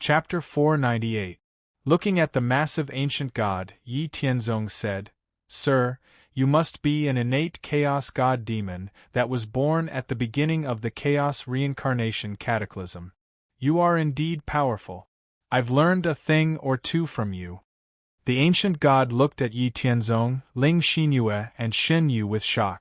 Chapter 498. Looking at the massive ancient god, Yi Tianzong said, "Sir, you must be an innate chaos god demon that was born at the beginning of the chaos reincarnation cataclysm. You are indeed powerful. I've learned a thing or two from you." The ancient god looked at Yi Tianzong, Ling Xinyue, and Shen Yu with shock.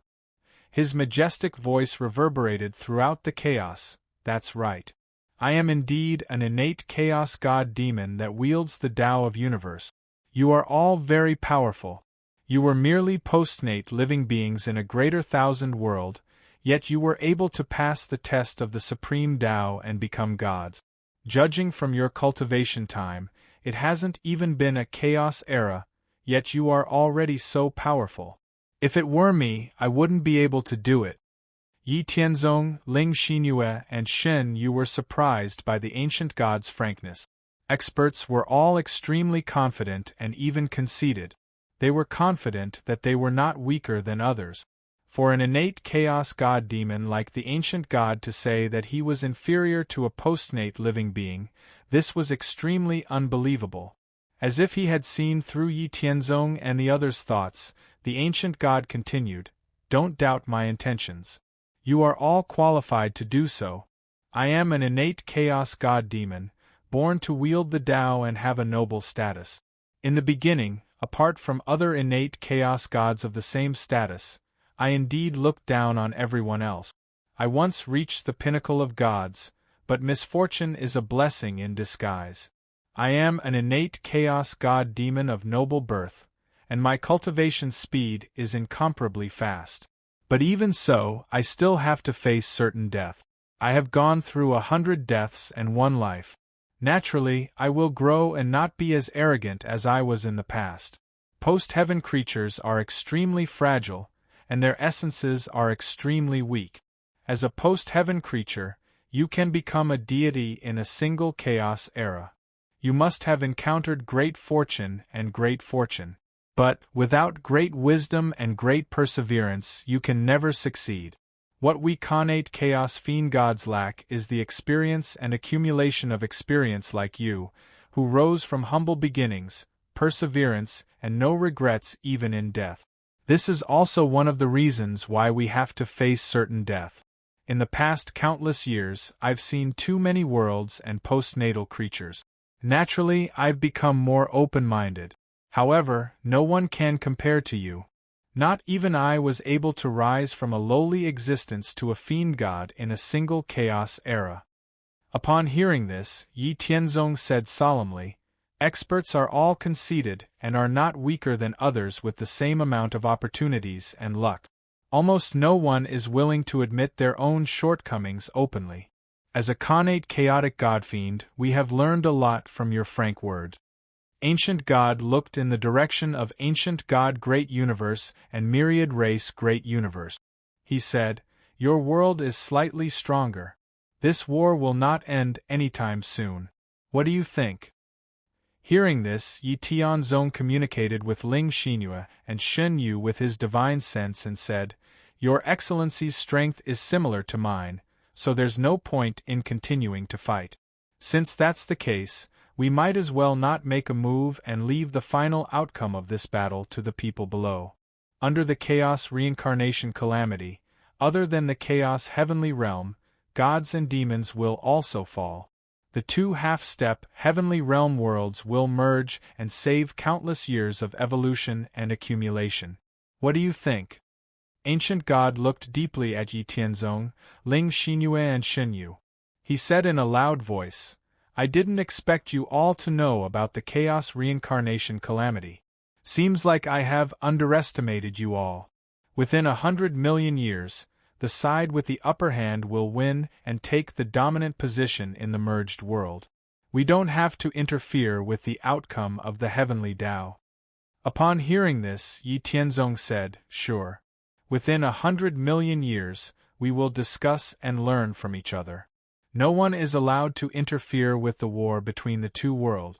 His majestic voice reverberated throughout the chaos. "That's right. I am indeed an innate chaos god demon that wields the Tao of universe. You are all very powerful. You were merely postnate living beings in a greater thousand world, yet you were able to pass the test of the supreme Tao and become gods. Judging from your cultivation time, it hasn't even been a chaos era, yet you are already so powerful. If it were me, I wouldn't be able to do it." Yi Tianzong, Ling Xinyue, and Shen Yu were surprised by the ancient god's frankness. Experts were all extremely confident and even conceited. They were confident that they were not weaker than others. For an innate chaos god demon like the ancient god to say that he was inferior to a postnate living being, this was extremely unbelievable. As if he had seen through Yi Tianzong and the others' thoughts, the ancient god continued, "Don't doubt my intentions. You are all qualified to do so. I am an innate chaos god demon, born to wield the Tao and have a noble status. In the beginning, apart from other innate chaos gods of the same status, I indeed looked down on everyone else. I once reached the pinnacle of gods, but misfortune is a blessing in disguise. I am an innate chaos god demon of noble birth, and my cultivation speed is incomparably fast. But even so, I still have to face certain death. I have gone through 100 deaths and 1 life. Naturally, I will grow and not be as arrogant as I was in the past. Post-heaven creatures are extremely fragile, and their essences are extremely weak. As a post-heaven creature, you can become a deity in a single chaos era. You must have encountered great fortune and great fortune. But, without great wisdom and great perseverance, you can never succeed. What we connate chaos fiend gods lack is the experience and accumulation of experience like you, who rose from humble beginnings, perseverance, and no regrets even in death. This is also one of the reasons why we have to face certain death. In the past countless years, I've seen too many worlds and postnatal creatures. Naturally, I've become more open-minded. However, no one can compare to you. Not even I was able to rise from a lowly existence to a fiend god in a single chaos era." Upon hearing this, Yi Tianzong said solemnly, "Experts are all conceited and are not weaker than others with the same amount of opportunities and luck. Almost no one is willing to admit their own shortcomings openly. As a connate chaotic godfiend, we have learned a lot from your frank words." Ancient God looked in the direction of Ancient God Great Universe and Myriad Race Great Universe. He said, "Your world is slightly stronger. This war will not end anytime soon. What do you think?" Hearing this, Yi Tianzong communicated with Ling Xinyue and Shen Yu with his divine sense and said, "Your Excellency's strength is similar to mine, so there's no point in continuing to fight. Since that's the case, we might as well not make a move and leave the final outcome of this battle to the people below. Under the chaos reincarnation calamity, other than the chaos heavenly realm, gods and demons will also fall. The 2 half-step heavenly realm worlds will merge and save countless years of evolution and accumulation. What do you think?" Ancient God looked deeply at Yi Tianzong, Ling Xinyue and Shen Yu. He said in a loud voice, "I didn't expect you all to know about the chaos reincarnation calamity. Seems like I have underestimated you all. Within 100 million years, the side with the upper hand will win and take the dominant position in the merged world. We don't have to interfere with the outcome of the heavenly Tao." Upon hearing this, Yi Tianzong said, "Sure. Within 100 million years, we will discuss and learn from each other. No one is allowed to interfere with the war between the 2 worlds."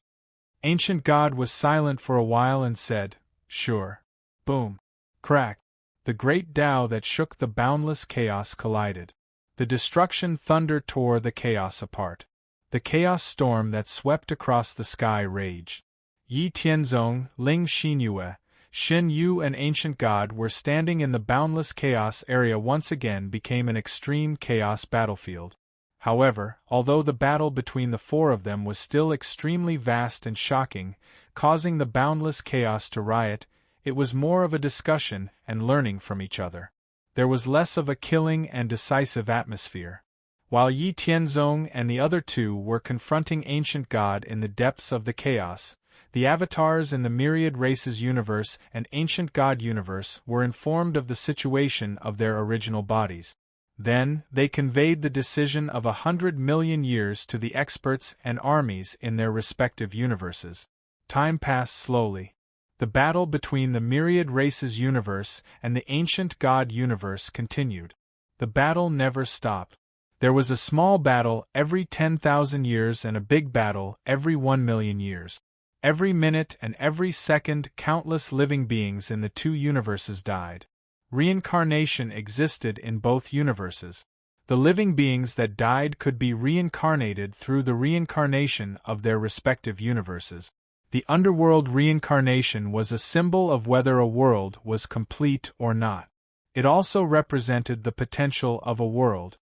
Ancient God was silent for a while and said, "Sure." Boom. Crack. The great Tao that shook the boundless chaos collided. The destruction thunder tore the chaos apart. The chaos storm that swept across the sky raged. Yi Tianzong, Ling Xinyue, Xin Yu and Ancient God were standing in the boundless chaos area once again became an extreme chaos battlefield. However, although the battle between the four of them was still extremely vast and shocking, causing the boundless chaos to riot, it was more of a discussion and learning from each other. There was less of a killing and decisive atmosphere. While Yi Tianzong and the other two were confronting Ancient God in the depths of the chaos, the avatars in the Myriad Races universe and Ancient God universe were informed of the situation of their original bodies. Then, they conveyed the decision of 100 million years to the experts and armies in their respective universes. Time passed slowly. The battle between the Myriad Races universe and the Ancient God universe continued. The battle never stopped. There was a small battle every 10,000 years and a big battle every 1 million years. Every minute and every second, countless living beings in the two universes died. Reincarnation existed in both universes. The living beings that died could be reincarnated through the reincarnation of their respective universes. The underworld reincarnation was a symbol of whether a world was complete or not. It also represented the potential of a world.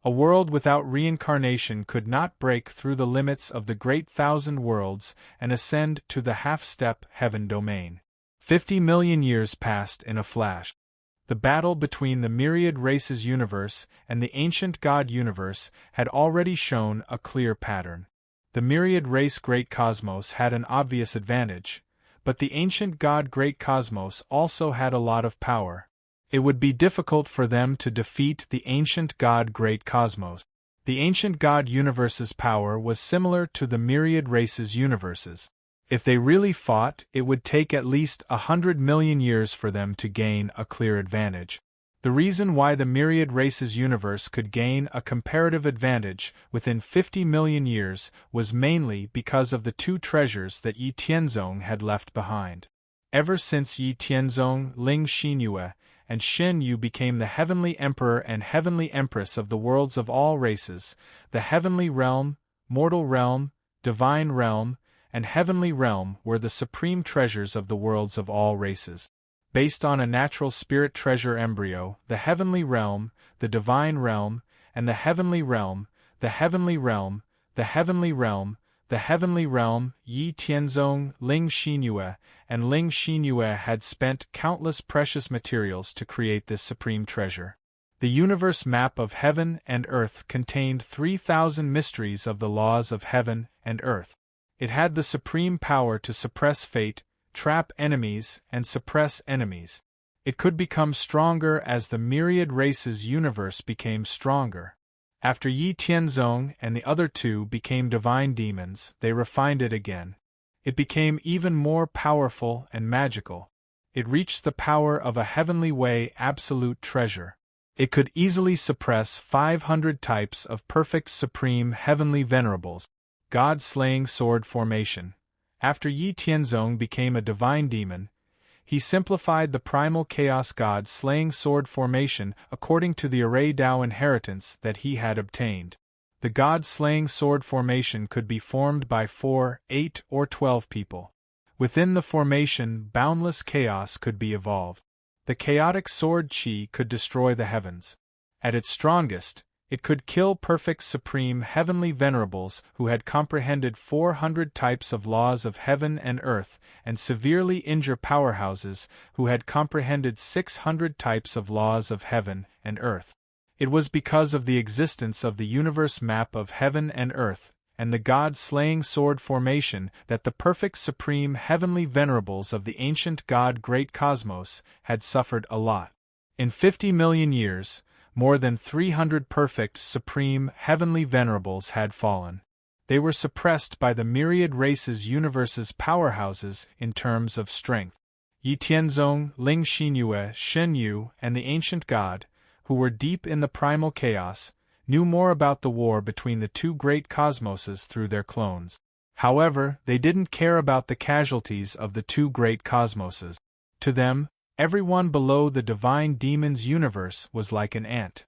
A world without reincarnation could not break through the limits of the great thousand worlds and ascend to the half-step heaven domain. 50 million years passed in a flash. The battle between the Myriad Races universe and the Ancient God universe had already shown a clear pattern. The Myriad Race Great Cosmos had an obvious advantage, but the Ancient God Great Cosmos also had a lot of power. It would be difficult for them to defeat the Ancient God Great Cosmos. The Ancient God universe's power was similar to the Myriad Races universes. If they really fought, it would take at least 100 million years for them to gain a clear advantage. The reason why the Myriad Races universe could gain a comparative advantage within 50 million years was mainly because of the two treasures that Yi Tianzong had left behind. Ever since Yi Tianzong, Ling Xinyue, and Xin Yu became the Heavenly Emperor and Heavenly Empress of the worlds of all races, the Heavenly Realm, Mortal Realm, Divine Realm, and Heavenly Realm were the supreme treasures of the worlds of all races. Based on a natural spirit treasure embryo, the Heavenly Realm, the Divine Realm, and the Heavenly Realm, the Heavenly Realm, the Heavenly Realm, the Heavenly Realm, Yi Tianzong, Ling Xinyue, and Ling Xinyue had spent countless precious materials to create this supreme treasure. The universe map of heaven and earth contained 3,000 mysteries of the laws of heaven and earth. It had the supreme power to suppress fate, trap enemies, and suppress enemies. It could become stronger as the Myriad Races universe became stronger. After Yi Tianzong and the other two became divine demons, they refined it again. It became even more powerful and magical. It reached the power of a heavenly way absolute treasure. It could easily suppress 500 types of perfect supreme heavenly venerables. God-slaying sword formation. After Yi Tianzong became a divine demon, he simplified the primal chaos god-slaying sword formation according to the Array Dao inheritance that he had obtained. The god-slaying sword formation could be formed by 4, 8, or 12 people. Within the formation, boundless chaos could be evolved. The chaotic sword chi could destroy the heavens. At its strongest, it could kill perfect supreme heavenly venerables who had comprehended 400 types of laws of heaven and earth, and severely injure powerhouses who had comprehended 600 types of laws of heaven and earth. It was because of the existence of the universe map of heaven and earth, and the god-slaying sword formation that the perfect supreme heavenly venerables of the ancient God Great Cosmos had suffered a lot. In 50 million years, more than 300 perfect, supreme, heavenly venerables had fallen. They were suppressed by the Myriad Races universe's powerhouses in terms of strength. Yi Tianzong, Ling Xinyue, Xin Yu, and the Ancient God, who were deep in the primal chaos, knew more about the war between the two great cosmoses through their clones. However, they didn't care about the casualties of the two great cosmoses. To them, everyone below the divine demon's universe was like an ant.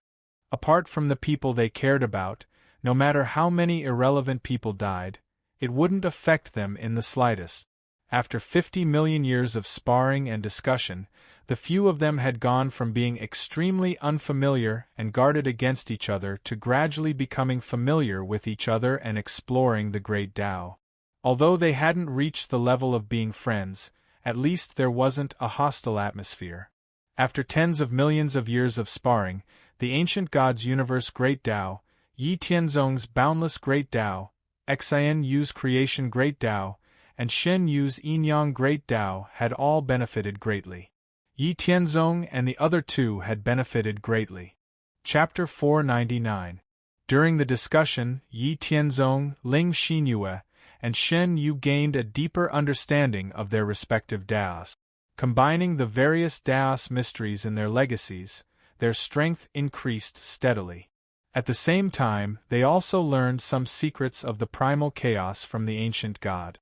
Apart from the people they cared about, no matter how many irrelevant people died, it wouldn't affect them in the slightest. After 50 million years of sparring and discussion, the few of them had gone from being extremely unfamiliar and guarded against each other to gradually becoming familiar with each other and exploring the great Tao. Although they hadn't reached the level of being friends, at least there wasn't a hostile atmosphere. After tens of millions of years of sparring, the ancient god's universe great Tao, Yi Tianzong's boundless great Tao, Xian Yu's creation great Tao, and Shen Yu's yin-yang great Tao had all benefited greatly. Yi Tianzong and the other two had benefited greatly. Chapter 499. During the discussion, Yi Tianzong, Ling Xinyue, and Shen Yu gained a deeper understanding of their respective Daos. Combining the various Daos mysteries in their legacies, their strength increased steadily. At the same time, they also learned some secrets of the primal chaos from the ancient god.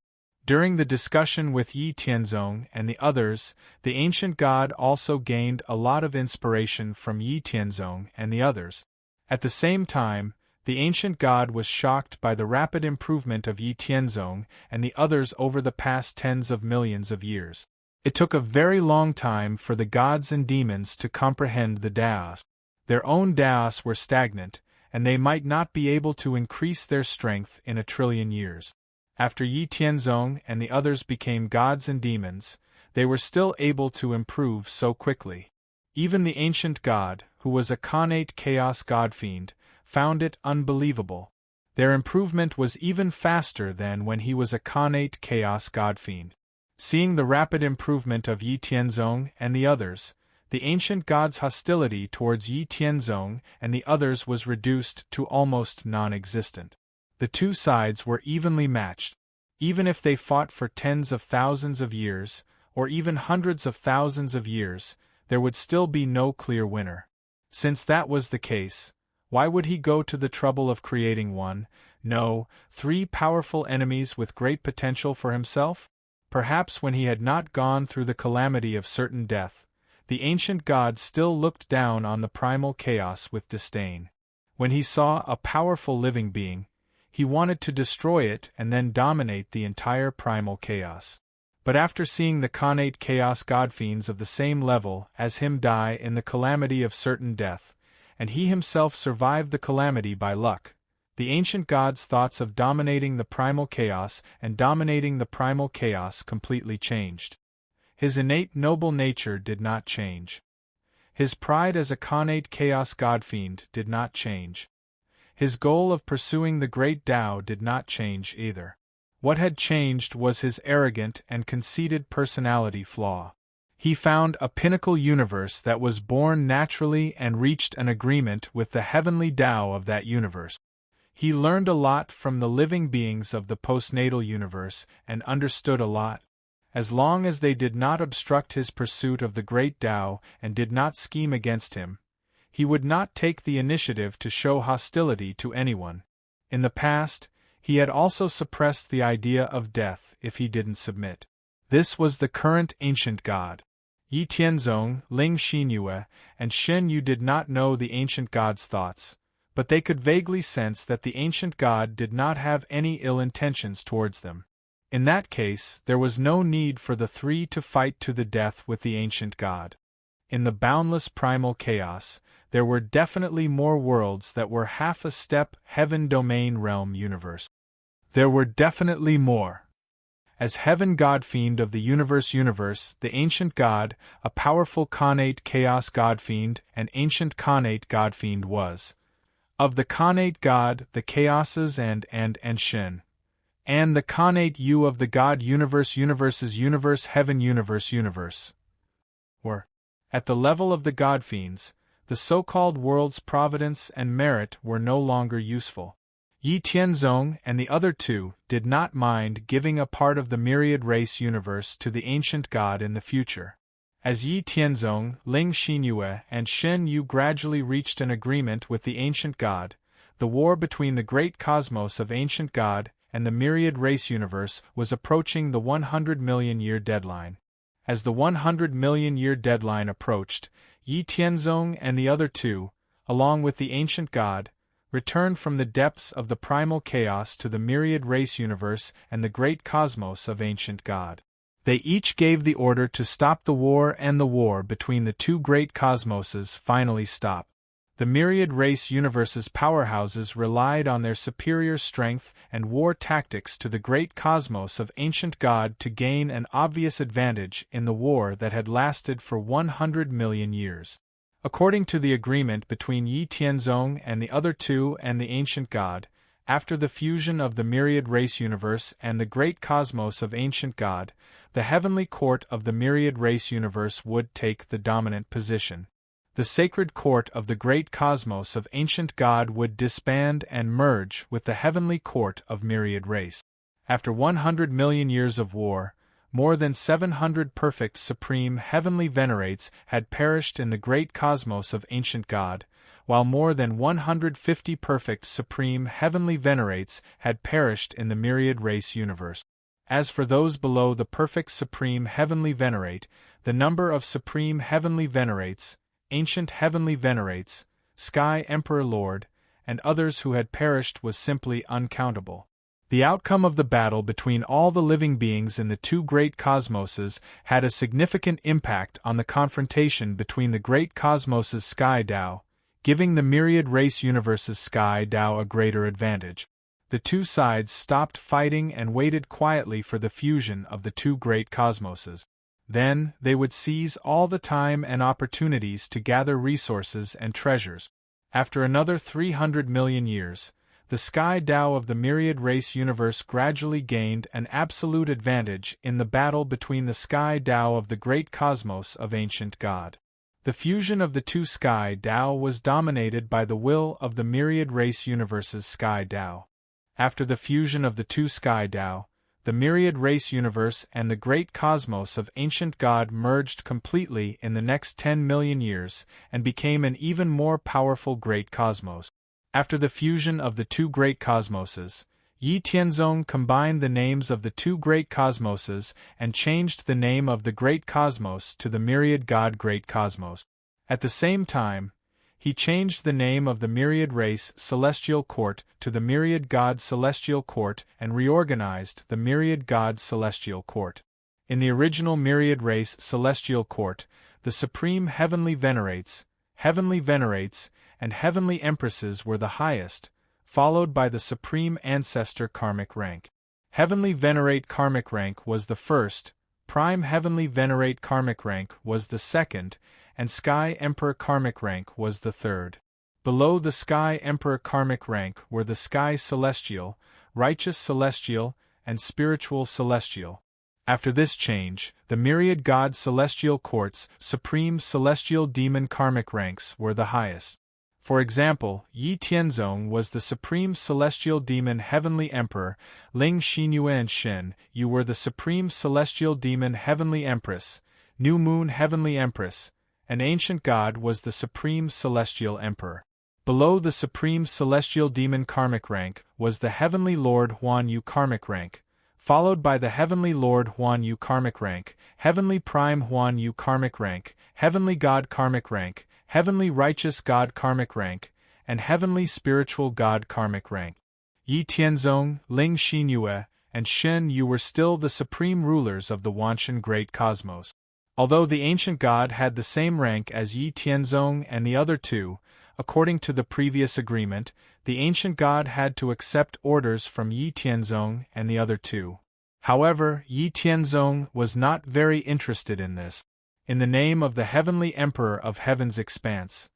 During the discussion with Yi Tianzong and the others, the ancient god also gained a lot of inspiration from Yi Tianzong and the others. At the same time, the ancient god was shocked by the rapid improvement of Yi Tianzong and the others over the past tens of millions of years. It took a very long time for the gods and demons to comprehend the Daos. Their own Daos were stagnant, and they might not be able to increase their strength in a trillion years. After Yi Tianzong and the others became gods and demons, they were still able to improve so quickly. Even the ancient god, who was a connate chaos god-fiend, found it unbelievable. Their improvement was even faster than when he was a connate chaos god-fiend. Seeing the rapid improvement of Yi Tianzong and the others, the ancient god's hostility towards Yi Tianzong and the others was reduced to almost non-existent. The two sides were evenly matched. Even if they fought for tens of thousands of years, or even hundreds of thousands of years, there would still be no clear winner. Since that was the case, why would he go to the trouble of creating three powerful enemies with great potential for himself? Perhaps when he had not gone through the calamity of certain death, the ancient god still looked down on the primal chaos with disdain. When he saw a powerful living being, he wanted to destroy it and then dominate the entire primal chaos. But after seeing the connate chaos godfiends of the same level as him die in the calamity of certain death, and he himself survived the calamity by luck, the ancient god's thoughts of dominating the primal chaos and dominating the primal chaos completely changed. His innate noble nature did not change. His pride as a connate chaos godfiend did not change. His goal of pursuing the great Tao did not change either. What had changed was his arrogant and conceited personality flaw. He found a pinnacle universe that was born naturally and reached an agreement with the heavenly Tao of that universe. He learned a lot from the living beings of the postnatal universe and understood a lot. As long as they did not obstruct his pursuit of the great Tao and did not scheme against him, he would not take the initiative to show hostility to anyone. In the past, he had also suppressed the idea of death if he didn't submit. This was the current ancient god. Yi Tianzong, Ling Xinyue, and Shen Yu did not know the ancient god's thoughts, but they could vaguely sense that the ancient god did not have any ill intentions towards them. In that case, there was no need for the three to fight to the death with the ancient god. In the boundless primal chaos, there were definitely more worlds that were half a step heaven domain realm universe. There were definitely more. As heaven god-fiend of the universe, the ancient god, a powerful connate chaos god-fiend, an ancient connate god-fiend was. Of the connate god, the chaoses and Shen. And the connate you of the god universe heaven universe. Were. At the level of the god-fiends, the so-called world's providence and merit were no longer useful. Yi Tianzong and the other two did not mind giving a part of the myriad race universe to the ancient god in the future. As Yi Tianzong, Ling Xinyue, and Shen Yu gradually reached an agreement with the ancient god, the war between the great cosmos of ancient god and the myriad race universe was approaching the 100 million year deadline. As the 100 million year deadline approached, Yi Tianzong and the other two, along with the ancient god, returned from the depths of the primal chaos to the myriad race universe and the great cosmos of ancient God. They each gave the order to stop the war, and the war between the two great cosmoses finally stopped. The myriad race universe's powerhouses relied on their superior strength and war tactics to the great cosmos of ancient God to gain an obvious advantage in the war that had lasted for 100 million years. According to the agreement between Yi Tianzong and the other two and the ancient God, after the fusion of the myriad race universe and the great cosmos of ancient God, the heavenly court of the myriad race universe would take the dominant position. The sacred court of the great cosmos of ancient God would disband and merge with the heavenly court of myriad race. After 100 million years of war, more than 700 perfect supreme heavenly venerates had perished in the great cosmos of ancient God, while more than 150 perfect supreme heavenly venerates had perished in the myriad race universe. As for those below the perfect supreme heavenly venerate, the number of supreme heavenly venerates, ancient heavenly venerates, Sky Emperor Lord, and others who had perished was simply uncountable. The outcome of the battle between all the living beings in the two great cosmoses had a significant impact on the confrontation between the great cosmoses' Sky Dao, giving the myriad race universe's Sky Dao a greater advantage. The two sides stopped fighting and waited quietly for the fusion of the two great cosmoses. Then, they would seize all the time and opportunities to gather resources and treasures. After another 300 million years, the Sky Dao of the myriad race universe gradually gained an absolute advantage in the battle between the Sky Dao of the great cosmos of ancient God. The fusion of the two Sky Dao was dominated by the will of the myriad race universe's Sky Dao. After the fusion of the two Sky Dao, the myriad race universe and the great cosmos of ancient God merged completely in the next 10 million years and became an even more powerful great cosmos. After the fusion of the two great cosmoses, Yi Tianzong combined the names of the two great cosmoses and changed the name of the great cosmos to the myriad God Great Cosmos. At the same time, he changed the name of the myriad race Celestial Court to the myriad God Celestial Court and reorganized the myriad God Celestial Court. In the original myriad race Celestial Court, the supreme heavenly venerates, and heavenly empresses were the highest, followed by the supreme ancestor karmic rank. Heavenly venerate karmic rank was the first, prime heavenly venerate karmic rank was the second, and Sky Emperor karmic rank was the third. Below the Sky Emperor karmic rank were the Sky Celestial, Righteous Celestial, and Spiritual Celestial. After this change, the myriad God Celestial Court's Supreme Celestial Demon karmic ranks were the highest. For example, Yi Tianzong was the Supreme Celestial Demon Heavenly Emperor, Ling Xinyue and Shen, you were the Supreme Celestial Demon Heavenly Empress, New Moon Heavenly Empress, and Ancient God was the Supreme Celestial Emperor. Below the Supreme Celestial Demon karmic rank was the Heavenly Lord Huan Yu karmic rank, followed by the Heavenly Lord Huan Yu karmic rank, Heavenly Prime Huan Yu karmic rank, Heavenly God karmic rank, Heavenly Righteous God karmic rank, and Heavenly Spiritual God karmic rank. Yi Tianzong, Ling Xinyue, and Shen Yu were still the supreme rulers of the Wanshan Great Cosmos. Although the ancient God had the same rank as Yi Tianzong and the other two, according to the previous agreement, the ancient God had to accept orders from Yi Tianzong and the other two. However, Yi Tianzong was not very interested in this. In the name of the Heavenly Emperor of Heaven's Expanse,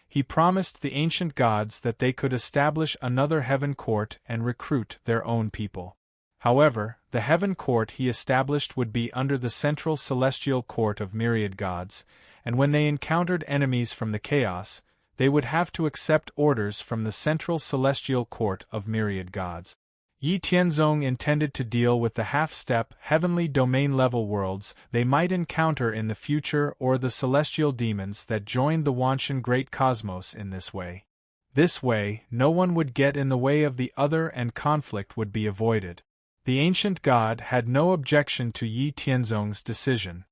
he promised the ancient gods that they could establish another heaven court and recruit their own people. However, the heaven court he established would be under the central celestial court of myriad gods, and when they encountered enemies from the chaos, they would have to accept orders from the central celestial court of myriad gods. Yi Tianzong intended to deal with the half-step, heavenly domain-level worlds they might encounter in the future or the celestial demons that joined the Wanshan Great Cosmos in this way. This way, no one would get in the way of the other and conflict would be avoided. The ancient God had no objection to Yi Tianzong's decision.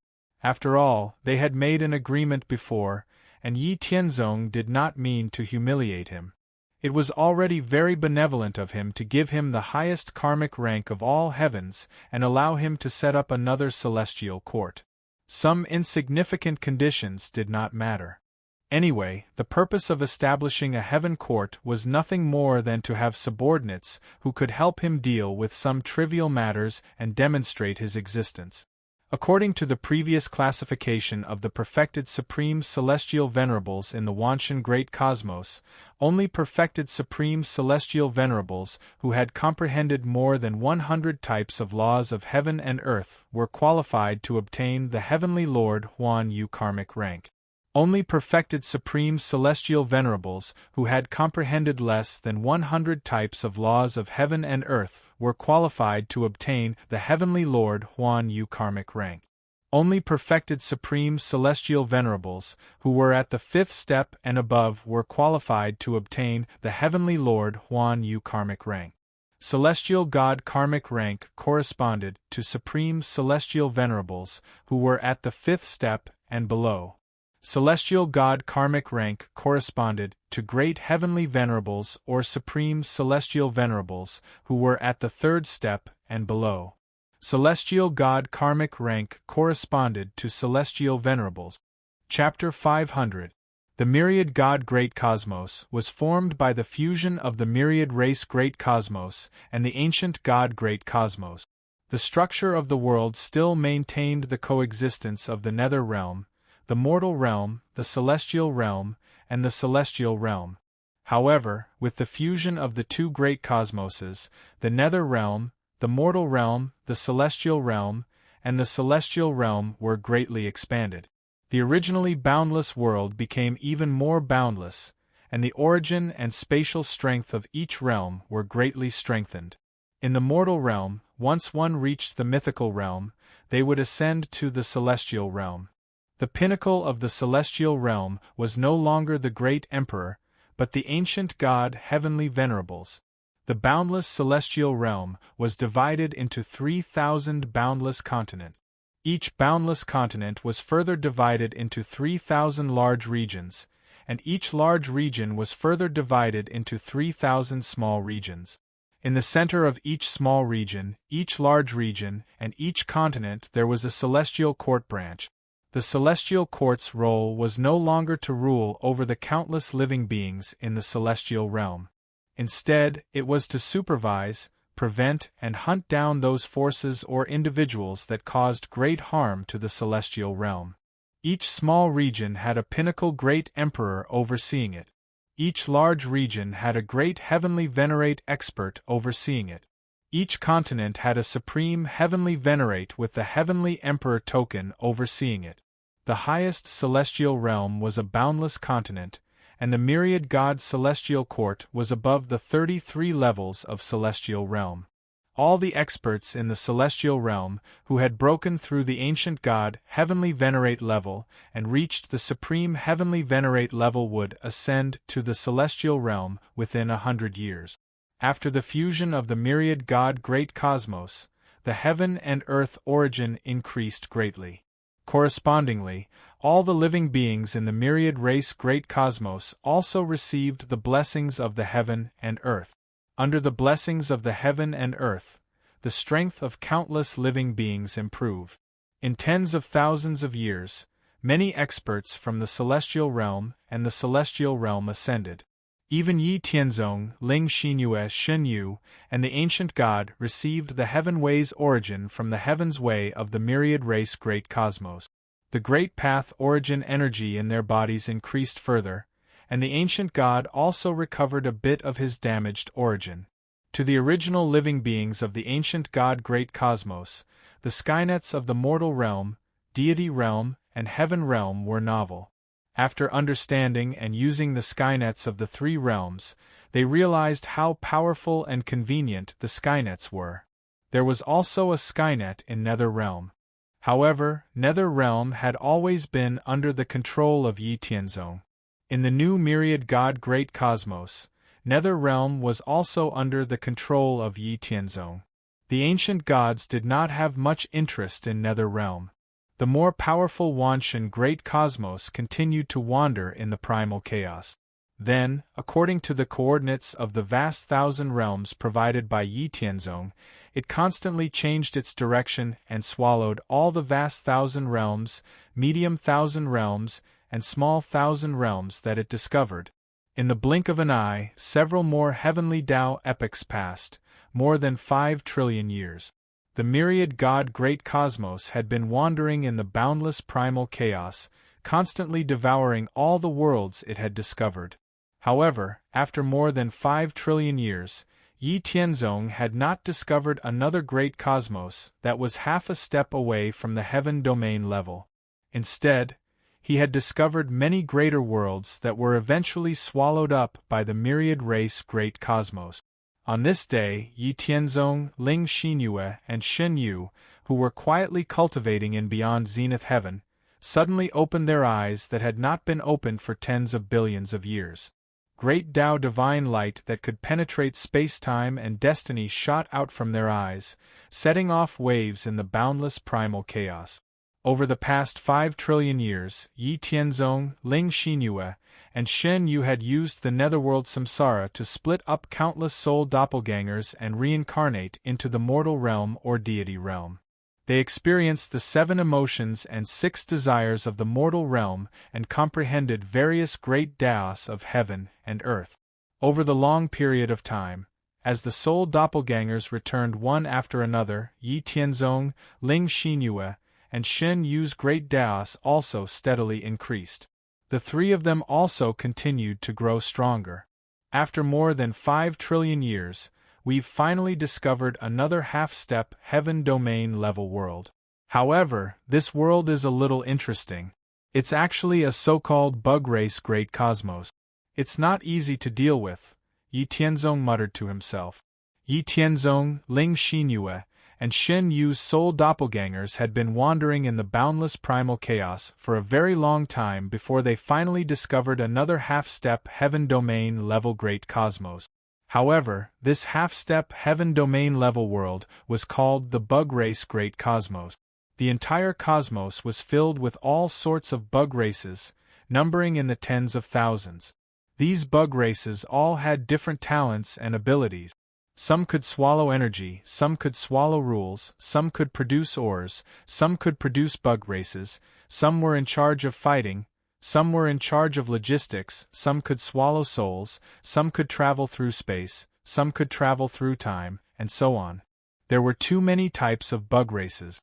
After all, they had made an agreement before, and Yi Tianzong did not mean to humiliate him. It was already very benevolent of him to give him the highest karmic rank of all heavens and allow him to set up another celestial court. Some insignificant conditions did not matter. Anyway, the purpose of establishing a heaven court was nothing more than to have subordinates who could help him deal with some trivial matters and demonstrate his existence. According to the previous classification of the perfected Supreme Celestial Venerables in the Wanshan Great Cosmos, only perfected Supreme Celestial Venerables who had comprehended more than 100 types of laws of heaven and earth were qualified to obtain the Heavenly Lord Huan Yu karmic rank. Only perfected Supreme Celestial Venerables who had comprehended less than 100 types of laws of heaven and earth were qualified to obtain the Heavenly Lord Huan Yu karmic rank. Only perfected Supreme Celestial Venerables who were at the 5th step and above were qualified to obtain the Heavenly Lord Huan Yu karmic rank. Celestial God karmic rank corresponded to Supreme Celestial Venerables who were at the 5th step and below. Celestial God karmic rank corresponded to Great Heavenly Venerables or Supreme Celestial Venerables who were at the 3rd step and below. Celestial God karmic rank corresponded to Celestial Venerables. Chapter 500. The Myriad God Great Cosmos was formed by the fusion of the Myriad Race Great Cosmos and the Ancient God Great Cosmos. The structure of the world still maintained the coexistence of the Nether Realm, the mortal realm, the celestial realm, and the celestial realm. However, with the fusion of the two great cosmoses, the nether realm, the mortal realm, the celestial realm, and the celestial realm were greatly expanded. The originally boundless world became even more boundless, and the origin and spatial strength of each realm were greatly strengthened. In the mortal realm, once one reached the mythical realm, they would ascend to the celestial realm. The pinnacle of the celestial realm was no longer the great emperor, but the ancient god Heavenly Venerables. The boundless celestial realm was divided into 3,000 boundless continents. Each boundless continent was further divided into 3,000 large regions, and each large region was further divided into 3,000 small regions. In the center of each small region, each large region, and each continent there was a celestial court branch. The celestial court's role was no longer to rule over the countless living beings in the celestial realm. Instead, it was to supervise, prevent, and hunt down those forces or individuals that caused great harm to the celestial realm. Each small region had a pinnacle great emperor overseeing it. Each large region had a great heavenly venerate expert overseeing it. Each continent had a supreme heavenly venerate with the heavenly emperor token overseeing it. The highest celestial realm was a boundless continent, and the myriad god celestial court was above the 33 levels of celestial realm. All the experts in the celestial realm who had broken through the ancient god heavenly venerate level and reached the supreme heavenly venerate level would ascend to the celestial realm within 100 years. After the fusion of the myriad god great cosmos, the heaven and earth origin increased greatly. Correspondingly, all the living beings in the myriad race great cosmos also received the blessings of the heaven and earth. Under the blessings of the heaven and earth, the strength of countless living beings improved. In tens of thousands of years, many experts from the celestial realm and the celestial realm ascended. Even Yi Tianzong, Ling Xinyue Shenyu, and the ancient god received the heaven way's origin from the heaven's way of the myriad race great cosmos. The great path origin energy in their bodies increased further, and the ancient god also recovered a bit of his damaged origin. To the original living beings of the ancient god great cosmos, the skynets of the mortal realm, deity realm, and heaven realm were novel. After understanding and using the skynets of the three realms, they realized how powerful and convenient the skynets were. There was also a skynet in Nether Realm. However, Nether Realm had always been under the control of Yi Tianzong. In the new myriad god great cosmos, Nether Realm was also under the control of Yi Tianzong. The ancient gods did not have much interest in Nether Realm. The more powerful Wanshan great cosmos continued to wander in the primal chaos. Then, according to the coordinates of the vast thousand realms provided by Yi Tianzong, it constantly changed its direction and swallowed all the vast thousand realms, medium thousand realms, and small thousand realms that it discovered. In the blink of an eye, several more heavenly Tao epochs passed, more than 5 trillion years. The myriad God-great cosmos had been wandering in the boundless primal chaos, constantly devouring all the worlds it had discovered. However, after more than 5 trillion years, Yi Tianzong had not discovered another great cosmos that was half a step away from the heaven domain level. Instead, he had discovered many greater worlds that were eventually swallowed up by the myriad race great cosmos. On this day, Yi Tianzong, Ling Xinyue, and Shen Yu, who were quietly cultivating in beyond zenith heaven, suddenly opened their eyes that had not been opened for tens of billions of years. Great Tao divine light that could penetrate space-time and destiny shot out from their eyes, setting off waves in the boundless primal chaos. Over the past 5 trillion years, Yi Tianzong, Ling Xinyue, and Shen Yu had used the netherworld samsara to split up countless soul doppelgangers and reincarnate into the mortal realm or deity realm. They experienced the 7 emotions and 6 desires of the mortal realm and comprehended various great Taos of heaven and earth. Over the long period of time, as the soul doppelgangers returned one after another, Yi Tianzong, Ling Xinyue, and Shen Yu's great Taos also steadily increased. The 3 of them also continued to grow stronger. After more than 5 trillion years, we've finally discovered another half-step heaven domain level world. However, this world is a little interesting. It's actually a so-called bug race great cosmos. It's not easy to deal with, Yi Tianzong muttered to himself. Yi Tianzong, Ling Xinyue, and Shen Yu's soul doppelgangers had been wandering in the boundless primal chaos for a very long time before they finally discovered another half-step heaven domain level great cosmos. However, this half-step heaven domain level world was called the bug race great cosmos. The entire cosmos was filled with all sorts of bug races, numbering in the tens of thousands. These bug races all had different talents and abilities. Some could swallow energy, some could swallow rules, some could produce ores, some could produce bug races, some were in charge of fighting, some were in charge of logistics, some could swallow souls, some could travel through space, some could travel through time, and so on. There were too many types of bug races.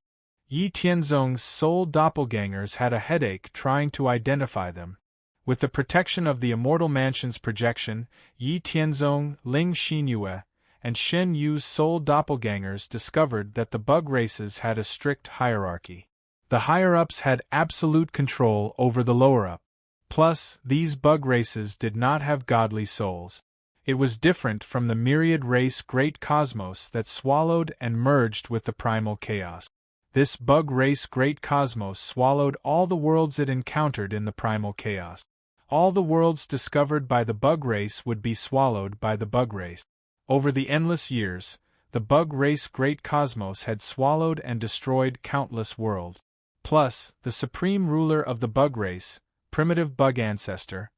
Yi Tianzong's soul doppelgangers had a headache trying to identify them. With the protection of the Immortal Mansion's projection, Yi Tianzong, Ling Xinyue, and Shen Yu's soul doppelgangers discovered that the bug races had a strict hierarchy. The higher-ups had absolute control over the lower-up. Plus, these bug races did not have godly souls. It was different from the myriad race great cosmos that swallowed and merged with the primal chaos. This bug race great cosmos swallowed all the worlds it encountered in the primal chaos. All the worlds discovered by the bug race would be swallowed by the bug race. Over the endless years, the bug race great cosmos had swallowed and destroyed countless worlds. Plus, the supreme ruler of the bug race, primitive bug ancestor,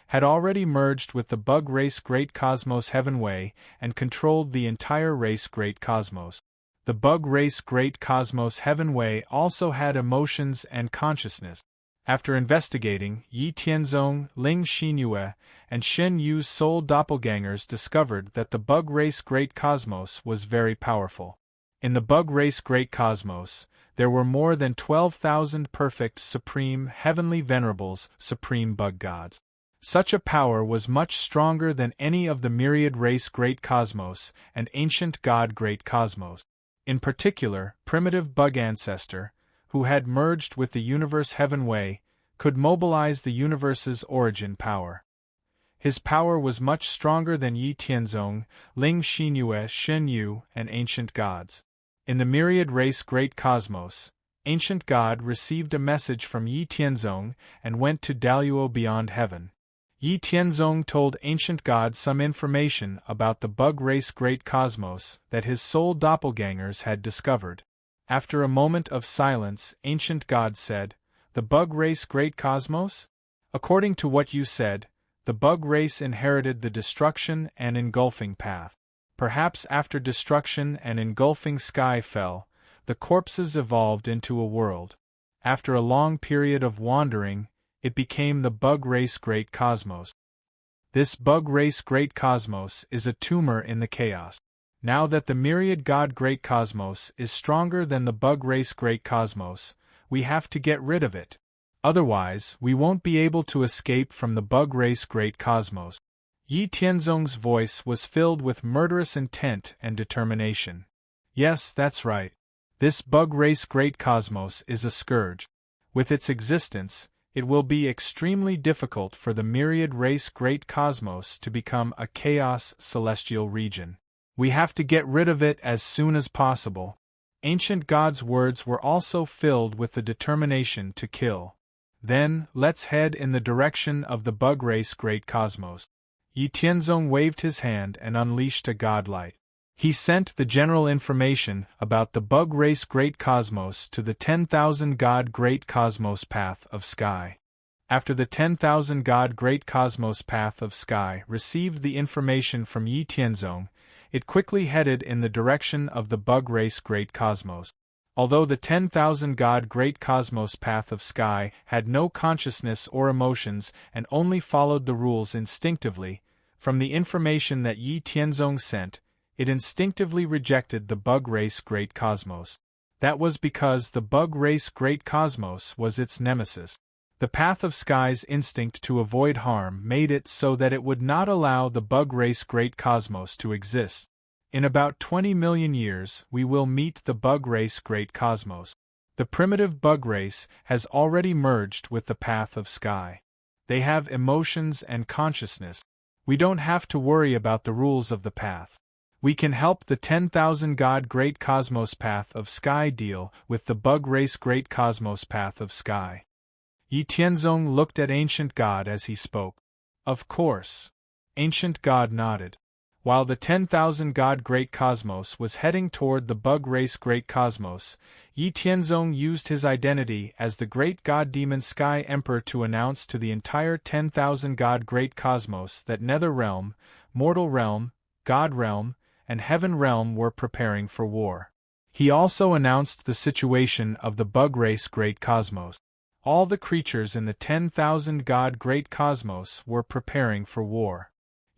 had already merged with the bug race great cosmos heavenway and controlled the entire race great cosmos. The bug race great cosmos heavenway also had emotions and consciousness. After investigating, Yi Tianzong, Ling Xinyue, and Shen Yu's soul doppelgangers discovered that the bug race great cosmos was very powerful. In the bug race great cosmos, there were more than 12,000 perfect, supreme, heavenly venerables, supreme bug gods. Such a power was much stronger than any of the myriad race great cosmos and ancient god great cosmos. In particular, primitive bug ancestor, who had merged with the universe heavenway, could mobilize the universe's origin power. His power was much stronger than Yi Tianzong, Ling Xinyue, Shen Yu, and ancient gods. In the myriad race great cosmos, ancient god received a message from Yi Tianzong and went to Daluo beyond heaven. Yi Tianzong told ancient god some information about the bug race great cosmos that his soul doppelgangers had discovered. After a moment of silence, ancient god said, "The bug race great cosmos? According to what you said, the the bug race inherited the destruction and engulfing path. Perhaps after destruction and engulfing sky fell, the corpses evolved into a world. After a long period of wandering, it became the bug race great cosmos. This bug race great cosmos is a tumor in the chaos. Now that the myriad god great cosmos is stronger than the bug race great cosmos, we have to get rid of it. Otherwise, we won't be able to escape from the bug race great cosmos. Yi Tianzong's voice was filled with murderous intent and determination. Yes, that's right. This bug race great cosmos is a scourge. With its existence, it will be extremely difficult for the myriad race great cosmos to become a chaos celestial region. We have to get rid of it as soon as possible. Ancient God's words were also filled with the determination to kill. Then, let's head in the direction of the bug race great cosmos. Yi Tianzong waved his hand and unleashed a godlight. He sent the general information about the bug race great cosmos to the 10,000 god great cosmos path of sky. After the 10,000 god great cosmos path of sky received the information from Yi Tianzong, it quickly headed in the direction of the bug race great cosmos. Although the 10,000 god great cosmos path of sky had no consciousness or emotions and only followed the rules instinctively, from the information that Yi Tianzong sent, it instinctively rejected the bug race great cosmos. That was because the bug race great cosmos was its nemesis. The path of sky's instinct to avoid harm made it so that it would not allow the bug race great cosmos to exist. In about 20 million years, we will meet the bug race great cosmos. The primitive bug race has already merged with the path of sky. They have emotions and consciousness. We don't have to worry about the rules of the path. We can help the 10,000 god great cosmos path of sky deal with the bug race great cosmos path of sky. Yi Tianzong looked at Ancient God as he spoke. Of course. Ancient God nodded. While the 10,000 god great cosmos was heading toward the bug race great cosmos, Yi Tianzong used his identity as the great god demon Sky Emperor to announce to the entire 10,000 god great cosmos that Nether Realm, Mortal Realm, God Realm, and Heaven Realm were preparing for war. He also announced the situation of the bug race great cosmos. All the creatures in the 10,000 god great cosmos were preparing for war.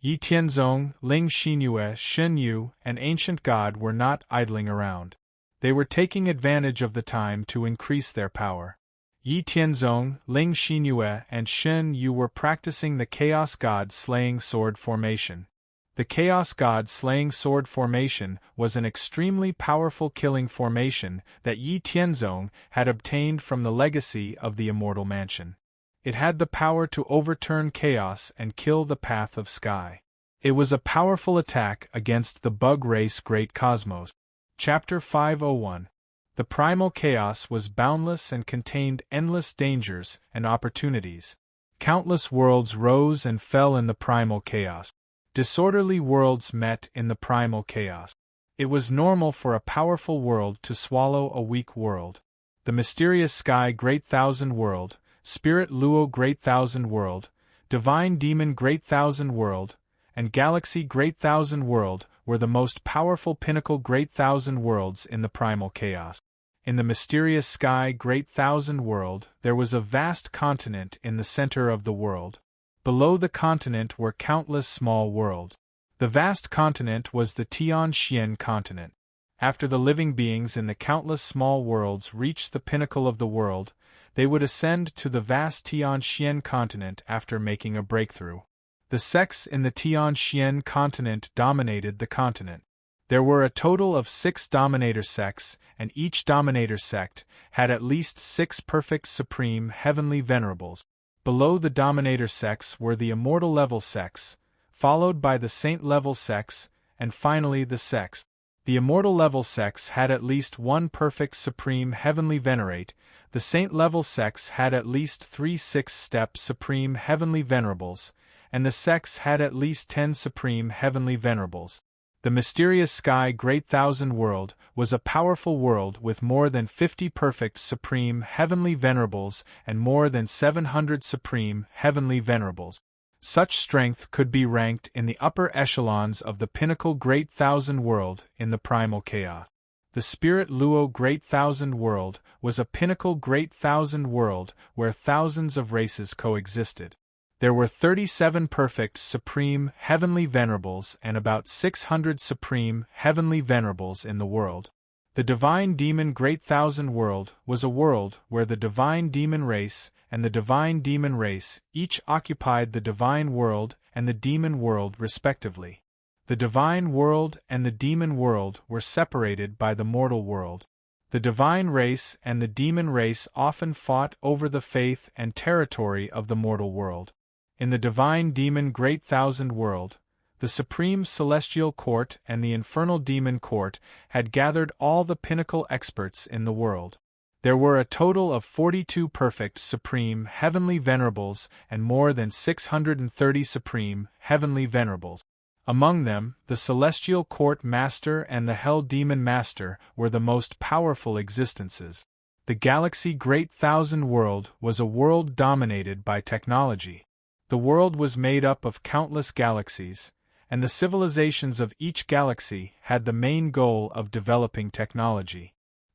Yi Tianzong, Ling Xinyue, Shen Yu, and Ancient God were not idling around. They were taking advantage of the time to increase their power. Yi Tianzong, Ling Xinyue, and Shen Yu were practicing the Chaos God Slaying Sword formation. The Chaos God Slaying Sword formation was an extremely powerful killing formation that Yi Tianzong had obtained from the legacy of the Immortal Mansion. It had the power to overturn chaos and kill the path of sky. It was a powerful attack against the bug race great cosmos. Chapter 501. The primal chaos was boundless and contained endless dangers and opportunities. Countless worlds rose and fell in the primal chaos. Disorderly worlds met in the primal chaos. It was normal for a powerful world to swallow a weak world. The mysterious sky great thousand world, Spirit Luo great thousand world, Divine Demon great thousand world, and Galaxy great thousand world were the most powerful pinnacle great thousand worlds in the primal chaos. In the mysterious sky great thousand world there was a vast continent in the center of the world. Below the continent were countless small worlds. The vast continent was the Tianxian continent. After the living beings in the countless small worlds reached the pinnacle of the world, they would ascend to the vast Tianxian continent after making a breakthrough. The sects in the Tianxian continent dominated the continent. There were a total of 6 dominator sects, and each dominator sect had at least 6 perfect supreme heavenly venerables. Below the dominator sects were the immortal level sects, followed by the saint level sects, and finally the sects. The immortal level sects had at least 1 perfect supreme heavenly venerate, the saint level sects had at least 3 6-step supreme heavenly venerables, and the sects had at least 10 supreme heavenly venerables. The mysterious sky great thousand world was a powerful world with more than 50 perfect supreme heavenly venerables and more than 700 supreme heavenly venerables. Such strength could be ranked in the upper echelons of the pinnacle Great Thousand World in the primal chaos. The Spirit Luo Great Thousand World was a pinnacle Great Thousand World where thousands of races coexisted. There were 37 perfect Supreme Heavenly Venerables and about 600 Supreme Heavenly Venerables in the world. The Divine Demon Great Thousand World was a world where the Divine Demon race and the Divine Demon race each occupied the Divine World and the Demon World respectively. The Divine World and the Demon World were separated by the Mortal World. The Divine race and the Demon race often fought over the faith and territory of the Mortal World. In the Divine Demon Great Thousand World, the Supreme Celestial Court and the Infernal Demon Court had gathered all the pinnacle experts in the world. There were a total of 42 perfect Supreme Heavenly Venerables and more than 630 Supreme Heavenly Venerables. Among them, the Celestial Court Master and the Hell Demon Master were the most powerful existences. The Galaxy Great Thousand World was a world dominated by technology. The world was made up of countless galaxies, and the civilizations of each galaxy had the main goal of developing technology.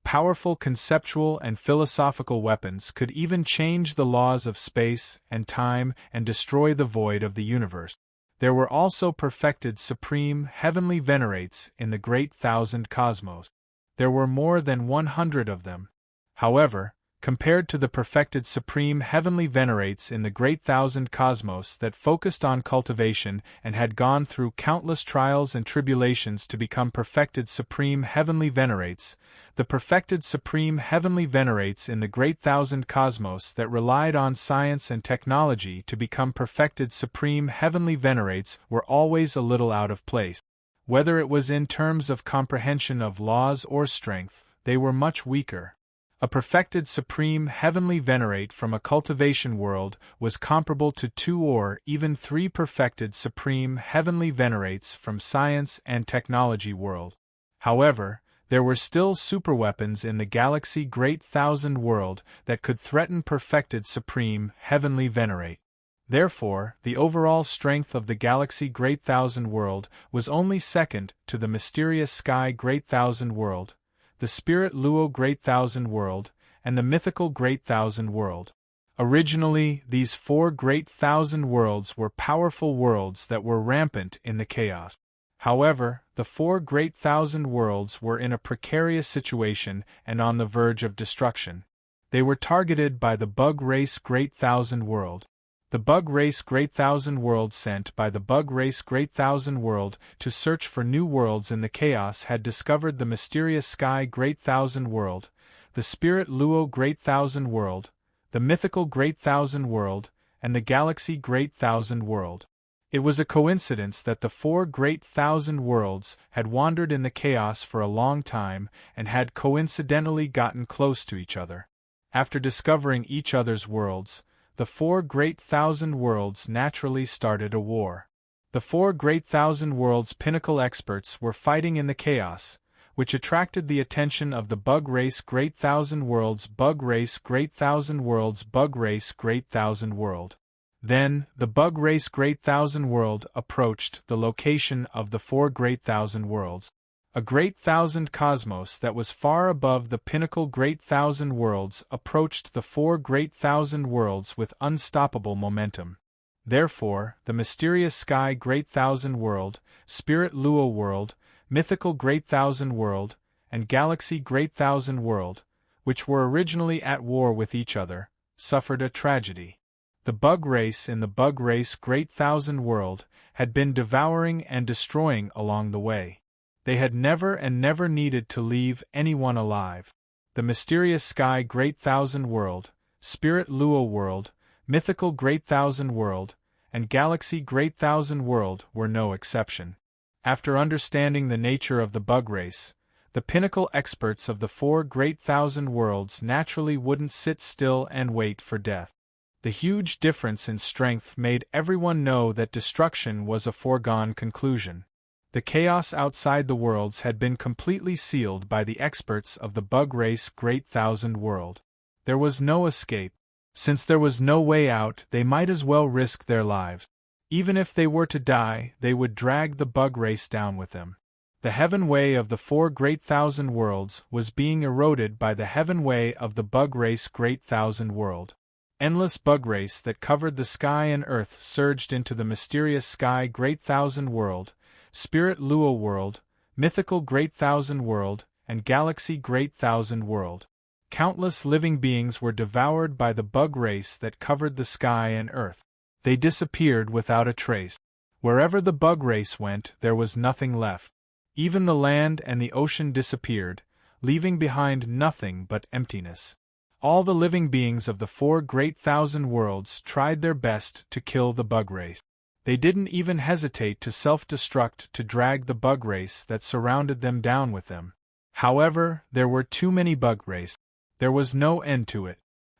Powerful conceptual and philosophical weapons could even change the laws of space and time and destroy the void of the universe. There were also perfected Supreme Heavenly Venerates in the Great Thousand Cosmos. There were more than 100 of them. However, compared to the perfected Supreme Heavenly Venerates in the Great Thousand Cosmos that focused on cultivation and had gone through countless trials and tribulations to become perfected Supreme Heavenly Venerates, the perfected Supreme Heavenly Venerates in the Great Thousand Cosmos that relied on science and technology to become perfected Supreme Heavenly Venerates were always a little out of place. Whether it was in terms of comprehension of laws or strength, they were much weaker. A perfected Supreme Heavenly Venerate from a cultivation world was comparable to 2 or even 3 perfected Supreme Heavenly Venerates from science and technology world. However, there were still superweapons in the Galaxy Great Thousand World that could threaten perfected Supreme Heavenly Venerate. Therefore, the overall strength of the Galaxy Great Thousand World was only second to the mysterious Sky Great Thousand World, the Spirit Luo Great Thousand World, and the Mythical Great Thousand World. Originally, these 4 Great Thousand Worlds were powerful worlds that were rampant in the chaos. However, the 4 Great Thousand Worlds were in a precarious situation and on the verge of destruction. They were targeted by the Bug Race Great Thousand World. The Bug Race Great Thousand World sent by the Bug Race Great Thousand World to search for new worlds in the chaos had discovered the mysterious Sky Great Thousand World, the Spirit Luo Great Thousand World, the Mythical Great Thousand World, and the Galaxy Great Thousand World. It was a coincidence that the 4 Great Thousand Worlds had wandered in the chaos for a long time and had coincidentally gotten close to each other. After discovering each other's worlds, the 4 Great Thousand Worlds naturally started a war. The 4 Great Thousand Worlds' pinnacle experts were fighting in the chaos, which attracted the attention of the Bug Race Great Thousand Worlds Bug Race Great Thousand Worlds Bug Race Great Thousand World. Then, the Bug Race Great Thousand World approached the location of the 4 Great Thousand Worlds. A Great Thousand Cosmos that was far above the pinnacle Great Thousand Worlds approached the 4 Great Thousand Worlds with unstoppable momentum. Therefore, the mysterious Sky Great Thousand World, Spirit Luo World, Mythical Great Thousand World, and Galaxy Great Thousand World, which were originally at war with each other, suffered a tragedy. The Bug Race in the Bug Race Great Thousand World had been devouring and destroying along the way. They had never needed to leave anyone alive. The mysterious Sky Great Thousand World, Spirit Luo World, Mythical Great Thousand World, and Galaxy Great Thousand World were no exception. After understanding the nature of the Bug Race, the pinnacle experts of the 4 Great Thousand Worlds naturally wouldn't sit still and wait for death. The huge difference in strength made everyone know that destruction was a foregone conclusion. The chaos outside the worlds had been completely sealed by the experts of the Bug Race Great Thousand World. There was no escape. Since there was no way out, they might as well risk their lives. Even if they were to die, they would drag the bug race down with them. The heaven way of the 4 great thousand worlds was being eroded by the heaven way of the bug race great thousand world. Endless bug race that covered the sky and earth surged into the mysterious sky great thousand world, spirit luo world, mythical great thousand world, and galaxy great thousand world. Countless living beings were devoured by the bug race that covered the sky and earth. They disappeared without a trace. Wherever the bug race went, there was nothing left. Even the land and the ocean disappeared, leaving behind nothing but emptiness. All the living beings of the 4 great thousand worlds tried their best to kill the bug race. They didn't even hesitate to self-destruct to drag the bug race that surrounded them down with them. However, there were too many bug race. There was no end to it.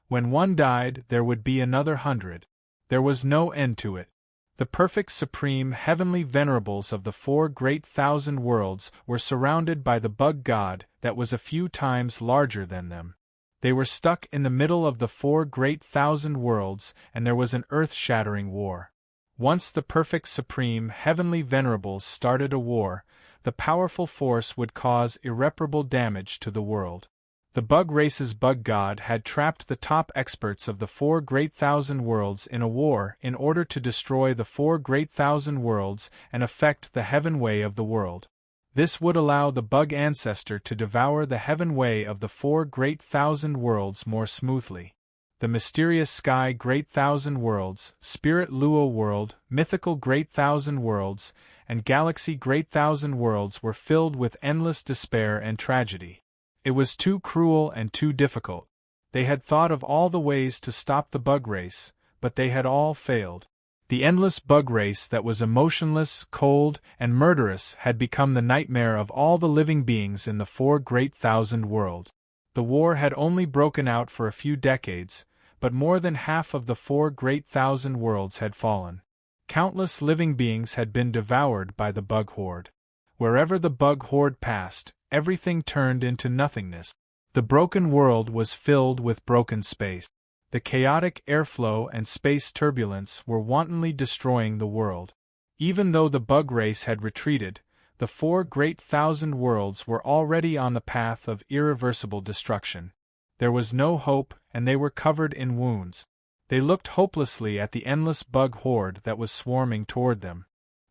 When one died, there would be another 100. There was no end to it. The perfect supreme heavenly venerables of the 4 great thousand worlds were surrounded by the bug god that was a few times larger than them. They were stuck in the middle of the 4 great thousand worlds, and there was an earth-shattering war. Once the perfect supreme heavenly venerables started a war, the powerful force would cause irreparable damage to the world. The bug race's bug god had trapped the top experts of the 4 great thousand worlds in a war in order to destroy the 4 great thousand worlds and affect the heaven way of the world. This would allow the bug ancestor to devour the heaven way of the 4 great thousand worlds more smoothly. The mysterious sky great thousand worlds, spirit luo world, mythical great thousand worlds, and galaxy great thousand worlds were filled with endless despair and tragedy. It was too cruel and too difficult. They had thought of all the ways to stop the bug race, but they had all failed. The endless bug race that was emotionless, cold, and murderous had become the nightmare of all the living beings in the 4 great thousand world. The war had only broken out for a few decades, but more than half of the 4 great thousand worlds had fallen. Countless living beings had been devoured by the bug horde. Wherever the bug horde passed, everything turned into nothingness. The broken world was filled with broken space. The chaotic airflow and space turbulence were wantonly destroying the world. Even though the bug race had retreated, the 4 great thousand worlds were already on the path of irreversible destruction. There was no hope, and they were covered in wounds. They looked hopelessly at the endless bug horde that was swarming toward them.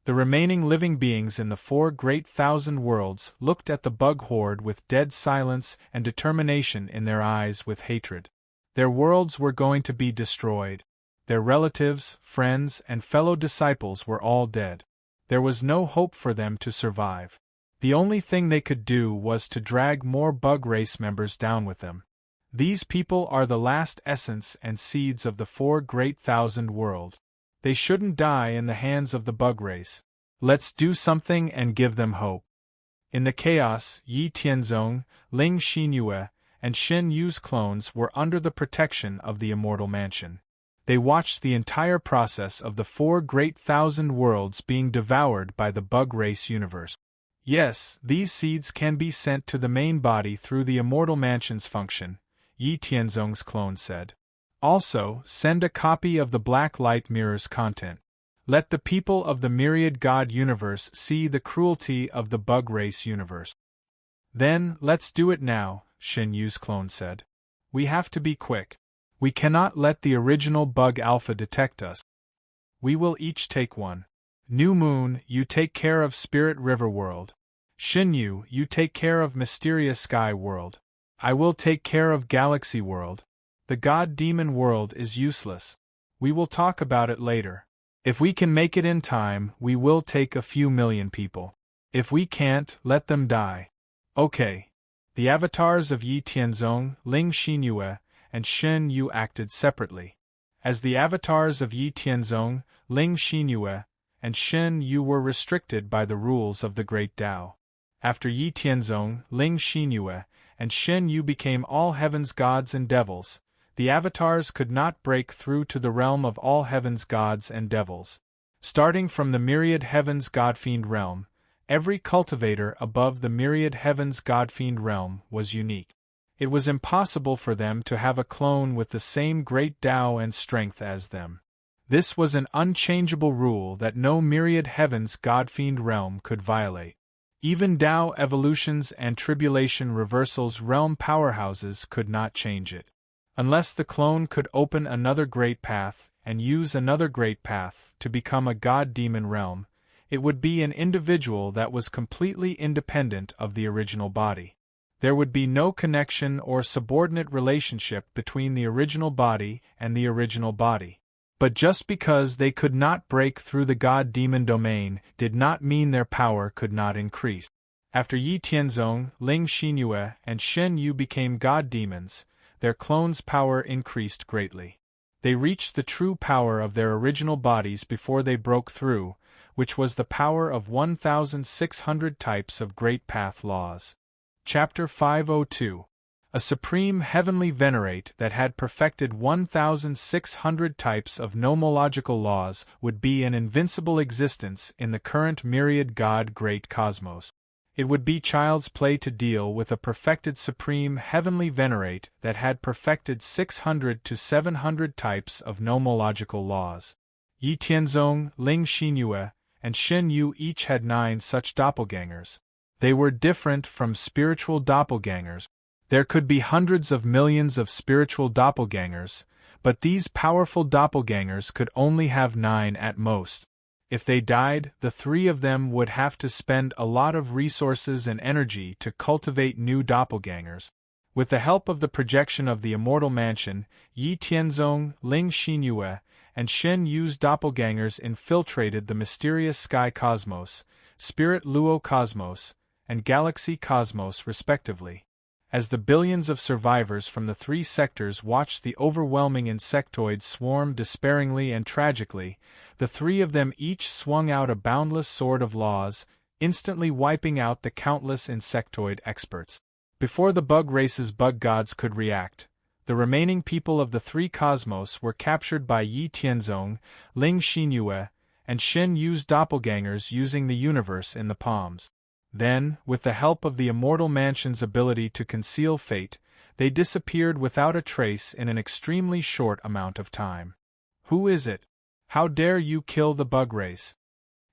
The remaining living beings in the 4 great thousand worlds looked at the bug horde with dead silence and determination in their eyes with hatred. Their worlds were going to be destroyed. Their relatives, friends, and fellow disciples were all dead. There was no hope for them to survive. The only thing they could do was to drag more bug race members down with them. These people are the last essence and seeds of the 4 great thousand world. They shouldn't die in the hands of the bug race. Let's do something and give them hope. In the chaos, Yi Tianzong, Ling Xinyue, and Shen Yu's clones were under the protection of the immortal mansion. They watched the entire process of the 4 great thousand worlds being devoured by the bug race universe. Yes, these seeds can be sent to the main body through the immortal mansion's function, Yi Tianzong's clone said. Also, send a copy of the Black Light Mirror's content. Let the people of the Myriad God universe see the cruelty of the bug race universe. Then, let's do it now, Shen Yu's clone said. We have to be quick. We cannot let the original bug alpha detect us. We will each take one. New Moon, you take care of Spirit River World. Shen Yu, you take care of Mysterious Sky World. I will take care of Galaxy World. The God-Demon world is useless. We will talk about it later. If we can make it in time, we will take a few million people. If we can't, let them die. Okay. The avatars of Yi Tianzong, Ling Xinyue, and Shen Yu acted separately. As the avatars of Yi Tianzong, Ling Xinyue, and Shen Yu were restricted by the rules of the Great Tao. After Yi Tianzong, Ling Xinyue, and Shen Yu became all heaven's gods and devils, the avatars could not break through to the realm of all heaven's gods and devils. Starting from the myriad heavens godfiend realm, every cultivator above the myriad heavens godfiend realm was unique. It was impossible for them to have a clone with the same great Tao and strength as them. This was an unchangeable rule that no myriad heavens God-fiend realm could violate. Even Tao evolutions and tribulation reversals realm powerhouses could not change it. Unless the clone could open another great path and use another great path to become a god-demon realm, it would be an individual that was completely independent of the original body. There would be no connection or subordinate relationship between the original body and the original body. But just because they could not break through the god-demon domain did not mean their power could not increase. After Yi Tianzong, Ling Xinyue, and Shen Yu became god-demons, their clones' power increased greatly. They reached the true power of their original bodies before they broke through, which was the power of 1,600 types of Great Path laws. Chapter 502. A supreme heavenly venerate that had perfected 1,600 types of nomological laws would be an invincible existence in the current myriad God great cosmos. It would be child's play to deal with a perfected supreme heavenly venerate that had perfected 600 to 700 types of nomological laws. Yi Tianzong, Ling Xinyue, and Shen Yu each had 9 such doppelgangers. They were different from spiritual doppelgangers. There could be hundreds of millions of spiritual doppelgangers, but these powerful doppelgangers could only have 9 at most. If they died, the 3 of them would have to spend a lot of resources and energy to cultivate new doppelgangers. With the help of the projection of the immortal mansion, Yi Tianzong, Ling Xinyue, and Shen Yu's doppelgangers infiltrated the mysterious sky cosmos, spirit luo cosmos, and galaxy cosmos respectively. As the billions of survivors from the 3 sectors watched the overwhelming insectoids swarm despairingly and tragically, the 3 of them each swung out a boundless sword of laws, instantly wiping out the countless insectoid experts. Before the bug race's bug gods could react, the remaining people of the 3 cosmos were captured by Yi Tianzong, Ling Xinyue, and Shen Yu's doppelgangers using the universe in the palms. Then, with the help of the immortal mansion's ability to conceal fate, they disappeared without a trace in an extremely short amount of time. Who is it? How dare you kill the bug race?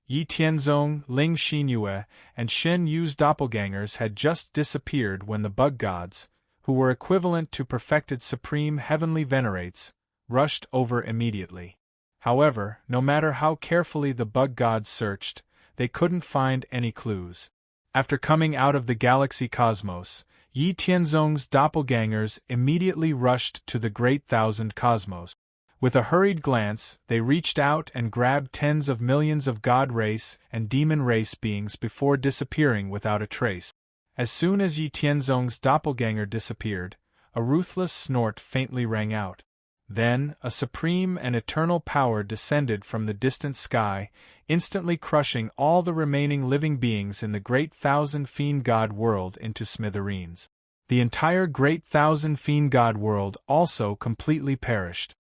Yi Tianzong, Ling Xinyue, and Shen Yu's doppelgangers had just disappeared when the bug gods, who were equivalent to perfected supreme heavenly venerates, rushed over immediately. However, no matter how carefully the bug gods searched, they couldn't find any clues. After coming out of the galaxy cosmos, Yi Tianzong's doppelgangers immediately rushed to the Great Thousand Cosmos. With a hurried glance, they reached out and grabbed tens of millions of god race and demon race beings before disappearing without a trace. As soon as Yi Tianzong's doppelganger disappeared, a ruthless snort faintly rang out. Then, a supreme and eternal power descended from the distant sky, instantly crushing all the remaining living beings in the great Thousand Fiend God world into smithereens. The entire great Thousand Fiend God world also completely perished.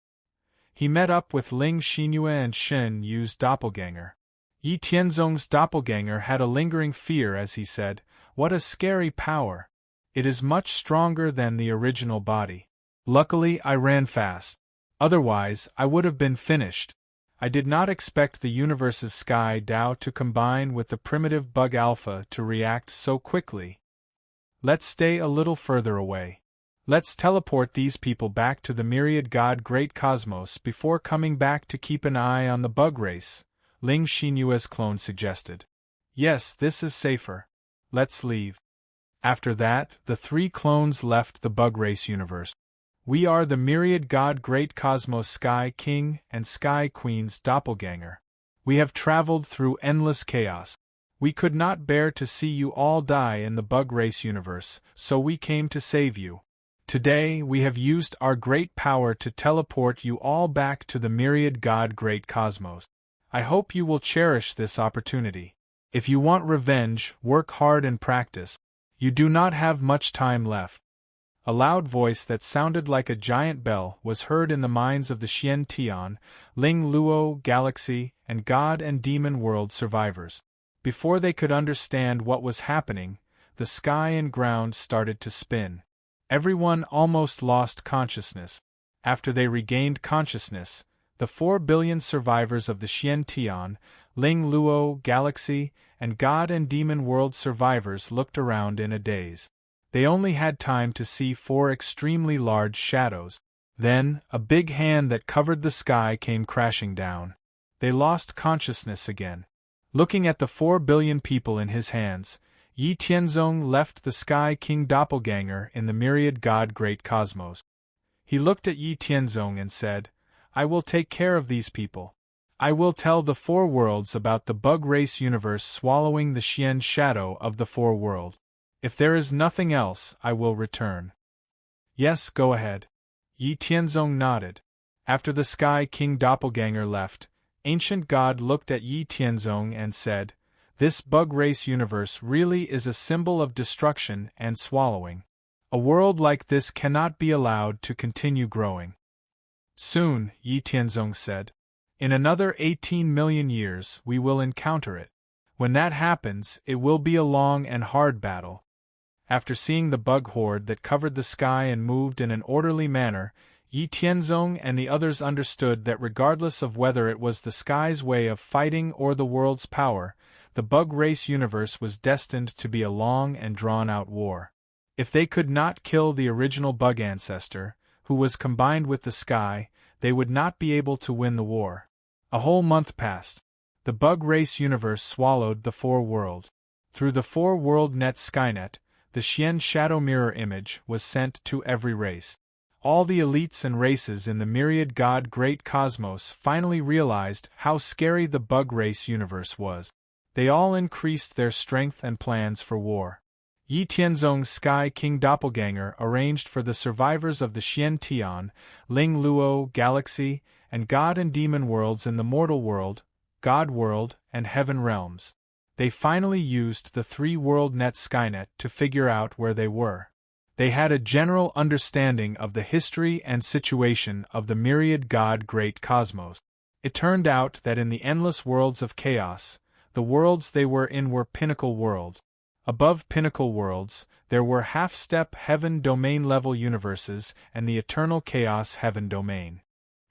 He met up with Ling Xinyue and Shen Yu's doppelganger. Yi Tianzong's doppelganger had a lingering fear as he said, "What a scary power! It is much stronger than the original body. Luckily, I ran fast. Otherwise, I would have been finished. I did not expect the universe's sky Tao to combine with the primitive bug alpha to react so quickly. Let's stay a little further away. Let's teleport these people back to the myriad God great cosmos before coming back to keep an eye on the bug race," Ling Xinyue's clone suggested. "Yes, this is safer. Let's leave." After that, the 3 clones left the bug race universe. We are the myriad God great cosmos Sky King and Sky Queen's doppelganger. We have traveled through endless chaos. We could not bear to see you all die in the bug race universe, so we came to save you. Today we have used our great power to teleport you all back to the myriad God great cosmos. I hope you will cherish this opportunity. If you want revenge, work hard and practice. You do not have much time left. A loud voice that sounded like a giant bell was heard in the minds of the Xian Tian, Ling Luo Galaxy, and God and Demon World survivors. Before they could understand what was happening, the sky and ground started to spin. Everyone almost lost consciousness. After they regained consciousness, the 4 billion survivors of the Xian Tian, Ling Luo galaxy, and God and Demon world survivors looked around in a daze. They only had time to see 4 extremely large shadows. Then, a big hand that covered the sky came crashing down. They lost consciousness again. Looking at the 4 billion people in his hands, Yi Tianzong left the Sky King doppelganger in the myriad God Great Cosmos. He looked at Yi Tianzong and said, "I will take care of these people. I will tell the 4 worlds about the bug race universe swallowing the Xian shadow of the 4 world. If there is nothing else, I will return." "Yes, go ahead." Yi Tianzong nodded. After the Sky King doppelganger left, Ancient God looked at Yi Tianzong and said, "This bug race universe really is a symbol of destruction and swallowing. A world like this cannot be allowed to continue growing." "Soon," Yi Tianzong said. "In another 18 million years we will encounter it. When that happens, it will be a long and hard battle." After seeing the bug horde that covered the sky and moved in an orderly manner, Yi Tianzong and the others understood that regardless of whether it was the sky's way of fighting or the world's power, the bug race universe was destined to be a long and drawn-out war. If they could not kill the original bug ancestor, who was combined with the sky, they would not be able to win the war. A whole month passed. The bug race universe swallowed the 4 world. Through the 4-world net Skynet, the Xian shadow mirror image was sent to every race. All the elites and races in the myriad God Great Cosmos finally realized how scary the bug race universe was. They all increased their strength and plans for war. Yi Tianzong's Sky King doppelganger arranged for the survivors of the Xian Tian, Ling Luo galaxy, and God and Demon worlds in the mortal world, God world, and heaven realms. They finally used the 3-world net Skynet to figure out where they were. They had a general understanding of the history and situation of the myriad God Great Cosmos. It turned out that in the endless worlds of chaos, the worlds they were in were pinnacle worlds. Above pinnacle worlds, there were half-step heaven domain-level universes and the eternal chaos heaven domain.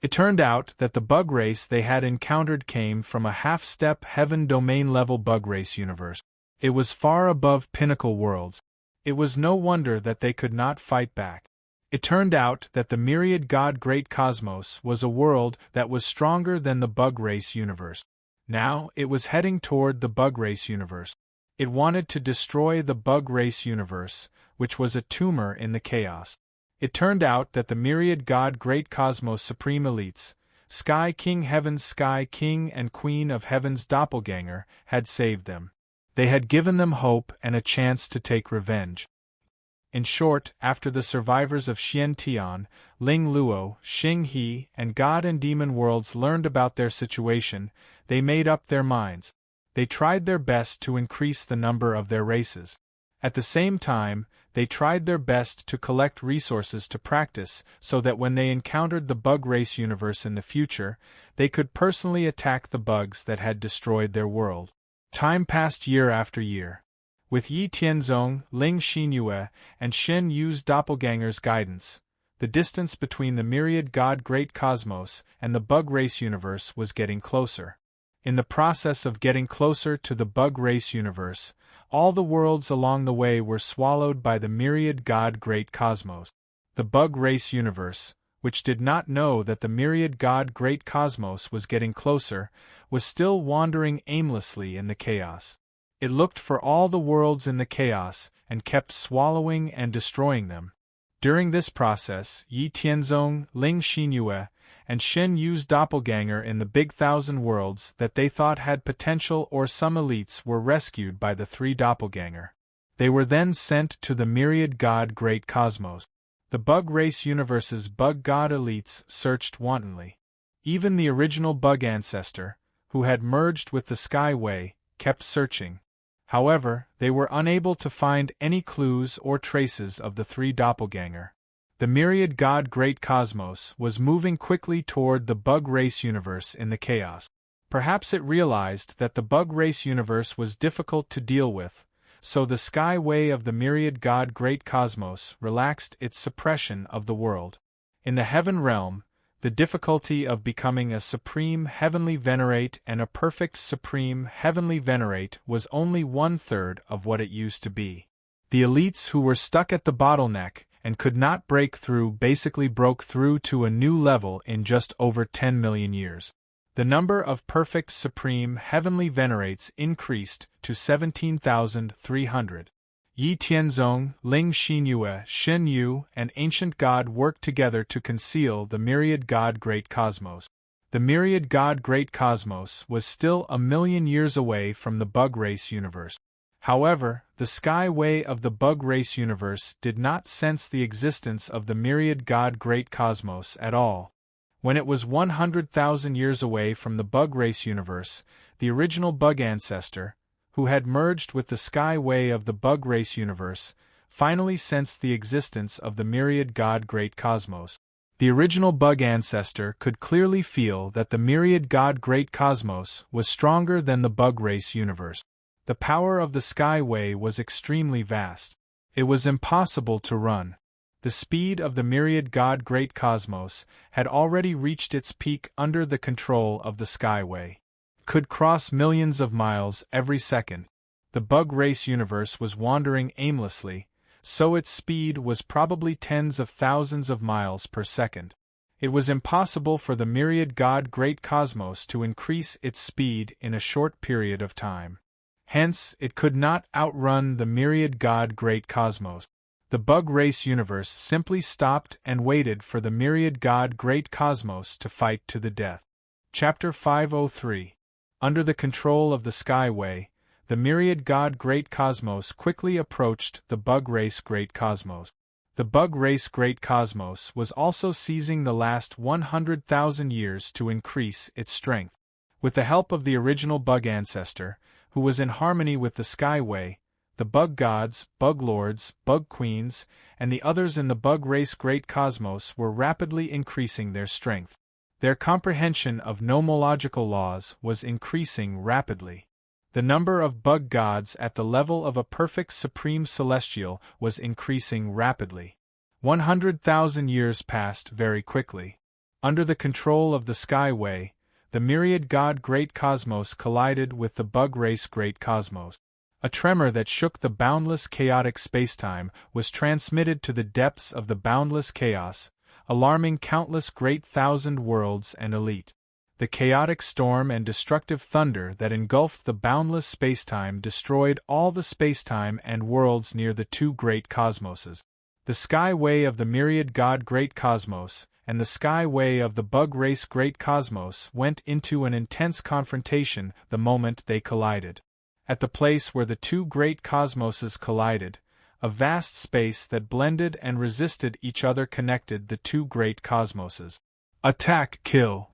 It turned out that the bug race they had encountered came from a half-step heaven domain-level bug race universe. It was far above pinnacle worlds. It was no wonder that they could not fight back. It turned out that the myriad God Great Cosmos was a world that was stronger than the bug race universe. Now it was heading toward the bug race universe. It wanted to destroy the bug race universe, which was a tumor in the chaos. It turned out that the myriad God Great Cosmos Supreme Elites, Sky King Heaven's Sky King and Queen of Heaven's doppelganger, had saved them. They had given them hope and a chance to take revenge. In short, after the survivors of Xian Tian, Ling Luo, Xing He, and God and Demon worlds learned about their situation, they made up their minds. They tried their best to increase the number of their races. At the same time, they tried their best to collect resources to practice so that when they encountered the bug race universe in the future, they could personally attack the bugs that had destroyed their world. Time passed year after year. With Yi Tianzong, Ling Xinyue, and Shen Yu's doppelganger's guidance, the distance between the myriad God Great Cosmos and the bug race universe was getting closer. In the process of getting closer to the bug race universe, all the worlds along the way were swallowed by the myriad God Great Cosmos. The bug race universe, which did not know that the myriad God Great Cosmos was getting closer, was still wandering aimlessly in the chaos. It looked for all the worlds in the chaos and kept swallowing and destroying them. During this process, Yi Tianzong, Ling Xinyue, and Shen Yu's doppelganger in the big 1,000 worlds that they thought had potential or some elites were rescued by the 3 doppelganger. They were then sent to the myriad God Great Cosmos. The bug race universe's bug god elites searched wantonly. Even the original bug ancestor, who had merged with the Skyway, kept searching. However, they were unable to find any clues or traces of the 3 doppelganger. The myriad God Great Cosmos was moving quickly toward the bug race universe in the chaos. Perhaps it realized that the bug race universe was difficult to deal with, so the Skyway of the myriad God Great Cosmos relaxed its suppression of the world. In the heaven realm, The difficulty of becoming a supreme heavenly venerate and a perfect supreme heavenly venerate was only 1/3 of what it used to be. The elites who were stuck at the bottleneck and could not break through basically broke through to a new level in just over 10 million years. The number of perfect supreme heavenly venerates increased to 17,300. Yi Tianzong, Ling Xinyue, Shen Yu, and Ancient God worked together to conceal the myriad God Great Cosmos. The myriad God Great Cosmos was still 1,000,000 years away from the bug race universe. However, the skyway of the bug race universe did not sense the existence of the myriad God Great Cosmos at all. When it was 100,000 years away from the bug race universe, the original bug ancestor, who had merged with the skyway of the bug race universe, finally sensed the existence of the myriad God Great Cosmos. The original bug ancestor could clearly feel that the myriad God Great Cosmos was stronger than the bug race universe. The power of the skyway was extremely vast. It was impossible to run. The speed of the myriad God Great Cosmos had already reached its peak under the control of the skyway. Could cross millions of miles every second. The bug race universe was wandering aimlessly, so its speed was probably tens of thousands of miles per second. It was impossible for the myriad God Great Cosmos to increase its speed in a short period of time. Hence, it could not outrun the myriad God Great Cosmos. The bug race universe simply stopped and waited for the myriad God Great Cosmos to fight to the death. Chapter 503. Under the control of the skyway, the myriad God Great Cosmos quickly approached the bug race Great Cosmos. The bug race Great Cosmos was also seizing the last 100,000 years to increase its strength. With the help of the original bug ancestor, who was in harmony with the skyway, the bug gods, bug lords, bug queens, and the others in the bug race Great Cosmos were rapidly increasing their strength. Their comprehension of nomological laws was increasing rapidly. The number of bug gods at the level of a perfect supreme celestial was increasing rapidly. 100,000 years passed very quickly. Under the control of the skyway, the myriad God Great Cosmos collided with the bug race Great Cosmos. A tremor that shook the boundless chaotic spacetime was transmitted to the depths of the boundless chaos, alarming countless great thousand worlds and elite. The chaotic storm and destructive thunder that engulfed the boundless spacetime destroyed all the spacetime and worlds near the two great cosmoses. The skyway of the myriad God Great Cosmos and the skyway of the bug race Great Cosmos went into an intense confrontation the moment they collided. At the place where the two great cosmoses collided, a vast space that blended and resisted each other connected the two great cosmoses. Attack, kill!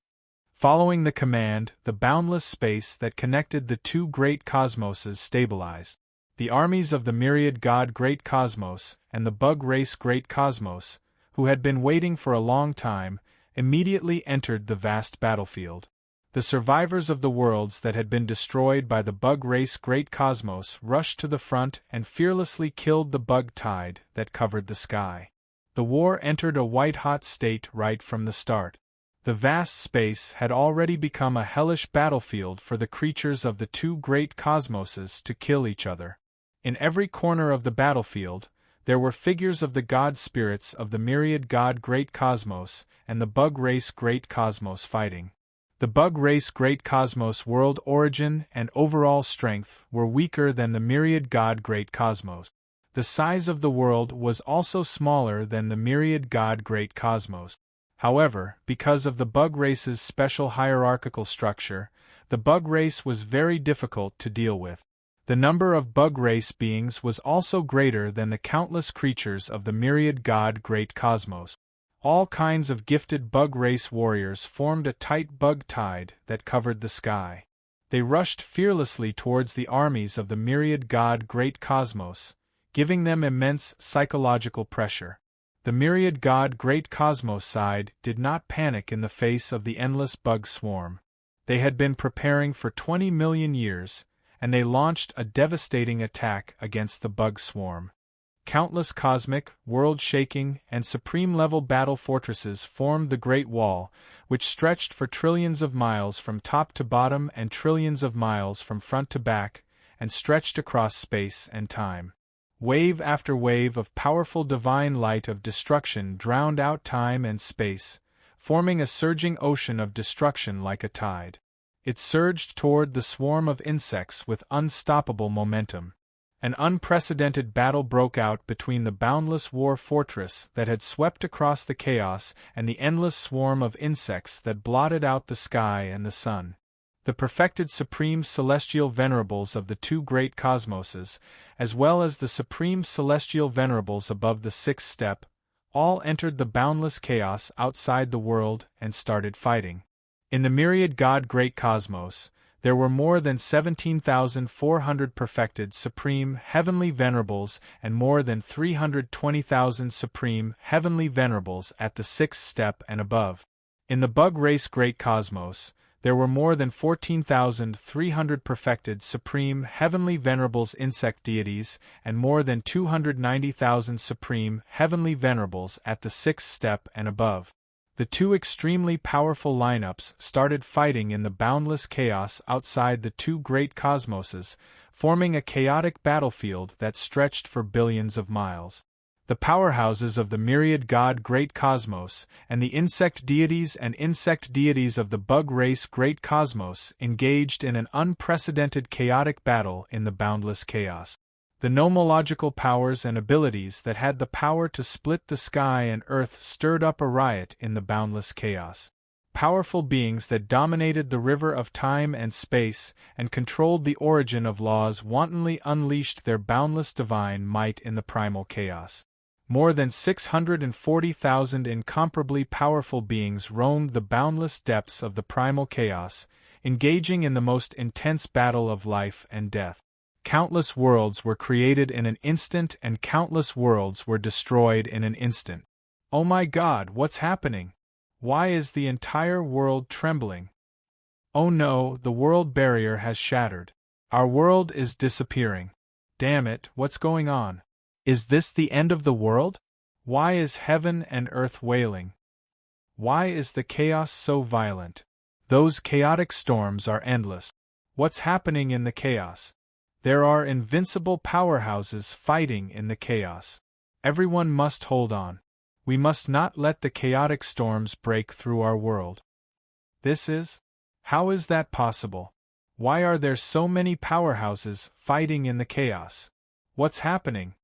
Following the command, the boundless space that connected the two great cosmoses stabilized. The armies of the myriad God Great Cosmos and the bug race Great Cosmos, who had been waiting for a long time, immediately entered the vast battlefield. The survivors of the worlds that had been destroyed by the bug race Great Cosmos rushed to the front and fearlessly killed the bug tide that covered the sky. The war entered a white-hot state right from the start. The vast space had already become a hellish battlefield for the creatures of the two great cosmoses to kill each other. In every corner of the battlefield, there were figures of the god spirits of the myriad God Great Cosmos and the bug race Great Cosmos fighting. The bug race Great Cosmos world origin and overall strength were weaker than the myriad God Great Cosmos. The size of the world was also smaller than the myriad God Great Cosmos. However, because of the bug race's special hierarchical structure, the bug race was very difficult to deal with. The number of bug race beings was also greater than the countless creatures of the myriad God Great Cosmos. All kinds of gifted bug race warriors formed a tight bug tide that covered the sky. They rushed fearlessly towards the armies of the myriad God Great Cosmos, giving them immense psychological pressure. The myriad God Great Cosmos side did not panic in the face of the endless bug swarm. They had been preparing for 20 million years, and they launched a devastating attack against the bug swarm. countless cosmic, world-shaking, and supreme-level battle fortresses formed the Great Wall, which stretched for trillions of miles from top to bottom and trillions of miles from front to back, and stretched across space and time. Wave after wave of powerful divine light of destruction drowned out time and space, forming a surging ocean of destruction like a tide. It surged toward the swarm of insects with unstoppable momentum. An unprecedented battle broke out between the boundless war fortress that had swept across the chaos and the endless swarm of insects that blotted out the sky and the sun. The perfected supreme celestial venerables of the two great cosmoses, as well as the supreme celestial venerables above the sixth step, all entered the boundless chaos outside the world and started fighting. In the myriad God-great cosmos, there were more than 17,400 perfected supreme heavenly venerables and more than 320,000 supreme heavenly venerables at the sixth step and above. In the bug race great cosmos, there were more than 14,300 perfected supreme heavenly venerables insect deities and more than 290,000 supreme heavenly venerables at the sixth step and above. The two extremely powerful lineups started fighting in the boundless chaos outside the two great cosmoses, forming a chaotic battlefield that stretched for billions of miles. The powerhouses of the myriad God-great cosmos and the insect deities of the bug race great cosmos engaged in an unprecedented chaotic battle in the boundless chaos. The nomological powers and abilities that had the power to split the sky and earth stirred up a riot in the boundless chaos. Powerful beings that dominated the river of time and space and controlled the origin of laws wantonly unleashed their boundless divine might in the primal chaos. More than 640,000 incomparably powerful beings roamed the boundless depths of the primal chaos, engaging in the most intense battle of life and death. Countless worlds were created in an instant and countless worlds were destroyed in an instant. Oh my God, what's happening? Why is the entire world trembling? Oh no, the world barrier has shattered. Our world is disappearing. Damn it, what's going on? Is this the end of the world? Why is heaven and earth wailing? Why is the chaos so violent? Those chaotic storms are endless. What's happening in the chaos? There are invincible powerhouses fighting in the chaos. Everyone must hold on. We must not let the chaotic storms break through our world. How is that possible? Why are there so many powerhouses fighting in the chaos? What's happening?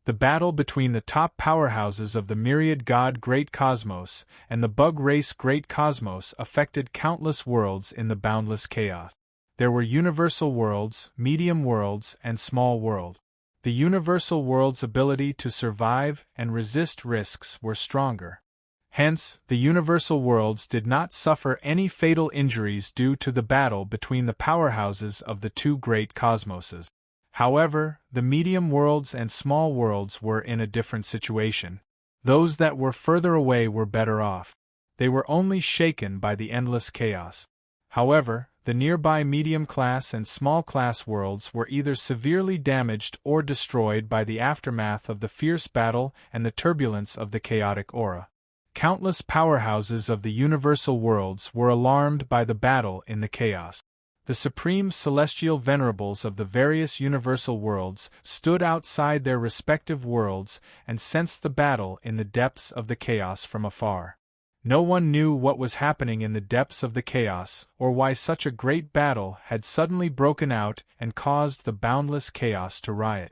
The battle between the top powerhouses of the myriad God-great cosmos and the bug race great cosmos affected countless worlds in the boundless chaos. There were universal worlds, medium worlds, and small world. The universal world's ability to survive and resist risks were stronger. Hence, the universal worlds did not suffer any fatal injuries due to the battle between the powerhouses of the two great cosmoses. However, the medium worlds and small worlds were in a different situation. Those that were further away were better off. They were only shaken by the endless chaos. However, the nearby medium-class and small-class worlds were either severely damaged or destroyed by the aftermath of the fierce battle and the turbulence of the chaotic aura. Countless powerhouses of the universal worlds were alarmed by the battle in the chaos. The supreme celestial venerables of the various universal worlds stood outside their respective worlds and sensed the battle in the depths of the chaos from afar. No one knew what was happening in the depths of the chaos, or why such a great battle had suddenly broken out and caused the boundless chaos to riot.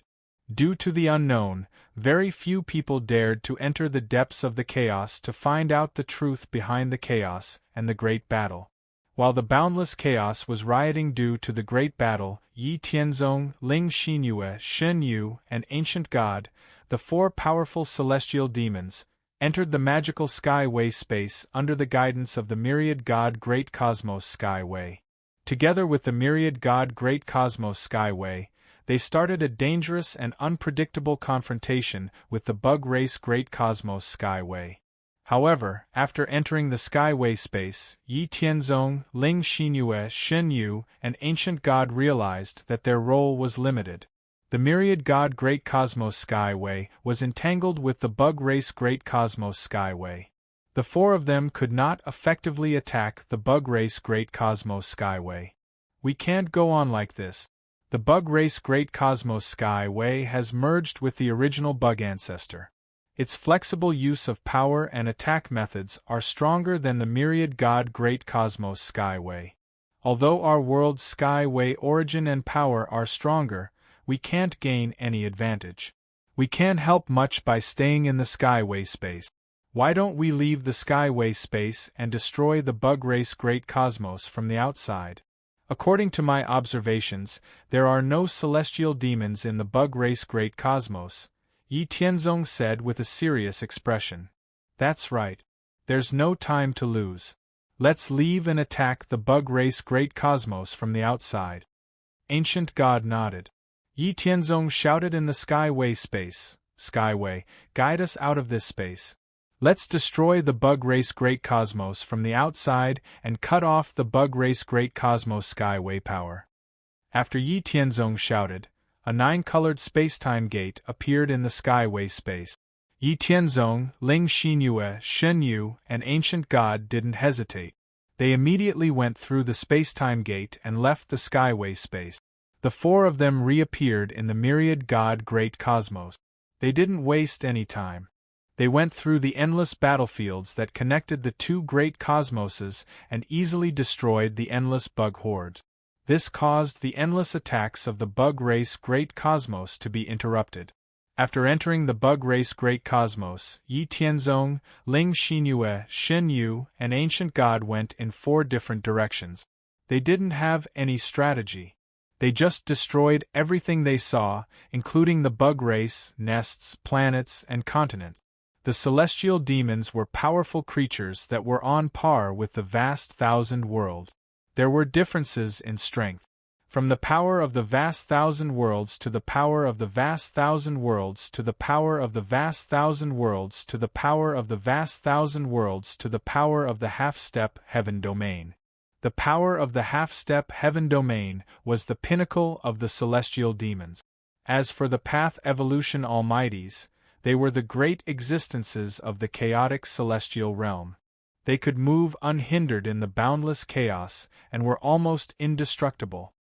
Due to the unknown, very few people dared to enter the depths of the chaos to find out the truth behind the chaos and the great battle. While the boundless chaos was rioting due to the great battle, Yi Tianzong, Ling Xinyue, Shen Yu, and Ancient God, the four powerful celestial demons, entered the magical Skyway space under the guidance of the myriad God Great Cosmos Skyway. Together with the myriad God Great Cosmos Skyway, they started a dangerous and unpredictable confrontation with the bug race Great Cosmos Skyway. However, after entering the Skyway space, Yi Tianzong, Ling Xinyue, Shen Yu, and Ancient God realized that their role was limited. The myriad god Great Cosmos Skyway was entangled with the bug race Great Cosmos Skyway. The four of them could not effectively attack the bug race Great Cosmos Skyway. We can't go on like this. The bug race Great Cosmos Skyway has merged with the original bug ancestor. Its flexible use of power and attack methods are stronger than the myriad god Great Cosmos Skyway. Although our world's Skyway origin and power are stronger, we can't gain any advantage. We can't help much by staying in the Skyway space. Why don't we leave the Skyway space and destroy the bug race Great Cosmos from the outside? According to my observations, there are no celestial demons in the bug race Great Cosmos, Yi Tianzong said with a serious expression. That's right. There's no time to lose. Let's leave and attack the bug race Great Cosmos from the outside. Ancient God nodded. Yi Tianzong shouted in the Skyway space, Skyway, guide us out of this space. Let's destroy the bug race Great Cosmos from the outside and cut off the bug race Great Cosmos Skyway power. After Yi Tianzong shouted, a 9-colored spacetime gate appeared in the Skyway space. Yi Tianzong, Ling Xinyue, Shen Yu, and Ancient God didn't hesitate. They immediately went through the spacetime gate and left the Skyway space. The four of them reappeared in the myriad god Great Cosmos. They didn't waste any time. They went through the endless battlefields that connected the two great cosmoses and easily destroyed the endless bug hordes. This caused the endless attacks of the bug race Great Cosmos to be interrupted. After entering the bug race Great Cosmos, Yi Tianzong, Ling Xinyue, Shen Yu, and Ancient God went in 4 different directions. They didn't have any strategy. They just destroyed everything they saw, including the bug race, nests, planets, and continents. The celestial demons were powerful creatures that were on par with the vast thousand world. There were differences in strength. From the power of the vast thousand worlds to the power of the vast thousand worlds to the power of the vast thousand worlds to the power of the vast thousand worlds to the power of the half-step heaven domain. The power of the half-step heaven domain was the pinnacle of the celestial demons. As for the path evolution almighties, they were the great existences of the chaotic celestial realm. They could move unhindered in the boundless chaos and were almost indestructible.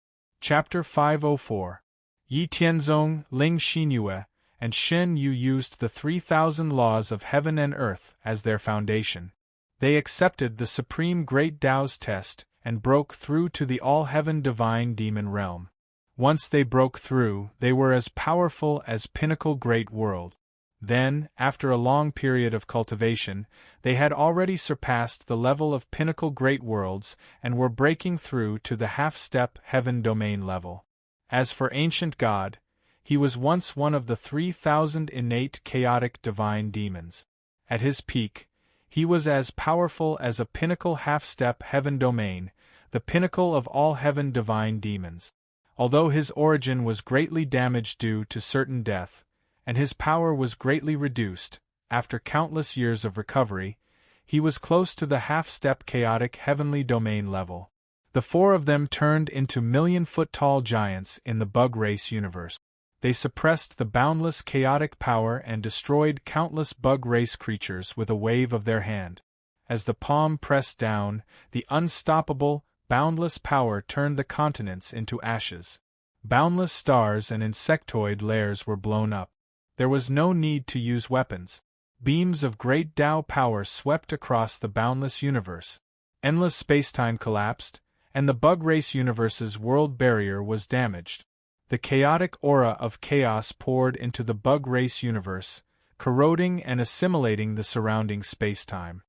Chapter 504. Yi Tianzong, Ling Xinyue, and Shen Yu used the 3,000 laws of heaven and earth as their foundation. They accepted the supreme Great Tao's test and broke through to the all-heaven divine demon realm. Once they broke through, they were as powerful as pinnacle great world. Then, after a long period of cultivation, they had already surpassed the level of pinnacle great worlds and were breaking through to the half-step heaven domain level. As for Ancient God, he was once one of the 3,000 innate chaotic divine demons. At his peak, he was as powerful as a pinnacle half-step heaven domain, the pinnacle of all heaven divine demons. Although his origin was greatly damaged due to certain death, and his power was greatly reduced, after countless years of recovery, he was close to the half-step chaotic heavenly domain level. The 4 of them turned into million-foot-tall giants in the bug race universe. They suppressed the boundless chaotic power and destroyed countless bug race creatures with a wave of their hand. As the palm pressed down, the unstoppable, boundless power turned the continents into ashes. Boundless stars and insectoid layers were blown up. There was no need to use weapons. Beams of great Tao power swept across the boundless universe. Endless spacetime collapsed, and the bug race universe's world barrier was damaged. The chaotic aura of chaos poured into the bug race universe, corroding and assimilating the surrounding spacetime.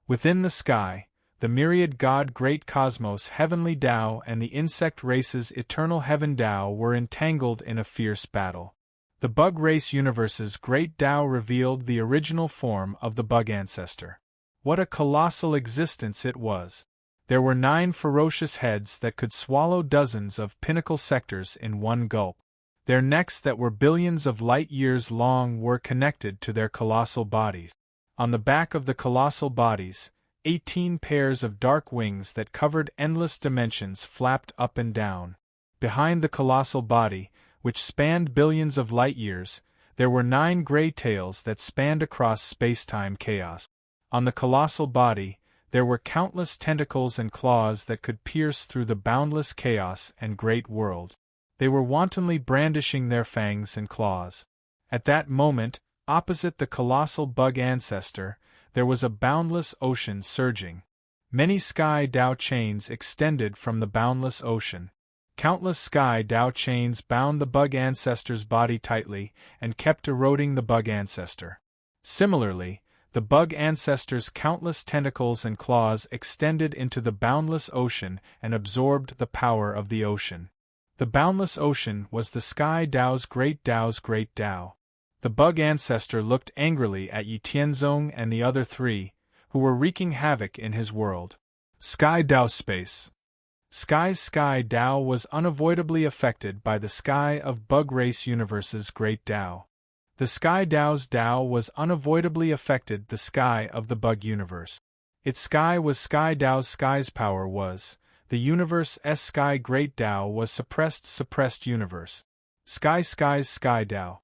Within the sky, the myriad god Great Cosmos Heavenly Tao and the insect race's eternal Heaven Tao were entangled in a fierce battle. The bug race universe's great Tao revealed the original form of the bug ancestor. What a colossal existence it was! There were 9 ferocious heads that could swallow dozens of pinnacle sectors in one gulp. Their necks that were billions of light-years long were connected to their colossal bodies. On the back of the colossal bodies, 18 pairs of dark wings that covered endless dimensions flapped up and down. Behind the colossal body, which spanned billions of light-years, there were 9 gray tails that spanned across space-time chaos. On the colossal body, there were countless tentacles and claws that could pierce through the boundless chaos and great world. They were wantonly brandishing their fangs and claws. At that moment, opposite the colossal bug ancestor, there was a boundless ocean surging. Many sky Dao chains extended from the boundless ocean. Countless sky Dao chains bound the bug ancestor's body tightly and kept eroding the bug ancestor. Similarly, the bug ancestor's countless tentacles and claws extended into the boundless ocean and absorbed the power of the ocean. The boundless ocean was the sky Dao's great Dao. The bug ancestor looked angrily at Yi Tianzong and the other 3, who were wreaking havoc in his world. Sky Dao space. Sky's sky Dao was unavoidably affected by the sky of Bug Race Universe's great Dao. The sky Dao's Dao was unavoidably affected the sky of the Bug Universe. Its sky was sky Dao's sky's power was, the universe's sky great Dao was suppressed universe. Sky's sky Dao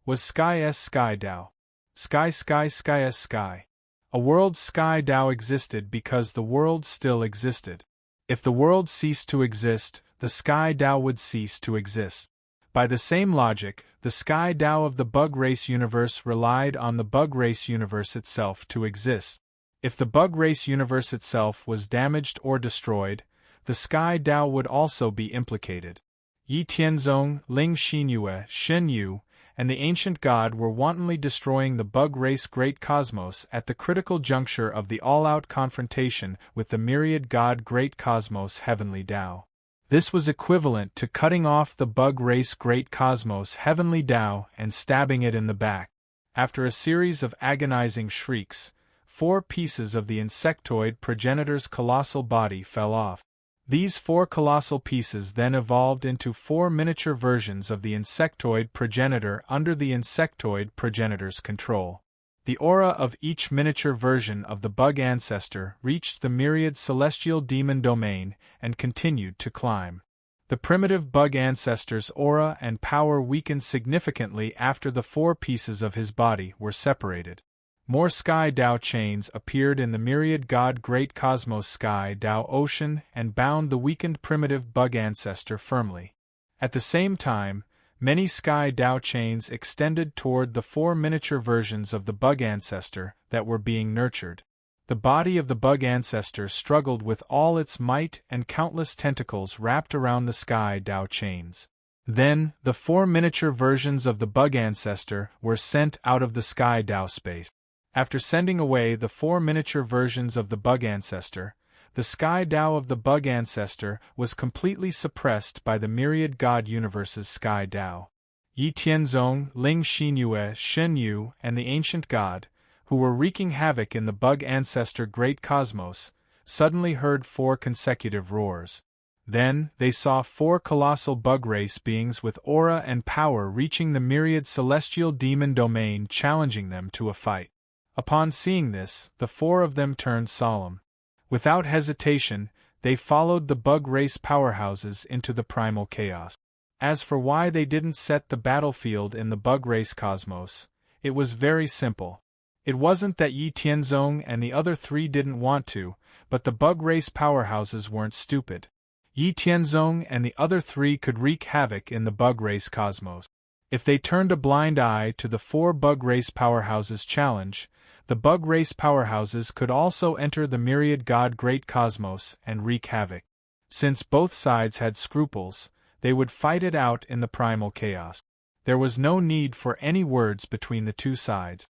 was sky's sky Dao. Sky's sky. A world's sky Dao existed because the world still existed. If the world ceased to exist, the sky Dao would cease to exist. By the same logic, the sky Dao of the Bug Race Universe relied on the Bug Race Universe itself to exist. If the Bug Race Universe itself was damaged or destroyed, the sky Dao would also be implicated. Yi Tianzong, Ling Xinyue, Shen Yu, and the ancient god were wantonly destroying the bug race great cosmos at the critical juncture of the all-out confrontation with the myriad god great cosmos heavenly Dao. This was equivalent to cutting off the bug race great cosmos heavenly Dao and stabbing it in the back. After a series of agonizing shrieks, 4 pieces of the insectoid progenitor's colossal body fell off. These 4 colossal pieces then evolved into 4 miniature versions of the insectoid progenitor under the insectoid progenitor's control. The aura of each miniature version of the bug ancestor reached the myriad celestial demon domain and continued to climb. The primitive bug ancestor's aura and power weakened significantly after the 4 pieces of his body were separated. More sky Dao chains appeared in the myriad god great cosmos sky Dao ocean and bound the weakened primitive bug ancestor firmly. At the same time, many sky Dao chains extended toward the 4 miniature versions of the bug ancestor that were being nurtured. The body of the bug ancestor struggled with all its might and countless tentacles wrapped around the sky Dao chains. Then, the 4 miniature versions of the bug ancestor were sent out of the sky Dao space. After sending away the 4 miniature versions of the bug ancestor, the sky Dao of the bug ancestor was completely suppressed by the myriad god universe's sky Dao. Yi Tianzong, Ling Xinyue, Shen Yu, and the ancient god, who were wreaking havoc in the bug ancestor great cosmos, suddenly heard 4 consecutive roars. Then, they saw 4 colossal bug race beings with aura and power reaching the myriad celestial demon domain, challenging them to a fight. Upon seeing this, the 4 of them turned solemn. Without hesitation, they followed the bug race powerhouses into the primal chaos. As for why they didn't set the battlefield in the bug race cosmos, it was very simple. It wasn't that Yi Tianzong and the other 3 didn't want to, but the bug race powerhouses weren't stupid. Yi Tianzong and the other 3 could wreak havoc in the bug race cosmos. If they turned a blind eye to the 4 bug race powerhouses' challenge, the bug race powerhouses could also enter the myriad god great cosmos and wreak havoc. Since both sides had scruples, they would fight it out in the primal chaos. There was no need for any words between the 2 sides.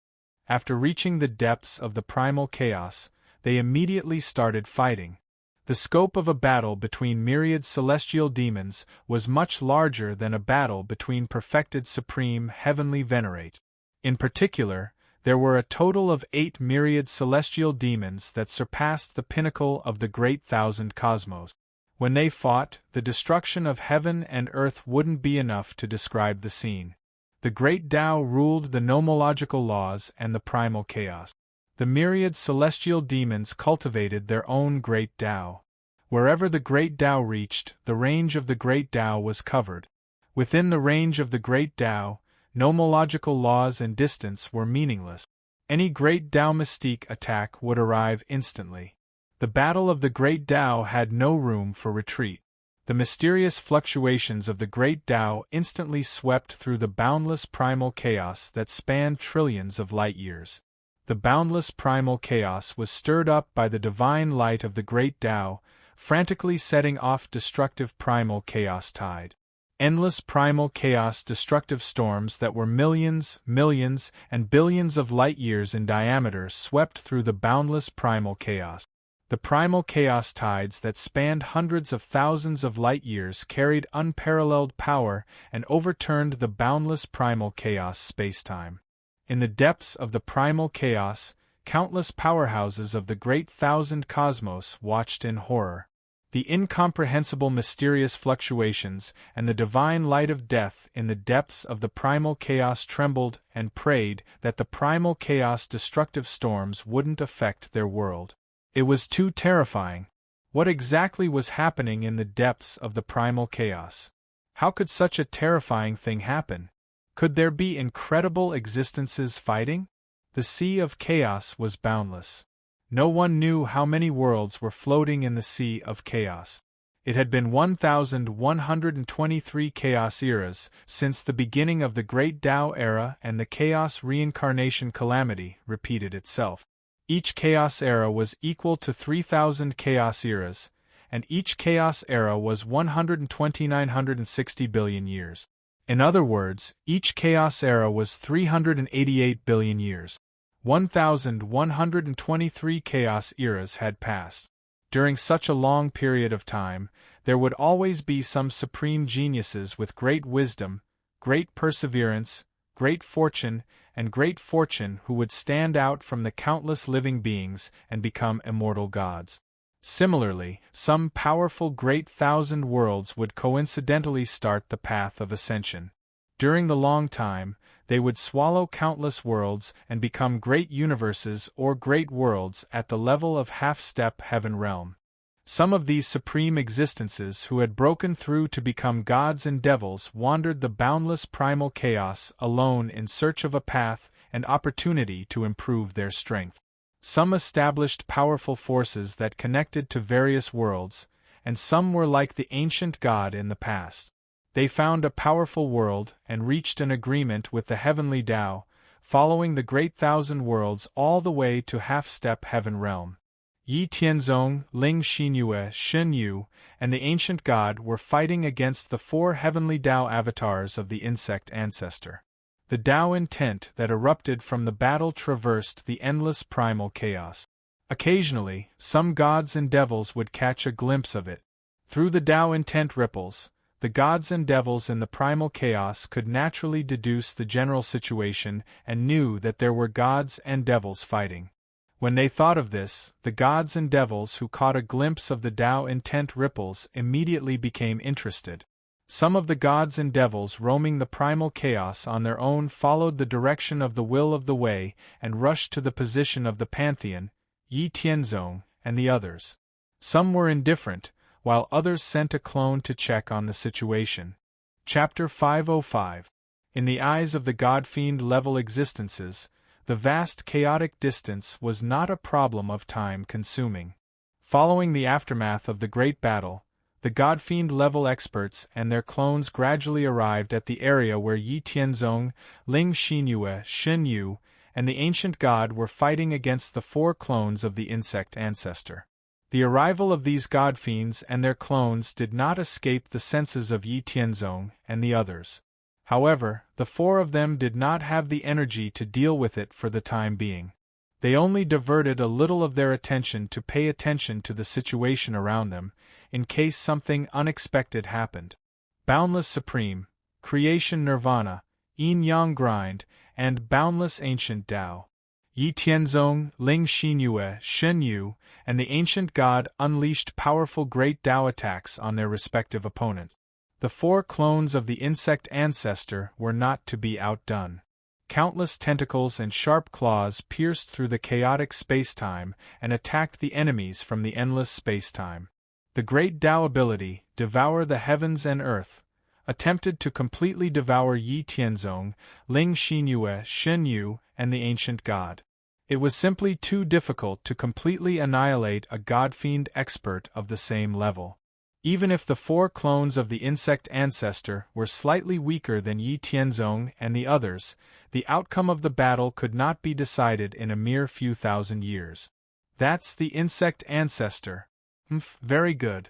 After reaching the depths of the primal chaos, they immediately started fighting. The scope of a battle between myriad celestial demons was much larger than a battle between perfected supreme heavenly venerates. In particular, there were a total of 8 myriad celestial demons that surpassed the pinnacle of the great thousand cosmos. When they fought, the destruction of heaven and earth wouldn't be enough to describe the scene. The great Tao ruled the nomological laws and the primal chaos. The myriad celestial demons cultivated their own great Tao. Wherever the great Tao reached, the range of the great Tao was covered. Within the range of the great Tao, nomological laws and distance were meaningless. Any great Tao mystique attack would arrive instantly. The battle of the great Tao had no room for retreat. The mysterious fluctuations of the great Tao instantly swept through the boundless primal chaos that spanned trillions of light-years. The boundless primal chaos was stirred up by the divine light of the great Tao, frantically setting off destructive primal chaos tide. Endless primal chaos destructive storms that were millions, and billions of light-years in diameter swept through the boundless primal chaos. The primal chaos tides that spanned hundreds of thousands of light-years carried unparalleled power and overturned the boundless primal chaos spacetime. In the depths of the primal chaos, countless powerhouses of the great thousand cosmos watched in horror. The incomprehensible mysterious fluctuations and the divine light of death in the depths of the primal chaos trembled and prayed that the primal chaos destructive storms wouldn't affect their world. It was too terrifying. What exactly was happening in the depths of the primal chaos? How could such a terrifying thing happen? Could there be incredible existences fighting? The sea of chaos was boundless. No one knew how many worlds were floating in the sea of chaos. It had been 1,123 chaos eras since the beginning of the Great Tao era, and the chaos reincarnation calamity repeated itself. Each chaos era was equal to 3,000 chaos eras, and each chaos era was 12960 billion years. In other words, each chaos era was 388 billion years. 1,123 chaos eras had passed. During such a long period of time, there would always be some supreme geniuses with great wisdom, great perseverance, great fortune who would stand out from the countless living beings and become immortal gods. Similarly, some powerful great thousand worlds would coincidentally start the path of ascension. During the long time, they would swallow countless worlds and become great universes or great worlds at the level of half-step heaven realm. Some of these supreme existences who had broken through to become gods and devils wandered the boundless primal chaos alone in search of a path and opportunity to improve their strength. Some established powerful forces that connected to various worlds, and some were like the ancient god in the past. They found a powerful world and reached an agreement with the heavenly Tao, following the great thousand worlds all the way to half-step heaven realm. Yi Tianzong, Ling Xinyue, Shen Yu, and the ancient god were fighting against the four heavenly Tao avatars of the insect ancestor. The Tao intent that erupted from the battle traversed the endless primal chaos. Occasionally, some gods and devils would catch a glimpse of it. Through the Tao intent ripples, the gods and devils in the primal chaos could naturally deduce the general situation and knew that there were gods and devils fighting. When they thought of this, the gods and devils who caught a glimpse of the Tao intent ripples immediately became interested. Some of the gods and devils roaming the primal chaos on their own followed the direction of the will of the way and rushed to the position of the pantheon, Yi Tianzong, and the others. Some were indifferent, while others sent a clone to check on the situation. Chapter 505. In the eyes of the God-fiend-level existences, the vast chaotic distance was not a problem of time-consuming. Following the aftermath of the great battle, the God-fiend-level experts and their clones gradually arrived at the area where Yi Tianzong, Ling Xinyue, Shen Yu, and the ancient god were fighting against the four clones of the insect ancestor. The arrival of these god-fiends and their clones did not escape the senses of Yi Tianzong and the others. However, the four of them did not have the energy to deal with it for the time being. They only diverted a little of their attention to pay attention to the situation around them, in case something unexpected happened. Boundless Supreme, Creation Nirvana, Yin-Yang Grind, and Boundless Ancient Tao. Yi Tianzong, Ling Xinyue, Shen Yu, and the ancient god unleashed powerful great Tao attacks on their respective opponents. The four clones of the insect ancestor were not to be outdone. Countless tentacles and sharp claws pierced through the chaotic spacetime and attacked the enemies from the endless spacetime. The great Tao ability, Devour the Heavens and Earth, attempted to completely devour Yi Tianzong, Ling Xinyue, Shen Yu, and the ancient god. It was simply too difficult to completely annihilate a god-fiend expert of the same level. Even if the 4 clones of the insect ancestor were slightly weaker than Yi Tianzong and the others, the outcome of the battle could not be decided in a mere few thousand years. That's the insect ancestor. Very good.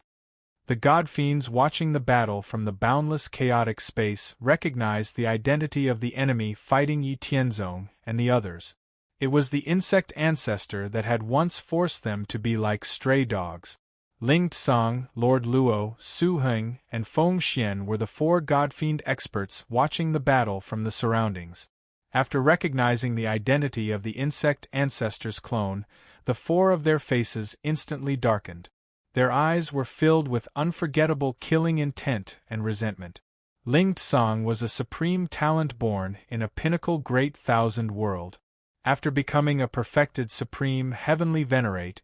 The god-fiends watching the battle from the boundless chaotic space recognized the identity of the enemy fighting Yi Tianzong and the others. It was the insect ancestor that had once forced them to be like stray dogs. Ling Tsang, Lord Luo, Su Heng, and Feng Xian were the 4 god-fiend experts watching the battle from the surroundings. After recognizing the identity of the insect ancestor's clone, the 4 of their faces instantly darkened. Their eyes were filled with unforgettable killing intent and resentment. Ling Tsang was a supreme talent born in a pinnacle great thousand world. After becoming a perfected supreme heavenly venerate,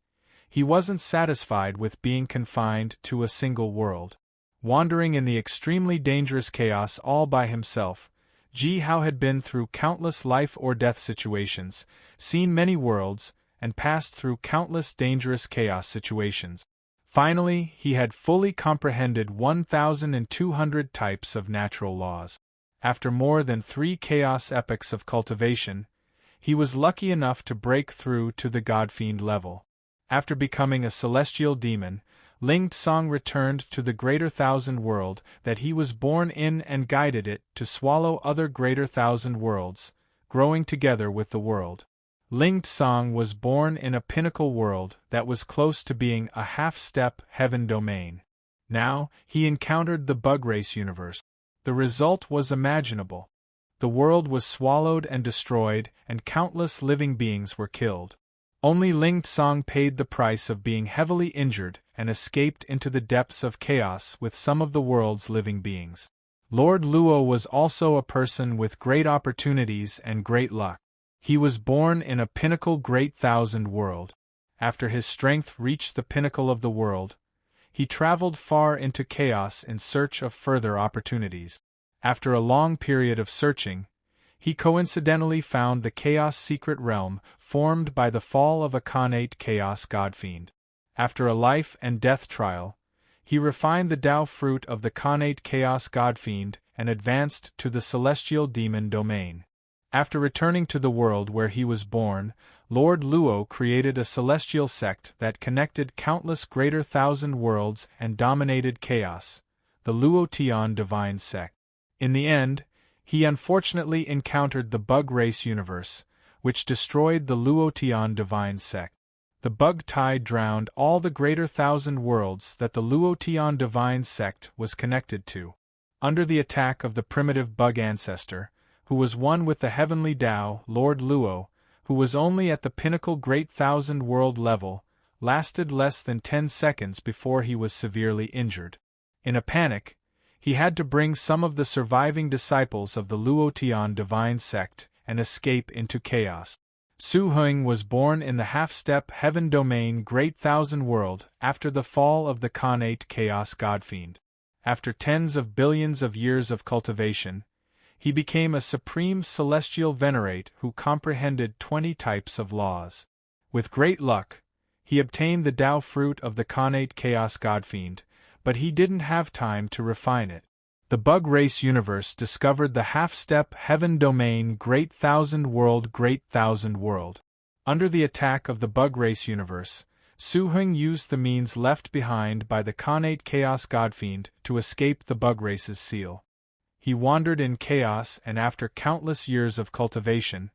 he wasn't satisfied with being confined to a single world. Wandering in the extremely dangerous chaos all by himself, Ji Hao had been through countless life-or-death situations, seen many worlds, and passed through countless dangerous chaos situations. Finally, he had fully comprehended 1,200 types of natural laws. After more than 3 chaos epochs of cultivation, he was lucky enough to break through to the god-fiend level. After becoming a celestial demon, Ling Tsang returned to the greater thousand world that he was born in and guided it to swallow other greater thousand worlds, growing together with the world. Ling Tsang was born in a pinnacle world that was close to being a half-step heaven domain. Now, he encountered the bug race universe. The result was imaginable. The world was swallowed and destroyed, and countless living beings were killed. Only Ling Tsang paid the price of being heavily injured and escaped into the depths of chaos with some of the world's living beings. Lord Luo was also a person with great opportunities and great luck. He was born in a pinnacle great thousand world. After his strength reached the pinnacle of the world, he traveled far into chaos in search of further opportunities. After a long period of searching, he coincidentally found the Chaos Secret Realm formed by the fall of a Khanate Chaos God-Fiend. After a life and death trial, he refined the Tao fruit of the Khanate Chaos God-Fiend and advanced to the Celestial Demon domain. After returning to the world where he was born, Lord Luo created a celestial sect that connected countless greater thousand worlds and dominated chaos, the Luotian Divine Sect. In the end, he unfortunately encountered the bug race universe, which destroyed the Luotian Divine Sect. The bug tide drowned all the greater thousand worlds that the Luotian Divine Sect was connected to. Under the attack of the primitive bug ancestor, who was one with the heavenly Tao, Lord Luo, who was only at the pinnacle great thousand world level, lasted less than 10 seconds before he was severely injured. In a panic, he had to bring some of the surviving disciples of the Luotian Divine Sect and escape into chaos. Su Heng was born in the half-step heaven domain great thousand world after the fall of the Khanate Chaos God-Fiend. After tens of billions of years of cultivation, he became a supreme celestial venerate who comprehended 20 types of laws. With great luck, he obtained the Tao fruit of the Khanate Chaos God-Fiend, but he didn't have time to refine it. The bug race universe discovered the half-step heaven domain great thousand world. Under the attack of the bug race universe, Su Heng used the means left behind by the Khanate Chaos God-Fiend to escape the bug race's seal. He wandered in chaos and after countless years of cultivation,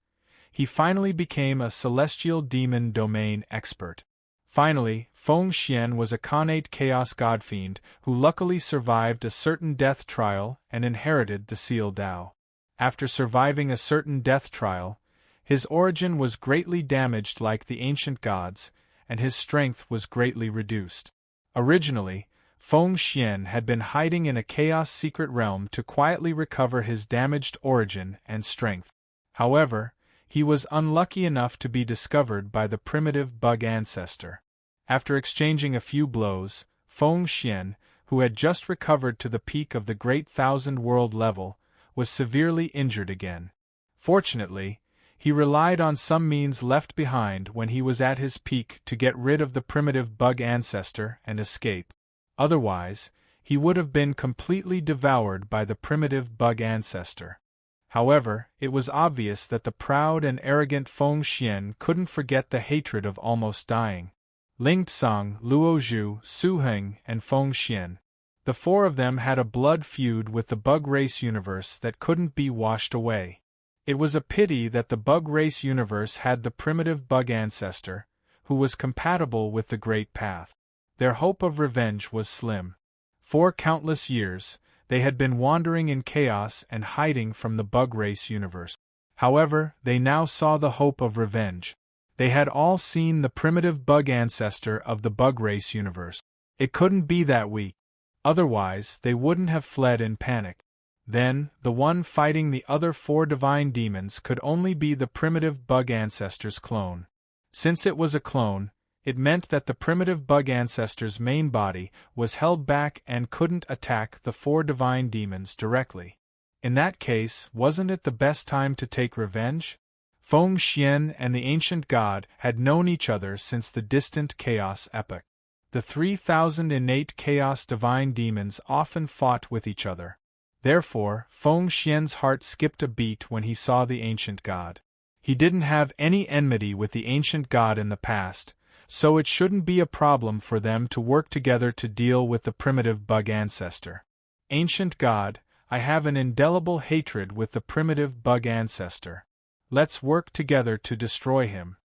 he finally became a celestial demon domain expert. Finally, Feng Xian was a Khanate Chaos God-Fiend who luckily survived a certain death trial and inherited the Seal Tao. After surviving a certain death trial, his origin was greatly damaged like the ancient gods, and his strength was greatly reduced. Originally, Feng Xian had been hiding in a Chaos Secret Realm to quietly recover his damaged origin and strength. However, he was unlucky enough to be discovered by the primitive bug ancestor. After exchanging a few blows, Feng Xian, who had just recovered to the peak of the Great Thousand World level, was severely injured again. Fortunately, he relied on some means left behind when he was at his peak to get rid of the primitive bug ancestor and escape. Otherwise, he would have been completely devoured by the primitive bug ancestor. However, it was obvious that the proud and arrogant Feng Xian couldn't forget the hatred of almost dying. Ling Tsang, Luo Zhu, Su Heng, and Feng Xian. The four of them had a blood feud with the bug race universe that couldn't be washed away. It was a pity that the bug race universe had the primitive bug ancestor, who was compatible with the Great Path. Their hope of revenge was slim. For countless years, they had been wandering in chaos and hiding from the bug race universe. However, they now saw the hope of revenge. They had all seen the primitive bug ancestor of the bug race universe. It couldn't be that weak. Otherwise, they wouldn't have fled in panic. Then, the one fighting the other four divine demons could only be the primitive bug ancestor's clone. Since it was a clone, it meant that the primitive bug ancestor's main body was held back and couldn't attack the four divine demons directly. In that case, wasn't it the best time to take revenge? Feng Xian and the ancient god had known each other since the distant chaos epoch. The 3,000 innate chaos divine demons often fought with each other. Therefore, Feng Xian's heart skipped a beat when he saw the ancient god. He didn't have any enmity with the ancient god in the past, so it shouldn't be a problem for them to work together to deal with the primitive bug ancestor. Ancient god, I have an indelible hatred with the primitive bug ancestor. Let's work together to destroy him.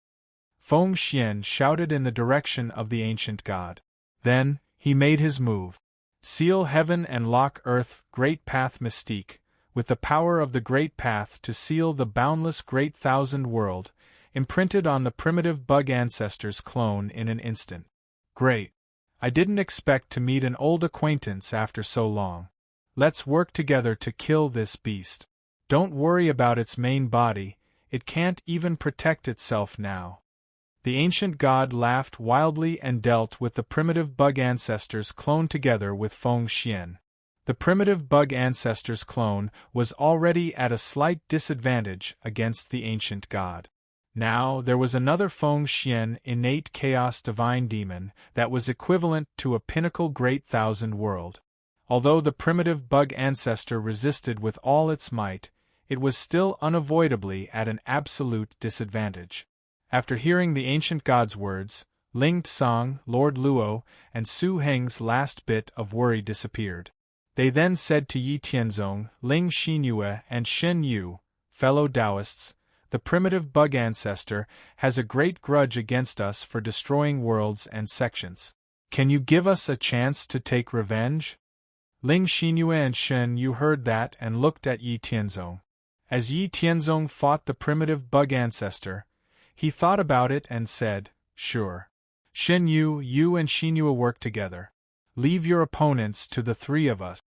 Feng Xian shouted in the direction of the ancient god. Then, he made his move. Seal heaven and lock earth, Great Path mystique, with the power of the Great Path to seal the boundless Great Thousand World, imprinted on the primitive bug ancestor's clone in an instant. Great. I didn't expect to meet an old acquaintance after so long. Let's work together to kill this beast. Don't worry about its main body, it can't even protect itself now. The ancient god laughed wildly and dealt with the primitive bug ancestor's clone together with Feng Xian. The primitive bug ancestor's clone was already at a slight disadvantage against the ancient god. Now there was another Feng Xian innate chaos divine demon that was equivalent to a pinnacle Great Thousand World. Although the primitive bug ancestor resisted with all its might, it was still unavoidably at an absolute disadvantage. After hearing the ancient god's words, Ling Tsang, Lord Luo, and Su Heng's last bit of worry disappeared. They then said to Yi Tianzong, Ling Xinyue, and Shen Yu, fellow Taoists, the primitive bug ancestor has a great grudge against us for destroying worlds and sections. Can you give us a chance to take revenge? Ling Xinyue and Shen Yu heard that and looked at Yi Tianzong. As Yi Tianzong fought the primitive bug ancestor, he thought about it and said, sure. Shen Yu, you and Xinyue work together. Leave your opponents to the three of us.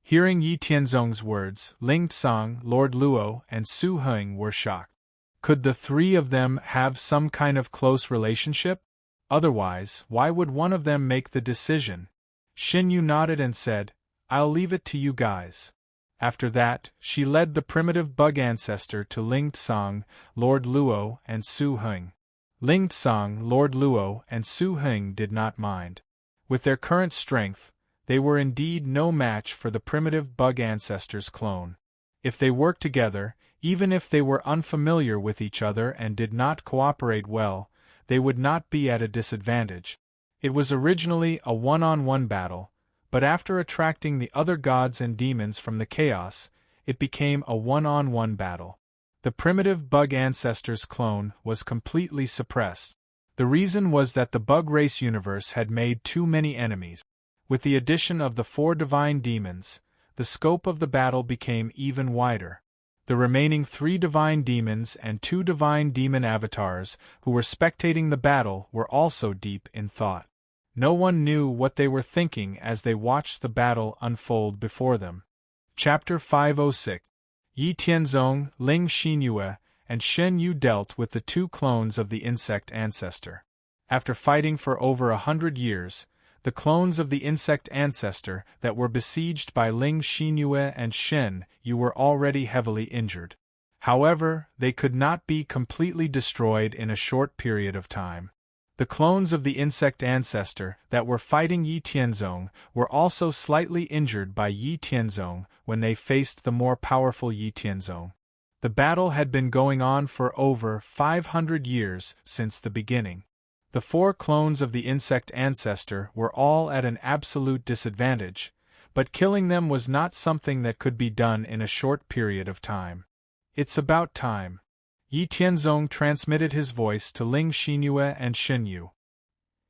Hearing Yi Tianzong's words, Ling Tsang, Lord Luo, and Su Heng were shocked. Could the three of them have some kind of close relationship? Otherwise, why would one of them make the decision? Shen Yu nodded and said, I'll leave it to you guys. After that, she led the primitive bug ancestor to Ling Tsang, Lord Luo, and Su Heng. Ling Tsang, Lord Luo, and Su Heng did not mind. With their current strength, they were indeed no match for the primitive bug ancestor's clone. If they worked together, even if they were unfamiliar with each other and did not cooperate well, they would not be at a disadvantage. It was originally a one-on-one battle, but after attracting the other gods and demons from the chaos, it became a one-on-one battle. The primitive bug ancestor's clone was completely suppressed. The reason was that the bug race universe had made too many enemies. With the addition of the four divine demons, the scope of the battle became even wider. The remaining 3 divine demons and 2 divine demon avatars who were spectating the battle were also deep in thought. No one knew what they were thinking as they watched the battle unfold before them. Chapter 506. Yi Tianzong, Ling Xinyue, and Shen Yu dealt with the 2 clones of the insect ancestor. After fighting for over 100 years, the clones of the insect ancestor that were besieged by Ling Xinyue and Shen Yu were already heavily injured. However, they could not be completely destroyed in a short period of time. The clones of the insect ancestor that were fighting Yi Tianzong were also slightly injured by Yi Tianzong when they faced the more powerful Yi Tianzong. The battle had been going on for over 500 years since the beginning. The 4 clones of the insect ancestor were all at an absolute disadvantage, but killing them was not something that could be done in a short period of time. It's about time. Yi Tianzong transmitted his voice to Ling Xinyue and Shen Yu.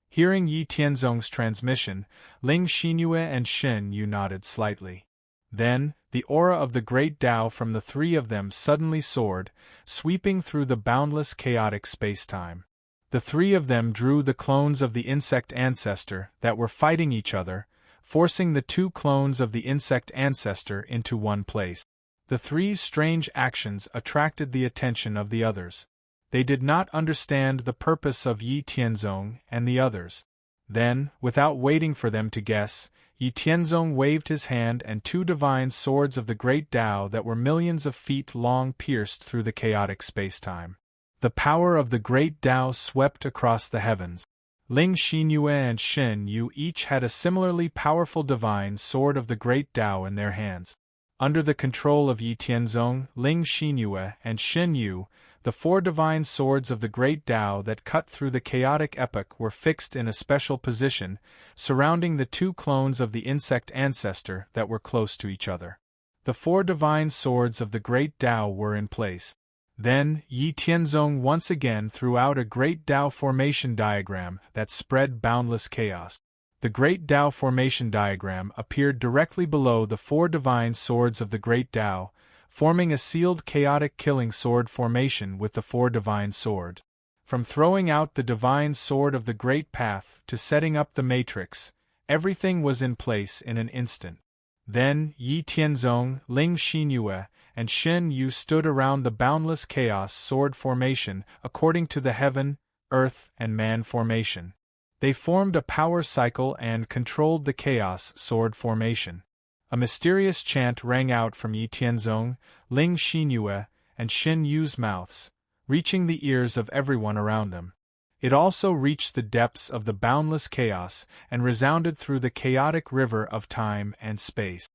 Hearing Yi Tianzong's transmission, Ling Xinyue and Shen Yu nodded slightly. Then, the aura of the great Tao from the 3 of them suddenly soared, sweeping through the boundless chaotic space-time. The 3 of them drew the clones of the insect ancestor that were fighting each other, forcing the 2 clones of the insect ancestor into one place. The 3's strange actions attracted the attention of the others. They did not understand the purpose of Yi Tianzong and the others. Then, without waiting for them to guess, Yi Tianzong waved his hand and 2 divine swords of the great Tao that were millions of feet long pierced through the chaotic space-time. The power of the great Tao swept across the heavens. Ling Xinyue and Shen Yu each had a similarly powerful divine sword of the great Tao in their hands. Under the control of Yi Tianzong, Ling Xinyue, and Shen Yu, the 4 divine swords of the great Tao that cut through the chaotic epoch were fixed in a special position, surrounding the 2 clones of the insect ancestor that were close to each other. The 4 divine swords of the great Tao were in place. Then, Yi Tianzong once again threw out a great Tao formation diagram that spread boundless chaos. The great Tao formation diagram appeared directly below the 4 divine swords of the great Tao, forming a sealed chaotic killing sword formation with the 4 divine sword. From throwing out the divine sword of the great path to setting up the matrix, everything was in place in an instant. Then, Yi Tianzong, Ling Xinyue, and Shen Yu stood around the boundless chaos sword formation according to the heaven, earth, and man formation. They formed a power cycle and controlled the chaos sword formation. A mysterious chant rang out from Yi Tianzong, Ling Xinyue, and Shen Yu's mouths, reaching the ears of everyone around them. It also reached the depths of the boundless chaos and resounded through the chaotic river of time and space.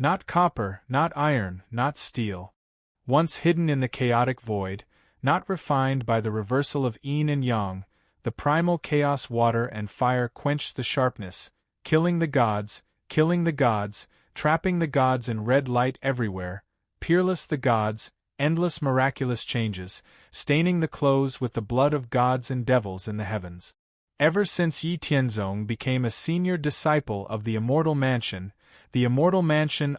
Not copper, not iron, not steel. Once hidden in the chaotic void, not refined by the reversal of yin and yang, the primal chaos water and fire quenched the sharpness, killing the gods, trapping the gods in red light everywhere, peerless the gods, endless miraculous changes, staining the clothes with the blood of gods and devils in the heavens. Ever since Yi Tianzong became a senior disciple of the Immortal Mansion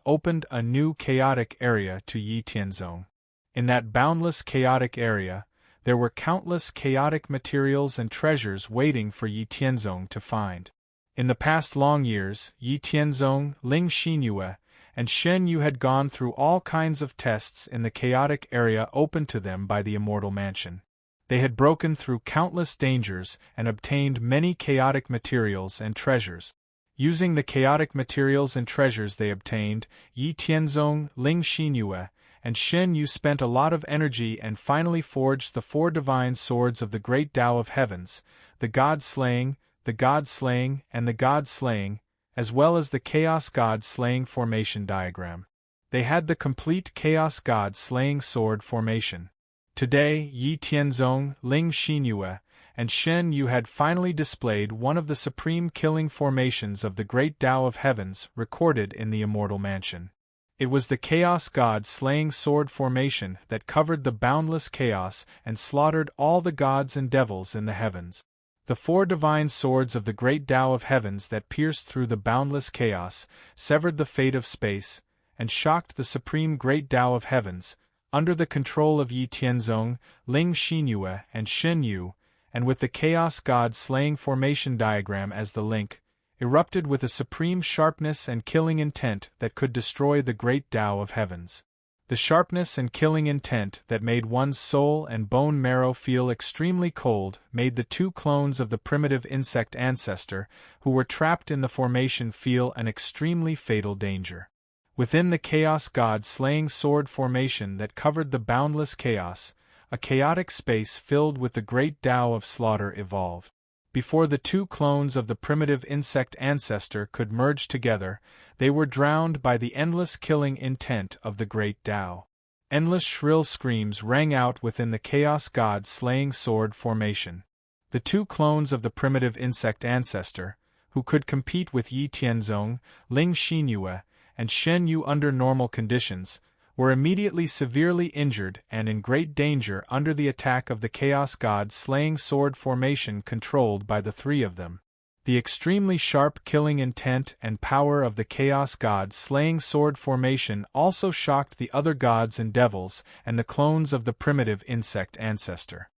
opened a new chaotic area to Yi Tianzong. In that boundless chaotic area, there were countless chaotic materials and treasures waiting for Yi Tianzong to find. In the past long years, Yi Tianzong, Ling Xinyue, and Shen Yu had gone through all kinds of tests in the chaotic area opened to them by the Immortal Mansion. They had broken through countless dangers and obtained many chaotic materials and treasures. Using the chaotic materials and treasures they obtained, Yi Tianzong, Ling Xinyue, and Shen Yu spent a lot of energy and finally forged the 4 divine swords of the great Tao of Heavens, the God-slaying, the God-slaying, and the God-slaying, as well as the Chaos God-slaying formation diagram. They had the complete Chaos God-slaying sword formation. Today, Yi Tianzong, Ling Xinyue, and Shen Yu had finally displayed one of the supreme killing formations of the great Tao of Heavens recorded in the Immortal Mansion. It was the Chaos God-slaying sword formation that covered the boundless chaos and slaughtered all the gods and devils in the heavens. The 4 divine swords of the great Tao of Heavens that pierced through the boundless chaos, severed the fate of space, and shocked the supreme great Tao of Heavens, under the control of Yi Tianzong, Ling Xinyue, and Shen Yu, and with the Chaos God-slaying formation diagram as the link, erupted with a supreme sharpness and killing intent that could destroy the great Tao of Heavens. The sharpness and killing intent that made one's soul and bone marrow feel extremely cold made the two clones of the primitive insect ancestor, who were trapped in the formation, feel an extremely fatal danger. Within the chaos god slaying sword formation that covered the boundless chaos, a chaotic space filled with the great Tao of slaughter evolved. Before the two clones of the primitive insect ancestor could merge together, they were drowned by the endless killing intent of the great Tao. Endless shrill screams rang out within the chaos god slaying sword formation. The two clones of the primitive insect ancestor, who could compete with Yi Tianzong, Ling Xinyue, and Shen Yu under normal conditions, were immediately severely injured and in great danger under the attack of the Chaos God slaying sword formation controlled by the three of them. The extremely sharp killing intent and power of the Chaos God slaying sword formation also shocked the other gods and devils and the clones of the primitive insect ancestor.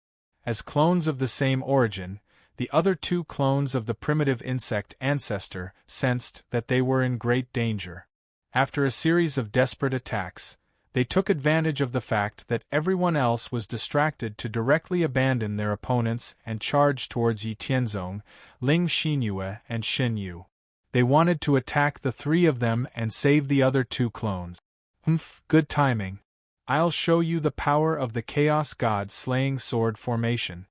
As clones of the same origin, the other two clones of the primitive insect ancestor sensed that they were in great danger. After a series of desperate attacks, they took advantage of the fact that everyone else was distracted to directly abandon their opponents and charge towards Yi Tianzong, Ling Xinyue, and Shen Yu. They wanted to attack the three of them and save the other two clones. Good timing. I'll show you the power of the Chaos God slaying sword formation.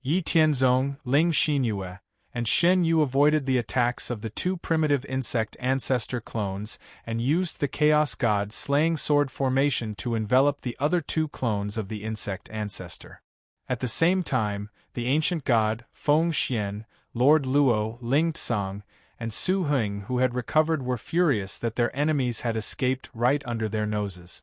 Yi Tianzong, Ling Xinyue, and Shen Yu avoided the attacks of the two primitive insect ancestor clones and used the Chaos God slaying sword formation to envelop the other two clones of the insect ancestor. At the same time, the ancient god, Feng Xian, Lord Luo, Ling Tsang, and Su Heng who had recovered were furious that their enemies had escaped right under their noses.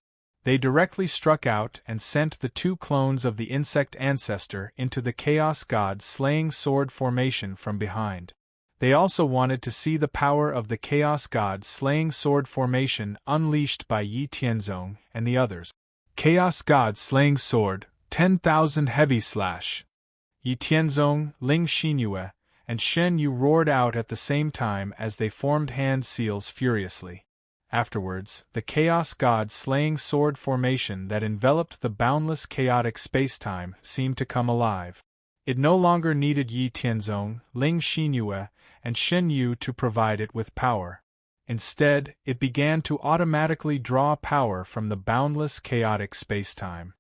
They directly struck out and sent the two clones of the insect ancestor into the Chaos God slaying sword formation from behind. They also wanted to see the power of the Chaos God slaying sword formation unleashed by Yi Tianzong and the others. Chaos God slaying sword, 10,000 heavy slash. Yi Tianzong, Ling Xinyue, and Shen Yu roared out at the same time as they formed hand seals furiously. Afterwards, the Chaos God slaying sword formation that enveloped the boundless chaotic spacetime seemed to come alive. It no longer needed Yi Tianzong, Ling Xinyue, and Shen Yu to provide it with power. Instead, it began to automatically draw power from the boundless chaotic spacetime.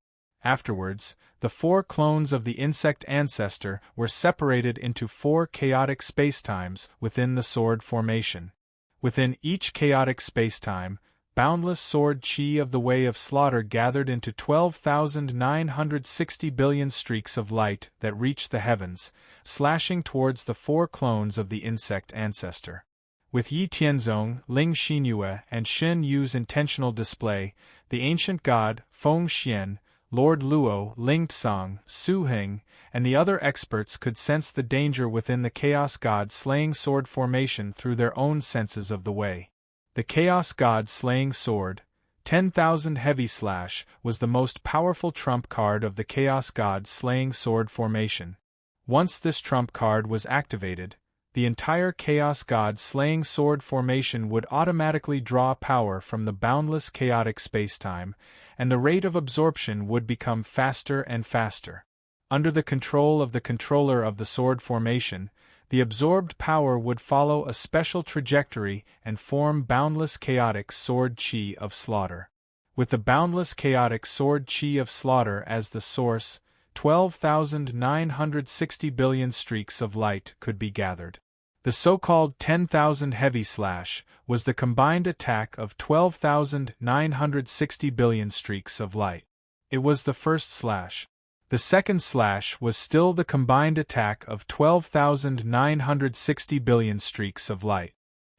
Afterwards, the four clones of the insect ancestor were separated into four chaotic spacetimes within the sword formation. Within each chaotic spacetime, boundless sword chi of the way of slaughter gathered into 12,960 billion streaks of light that reached the heavens, slashing towards the four clones of the insect ancestor. With Yi Tianzong, Ling Xinyue, and Shen Yu's intentional display, the ancient god, Feng Xian, Lord Luo, Ling Tsang, Su Heng, and the other experts could sense the danger within the Chaos God slaying sword formation through their own senses of the way. The Chaos God slaying sword, 10,000 heavy slash, was the most powerful trump card of the Chaos God slaying sword formation. Once this trump card was activated, the entire Chaos God slaying sword formation would automatically draw power from the boundless chaotic spacetime, and the rate of absorption would become faster and faster. Under the control of the controller of the sword formation, the absorbed power would follow a special trajectory and form boundless chaotic sword chi of slaughter. With the boundless chaotic sword chi of slaughter as the source, 12,960 billion streaks of light could be gathered. The so-called 10,000 heavy slash was the combined attack of 12,960 billion streaks of light. It was the first slash. The second slash was still the combined attack of 12,960 billion streaks of light.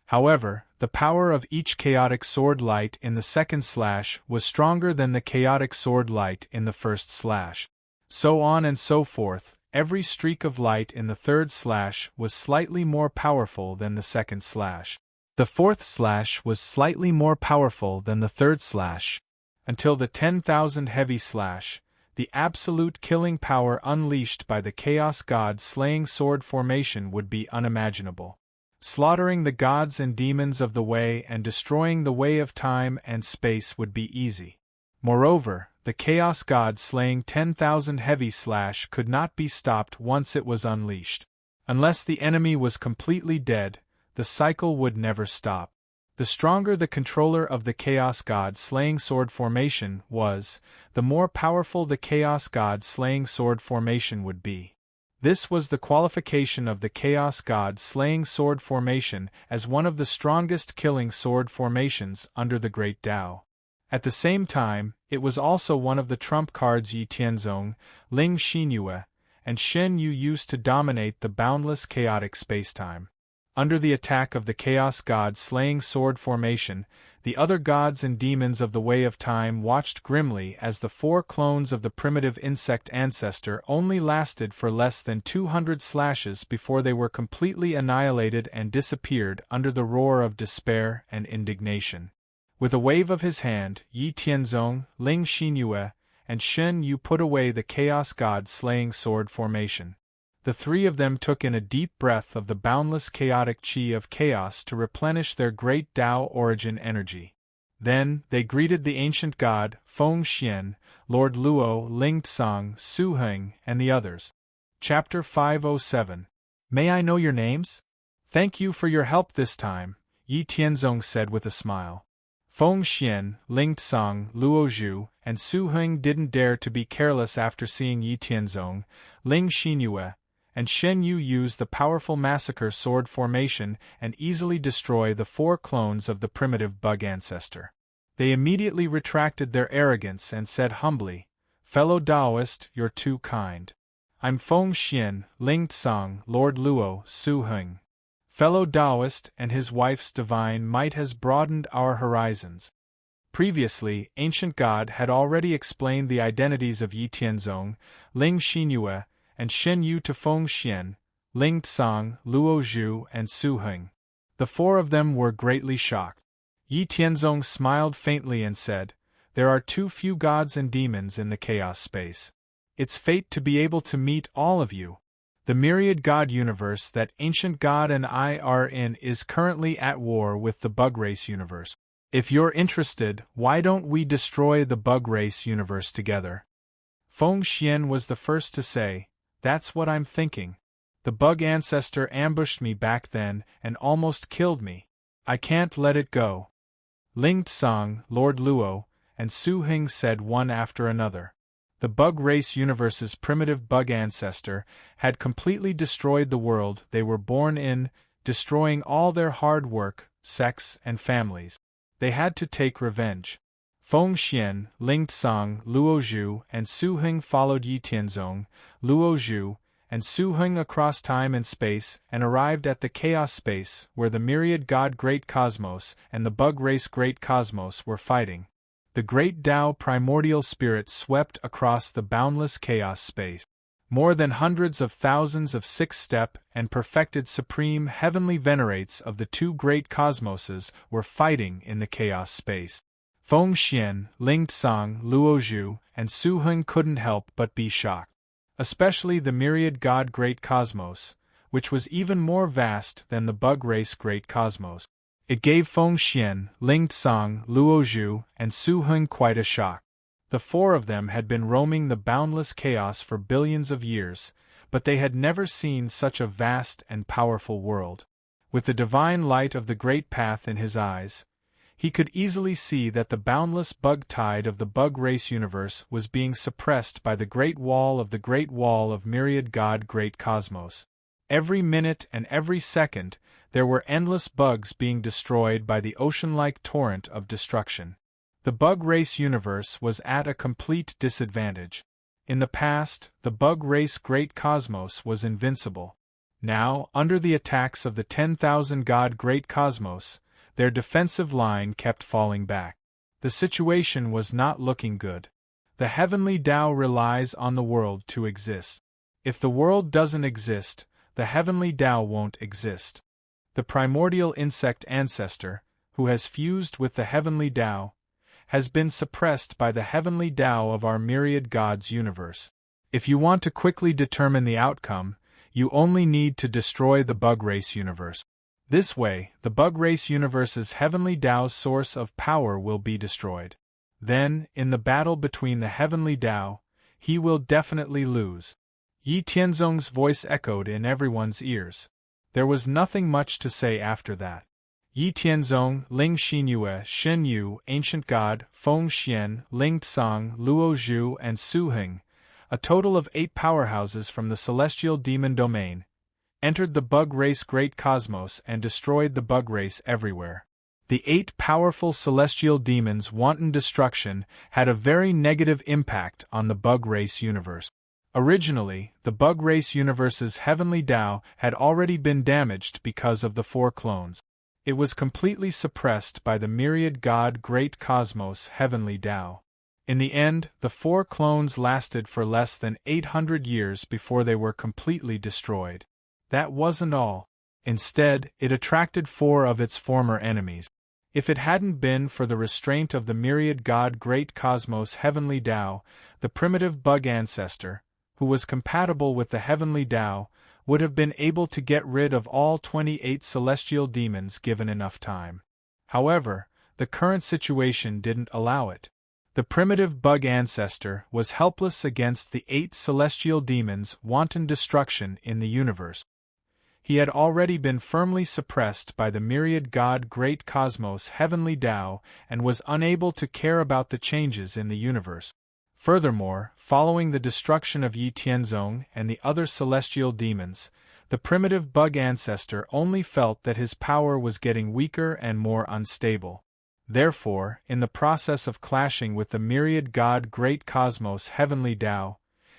However, the power of each chaotic sword light in the second slash was stronger than the chaotic sword light in the first slash. So on and so forth. Every streak of light in the third slash was slightly more powerful than the second slash. The fourth slash was slightly more powerful than the third slash. Until the 10,000 heavy slash, the absolute killing power unleashed by the Chaos God slaying sword formation would be unimaginable. Slaughtering the gods and demons of the way and destroying the way of time and space would be easy. Moreover, the Chaos God slaying 10,000 heavy slash could not be stopped once it was unleashed. Unless the enemy was completely dead, the cycle would never stop. The stronger the controller of the Chaos God slaying sword formation was, the more powerful the Chaos God slaying sword formation would be. This was the qualification of the Chaos God slaying sword formation as one of the strongest killing sword formations under the Great Tao. At the same time, it was also one of the trump cards Yi Tianzong, Ling Xinyue, and Shen Yu used to dominate the boundless chaotic spacetime. Under the attack of the Chaos God slaying sword formation, the other gods and demons of the Way of Time watched grimly as the 4 clones of the primitive insect ancestor only lasted for less than 200 slashes before they were completely annihilated and disappeared under the roar of despair and indignation. With a wave of his hand, Yi Tianzong, Ling Xinyue, and Shen Yu put away the Chaos God slaying sword formation. The 3 of them took in a deep breath of the boundless chaotic qi of chaos to replenish their great Tao origin energy. Then, they greeted the ancient god, Feng Xian, Lord Luo, Ling Tsang, Su Heng, and the others. Chapter 507. May I know your names? Thank you for your help this time, Yi Tianzong said with a smile. Feng Xian, Ling Tsang, Luo Zhu, and Su Heng didn't dare to be careless after seeing Yi Tianzong, Ling Xinyue, and Shen Yu use the powerful massacre sword formation and easily destroy the 4 clones of the primitive bug ancestor. They immediately retracted their arrogance and said humbly, "Fellow Taoist, you're too kind. I'm Feng Xian, Ling Tsang, Lord Luo, Su Heng. Fellow Taoist and his wife's divine might has broadened our horizons." Previously, Ancient God had already explained the identities of Yi Tianzong, Ling Xinyue, and Shen Yu to Feng Xian, Ling Tsang, Luo Zhu, and Su Heng. The 4 of them were greatly shocked. Yi Tianzong smiled faintly and said, "There are too few gods and demons in the chaos space. It's fate to be able to meet all of you. The myriad god universe that Ancient God and I are in is currently at war with the bug race universe. If you're interested, why don't we destroy the bug race universe together?" Feng Xian was the first to say, "That's what I'm thinking. The bug ancestor ambushed me back then and almost killed me. I can't let it go." Ling Tsang, Lord Luo, and Su Heng said one after another. The bug race universe's primitive bug ancestor had completely destroyed the world they were born in, destroying all their hard work, sex, and families. They had to take revenge. Feng Xian, Ling Tsang, Luo Zhu, and Su Heng followed Yi Tianzong, Luo Zhu, and Su Heng across time and space and arrived at the chaos space where the myriad god Great Cosmos and the bug race Great Cosmos were fighting. The great Tao primordial spirit swept across the boundless chaos space. More than hundreds of thousands of 6-step and perfected supreme heavenly venerates of the 2 great cosmoses were fighting in the chaos space. Feng Xian, Ling Tsang, Luo Zhu, and Su Heng couldn't help but be shocked. Especially the myriad god Great Cosmos, which was even more vast than the bug race Great Cosmos. It gave Feng Xian, Ling Tsang, Luo Zhu, and Su Heng quite a shock. The 4 of them had been roaming the boundless chaos for billions of years, but they had never seen such a vast and powerful world. With the divine light of the Great Path in his eyes, he could easily see that the boundless bug tide of the bug race universe was being suppressed by the Great Wall of myriad god Great Cosmos. Every minute and every second, there were endless bugs being destroyed by the ocean-like torrent of destruction. The bug race universe was at a complete disadvantage. In the past, the bug race Great Cosmos was invincible. Now, under the attacks of the 10,000 god Great Cosmos, their defensive line kept falling back. The situation was not looking good. The heavenly Tao relies on the world to exist. If the world doesn't exist, the heavenly Tao won't exist. The primordial insect ancestor, who has fused with the heavenly Tao, has been suppressed by the heavenly Tao of our myriad gods universe. If you want to quickly determine the outcome, you only need to destroy the bug race universe. This way, the bug race universe's heavenly Tao's source of power will be destroyed. then, in the battle between the heavenly Tao, he will definitely lose. Yi Tianzong's voice echoed in everyone's ears. There was nothing much to say after that. Yi Tianzong, Ling Xinyue, Shen Yu, Ancient God, Feng Xian, Ling Tsang, Luo Zhu, and Su Heng, a total of 8 powerhouses from the celestial demon domain, entered the bug race Great Cosmos and destroyed the bug race everywhere. The 8 powerful celestial demons' wanton destruction had a very negative impact on the bug race universe. Originally, the bug race universe's heavenly Tao had already been damaged because of the 4 clones. It was completely suppressed by the myriad God Great Cosmos heavenly Tao. In the end, the 4 clones lasted for less than 800 years before they were completely destroyed. That wasn't all. Instead, it attracted 4 of its former enemies. If it hadn't been for the restraint of the myriad God Great Cosmos heavenly Tao, the primitive bug ancestor, who was compatible with the heavenly Tao, would have been able to get rid of all 28 celestial demons given enough time. However, the current situation didn't allow it. The primitive bug ancestor was helpless against the 8 celestial demons' wanton destruction in the universe. He had already been firmly suppressed by the myriad God Great Cosmos heavenly Tao and was unable to care about the changes in the universe. Furthermore, following the destruction of Yi Tianzong and the other celestial demons, the primitive bug ancestor only felt that his power was getting weaker and more unstable. Therefore, in the process of clashing with the myriad God Great Cosmos heavenly Tao,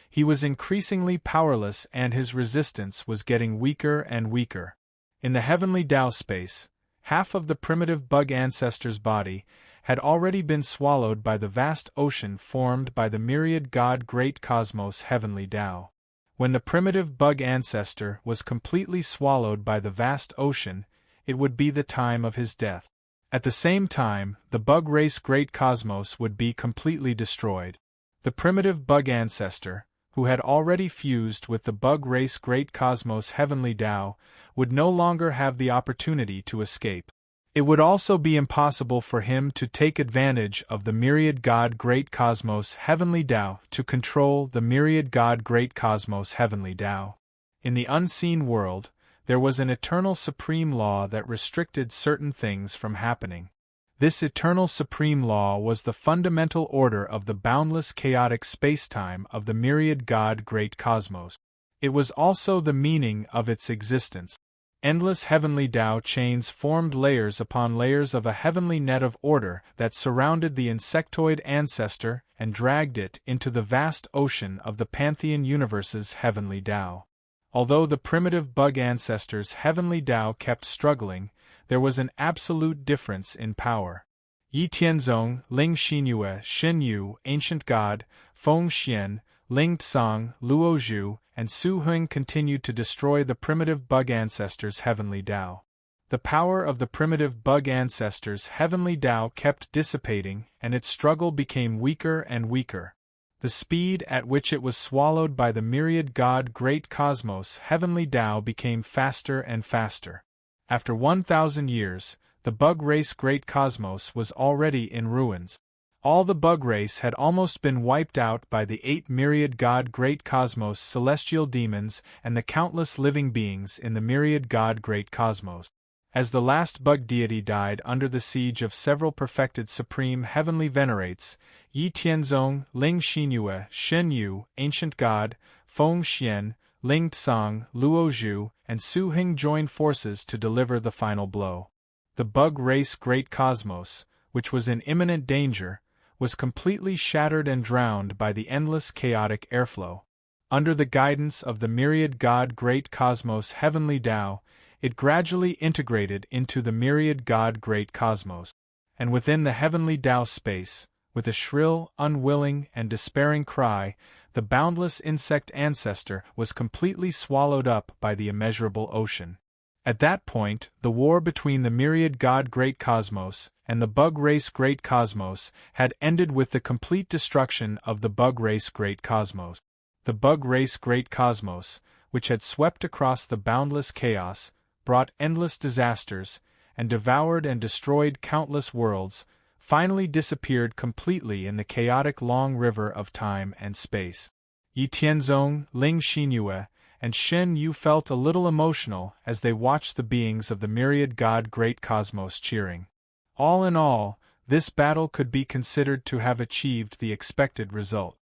he was increasingly powerless and his resistance was getting weaker and weaker. In the heavenly Tao space, half of the primitive bug ancestor's body had already been swallowed by the vast ocean formed by the myriad God Great Cosmos heavenly Tao. When the primitive bug ancestor was completely swallowed by the vast ocean, it would be the time of his death. At the same time, the bug race Great Cosmos would be completely destroyed. The primitive bug ancestor, who had already fused with the bug race Great Cosmos heavenly Tao, would no longer have the opportunity to escape. It would also be impossible for him to take advantage of the myriad God Great Cosmos heavenly Tao to control the myriad God Great Cosmos heavenly Tao. In the unseen world, there was an eternal supreme law that restricted certain things from happening. This eternal supreme law was the fundamental order of the boundless chaotic spacetime of the myriad God Great Cosmos. It was also the meaning of its existence. Endless heavenly Tao chains formed layers upon layers of a heavenly net of order that surrounded the insectoid ancestor and dragged it into the vast ocean of the Pantheon universe's heavenly Tao. Although the primitive bug ancestor's heavenly Tao kept struggling, there was an absolute difference in power. Yi Tianzong, Ling Xinyue, Shen Yu, Ancient God, Feng Xian, Ling Tsang, Luo Zhu, and Su Heng continued to destroy the primitive bug ancestor's heavenly Tao. The power of the primitive bug ancestor's heavenly Tao kept dissipating, and its struggle became weaker and weaker. The speed at which it was swallowed by the myriad God Great Cosmos heavenly Tao became faster and faster. After 1,000 years, the bug race Great Cosmos was already in ruins. All the bug race had almost been wiped out by the 8 myriad God Great Cosmos celestial demons and the countless living beings in the myriad God Great Cosmos. As the last bug deity died under the siege of several perfected supreme heavenly venerates, Yi Tianzong, Ling Xinyue, Shen Yu, Ancient God, Feng Xian, Ling Tsang, Luo Zhu, and Su Heng joined forces to deliver the final blow. The bug race Great Cosmos, which was in imminent danger, was completely shattered and drowned by the endless chaotic airflow. Under the guidance of the myriad God Great Cosmos heavenly Tao, it gradually integrated into the myriad God Great Cosmos. And within the heavenly Tao space, with a shrill, unwilling, and despairing cry, the boundless insect ancestor was completely swallowed up by the immeasurable ocean. At that point, the war between the myriad God Great Cosmos and the bug race Great Cosmos had ended with the complete destruction of the bug race Great Cosmos. The bug race Great Cosmos, which had swept across the boundless chaos, brought endless disasters, and devoured and destroyed countless worlds, finally disappeared completely in the chaotic long river of time and space. Yi Tianzong, Ling Xinyue, and Shen Yu felt a little emotional as they watched the beings of the myriad god great cosmos cheering. All in all, this battle could be considered to have achieved the expected result.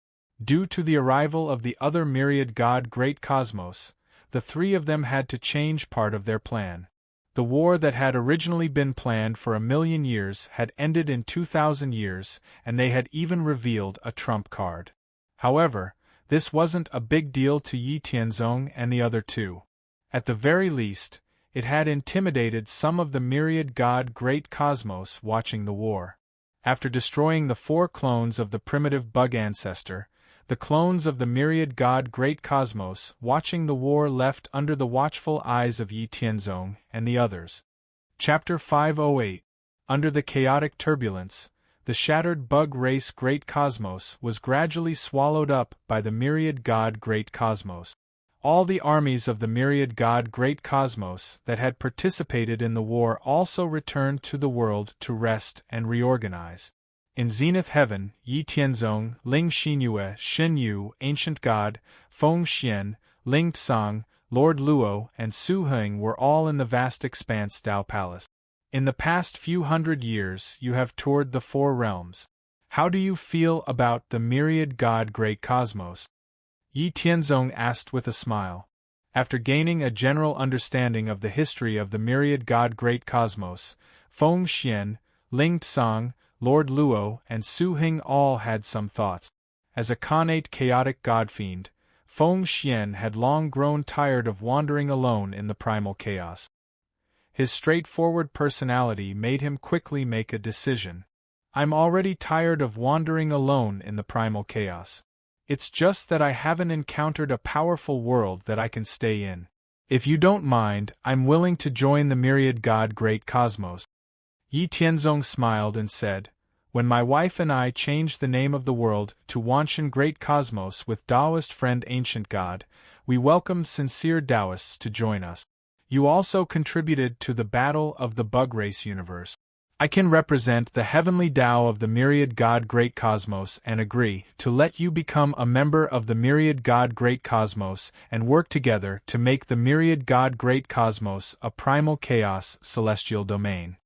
Due to the arrival of the other myriad god great cosmos, the three of them had to change part of their plan. The war that had originally been planned for 1,000,000 years had ended in 2,000 years, and they had even revealed a trump card. However, this wasn't a big deal to Yi Tianzong and the other two. At the very least, it had intimidated some of the myriad god great cosmos watching the war. After destroying the 4 clones of the primitive bug ancestor, the clones of the myriad god great cosmos watching the war left under the watchful eyes of Yi Tianzong and the others. Chapter 508. Under the chaotic turbulence, the shattered bug race great cosmos was gradually swallowed up by the myriad god great cosmos. All the armies of the myriad god great cosmos that had participated in the war also returned to the world to rest and reorganize. In Zenith Heaven, Yi Tianzong, Ling Xinyue, Shen Yu, Ancient God, Feng Xian, Ling Tsang, Lord Luo, and Su Heng were all in the vast expanse Dao Palace. In the past few hundred years you have toured the 4 realms. How do you feel about the myriad god great cosmos? Yi Tianzong asked with a smile. After gaining a general understanding of the history of the myriad god great cosmos, Feng Xian, Ling Tsang, Lord Luo, and Su Heng all had some thoughts. As a connate chaotic godfiend, Feng Xian had long grown tired of wandering alone in the primal chaos. His straightforward personality made him quickly make a decision. I'm already tired of wandering alone in the primal chaos. It's just that I haven't encountered a powerful world that I can stay in. If you don't mind, I'm willing to join the myriad god great cosmos. Yi Tianzong smiled and said, when my wife and I changed the name of the world to Wanshan Great Cosmos with Taoist friend Ancient God, we welcomed sincere Taoists to join us. You also contributed to the battle of the bug race universe. I can represent the heavenly Tao of the myriad god Great Cosmos and agree to let you become a member of the myriad god Great Cosmos and work together to make the myriad god Great Cosmos a primal chaos celestial domain.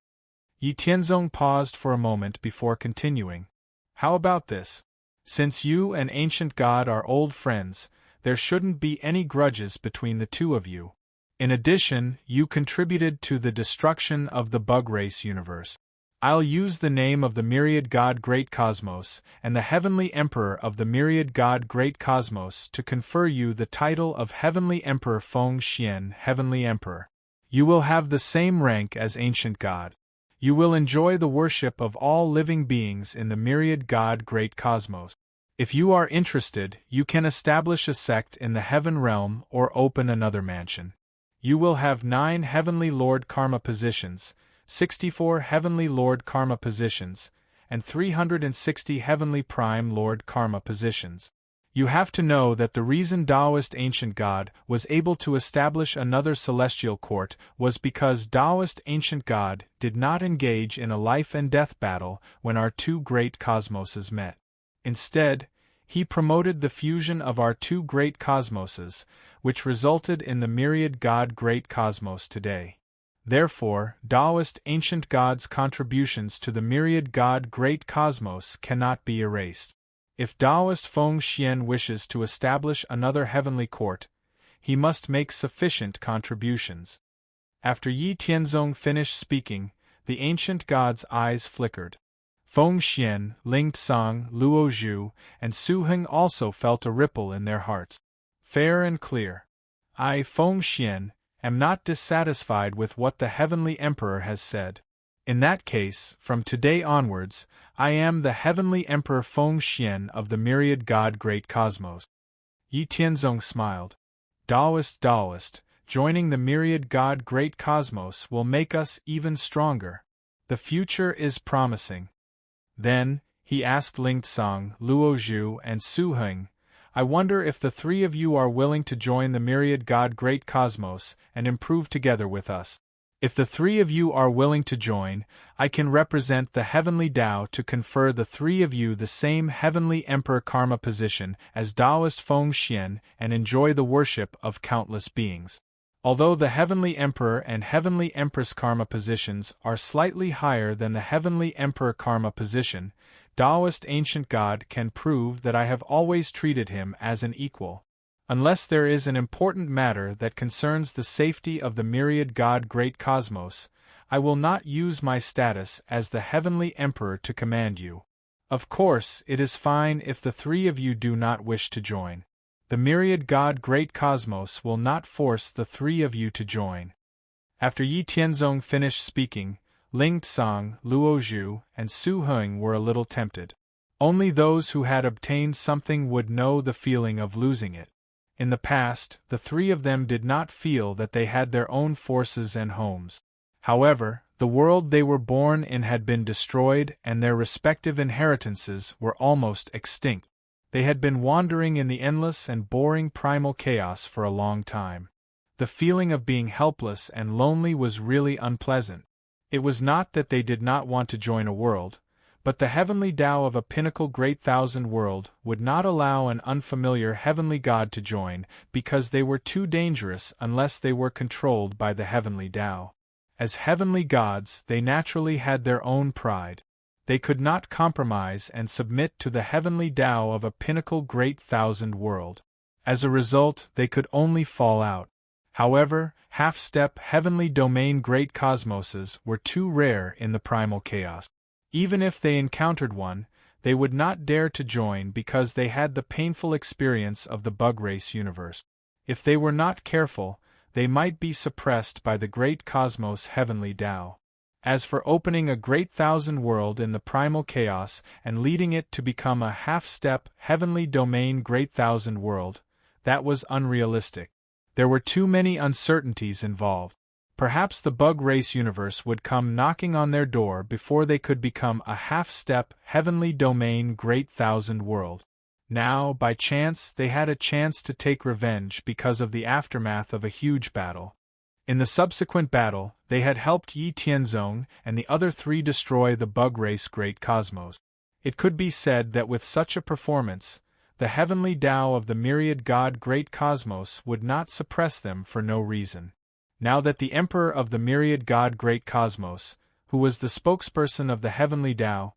Yi Tianzong paused for a moment before continuing. How about this? Since you and Ancient God are old friends, there shouldn't be any grudges between the two of you. In addition, you contributed to the destruction of the bug race universe. I'll use the name of the myriad god Great Cosmos and the heavenly emperor of the myriad god Great Cosmos to confer you the title of Heavenly Emperor Feng Xian, Heavenly Emperor. You will have the same rank as Ancient God. You will enjoy the worship of all living beings in the myriad god Great Cosmos. If you are interested, you can establish a sect in the heaven realm or open another mansion. You will have 9 heavenly Lord Karma positions, 64 heavenly Lord Karma positions, and 360 heavenly Prime Lord Karma positions. You have to know that the reason Taoist Ancient God was able to establish another celestial court was because Taoist Ancient God did not engage in a life and death battle when our 2 great cosmoses met. Instead, he promoted the fusion of our 2 great cosmoses, which resulted in the myriad god Great Cosmos today. Therefore, Taoist Ancient God's contributions to the myriad god Great Cosmos cannot be erased. If Taoist Feng Xian wishes to establish another heavenly court, he must make sufficient contributions. After Yi Tianzong finished speaking, the Ancient God's eyes flickered. Feng Xian, Ling Tsang, Luo Zhu, and Su Heng also felt a ripple in their hearts. Fair and clear. I, Feng Xian, am not dissatisfied with what the Heavenly Emperor has said. In that case, from today onwards, I am the Heavenly Emperor Feng Xian of the myriad god Great Cosmos. Yi Tianzong smiled. Taoist, joining the myriad god Great Cosmos will make us even stronger. The future is promising. Then, he asked Ling Tsang, Luo Zhu, and Su Heng, I wonder if the 3 of you are willing to join the myriad god Great Cosmos and improve together with us. If the three of you are willing to join, I can represent the heavenly Tao to confer the three of you the same heavenly emperor karma position as Taoist Feng Xian and enjoy the worship of countless beings. Although the heavenly emperor and heavenly empress karma positions are slightly higher than the heavenly emperor karma position, Taoist ancient God can prove that I have always treated him as an equal. Unless there is an important matter that concerns the safety of the myriad God Great Cosmos, I will not use my status as the heavenly emperor to command you. Of course, it is fine if the three of you do not wish to join. The myriad God Great Cosmos will not force the three of you to join. After Yi Tianzong finished speaking, Ling Tsang, Luo Zhu, and Su Heng were a little tempted. Only those who had obtained something would know the feeling of losing it. In the past, the three of them did not feel that they had their own forces and homes. However, the world they were born in had been destroyed and their respective inheritances were almost extinct. They had been wandering in the endless and boring primal chaos for a long time. The feeling of being helpless and lonely was really unpleasant. It was not that they did not want to join a world, but the heavenly Tao of a pinnacle great thousand world would not allow an unfamiliar heavenly God to join because they were too dangerous unless they were controlled by the heavenly Tao. As heavenly gods, they naturally had their own pride. They could not compromise and submit to the heavenly Tao of a pinnacle great thousand world. As a result, they could only fall out. However, half-step heavenly domain great cosmoses were too rare in the primal chaos. Even if they encountered one, they would not dare to join because they had the painful experience of the bug race universe. If they were not careful, they might be suppressed by the great cosmos heavenly Tao. As for opening a great thousand world in the primal chaos and leading it to become a half-step heavenly domain great thousand world, that was unrealistic. There were too many uncertainties involved. Perhaps the bug race universe would come knocking on their door before they could become a half-step heavenly domain great thousand world. Now, by chance, they had a chance to take revenge because of the aftermath of a huge battle. In the subsequent battle, they had helped Yi Tianzong and the other three destroy the bug race Great Cosmos. It could be said that with such a performance, the heavenly Tao of the myriad God Great Cosmos would not suppress them for no reason. Now that the Emperor of the myriad God Great Cosmos, who was the spokesperson of the heavenly Tao,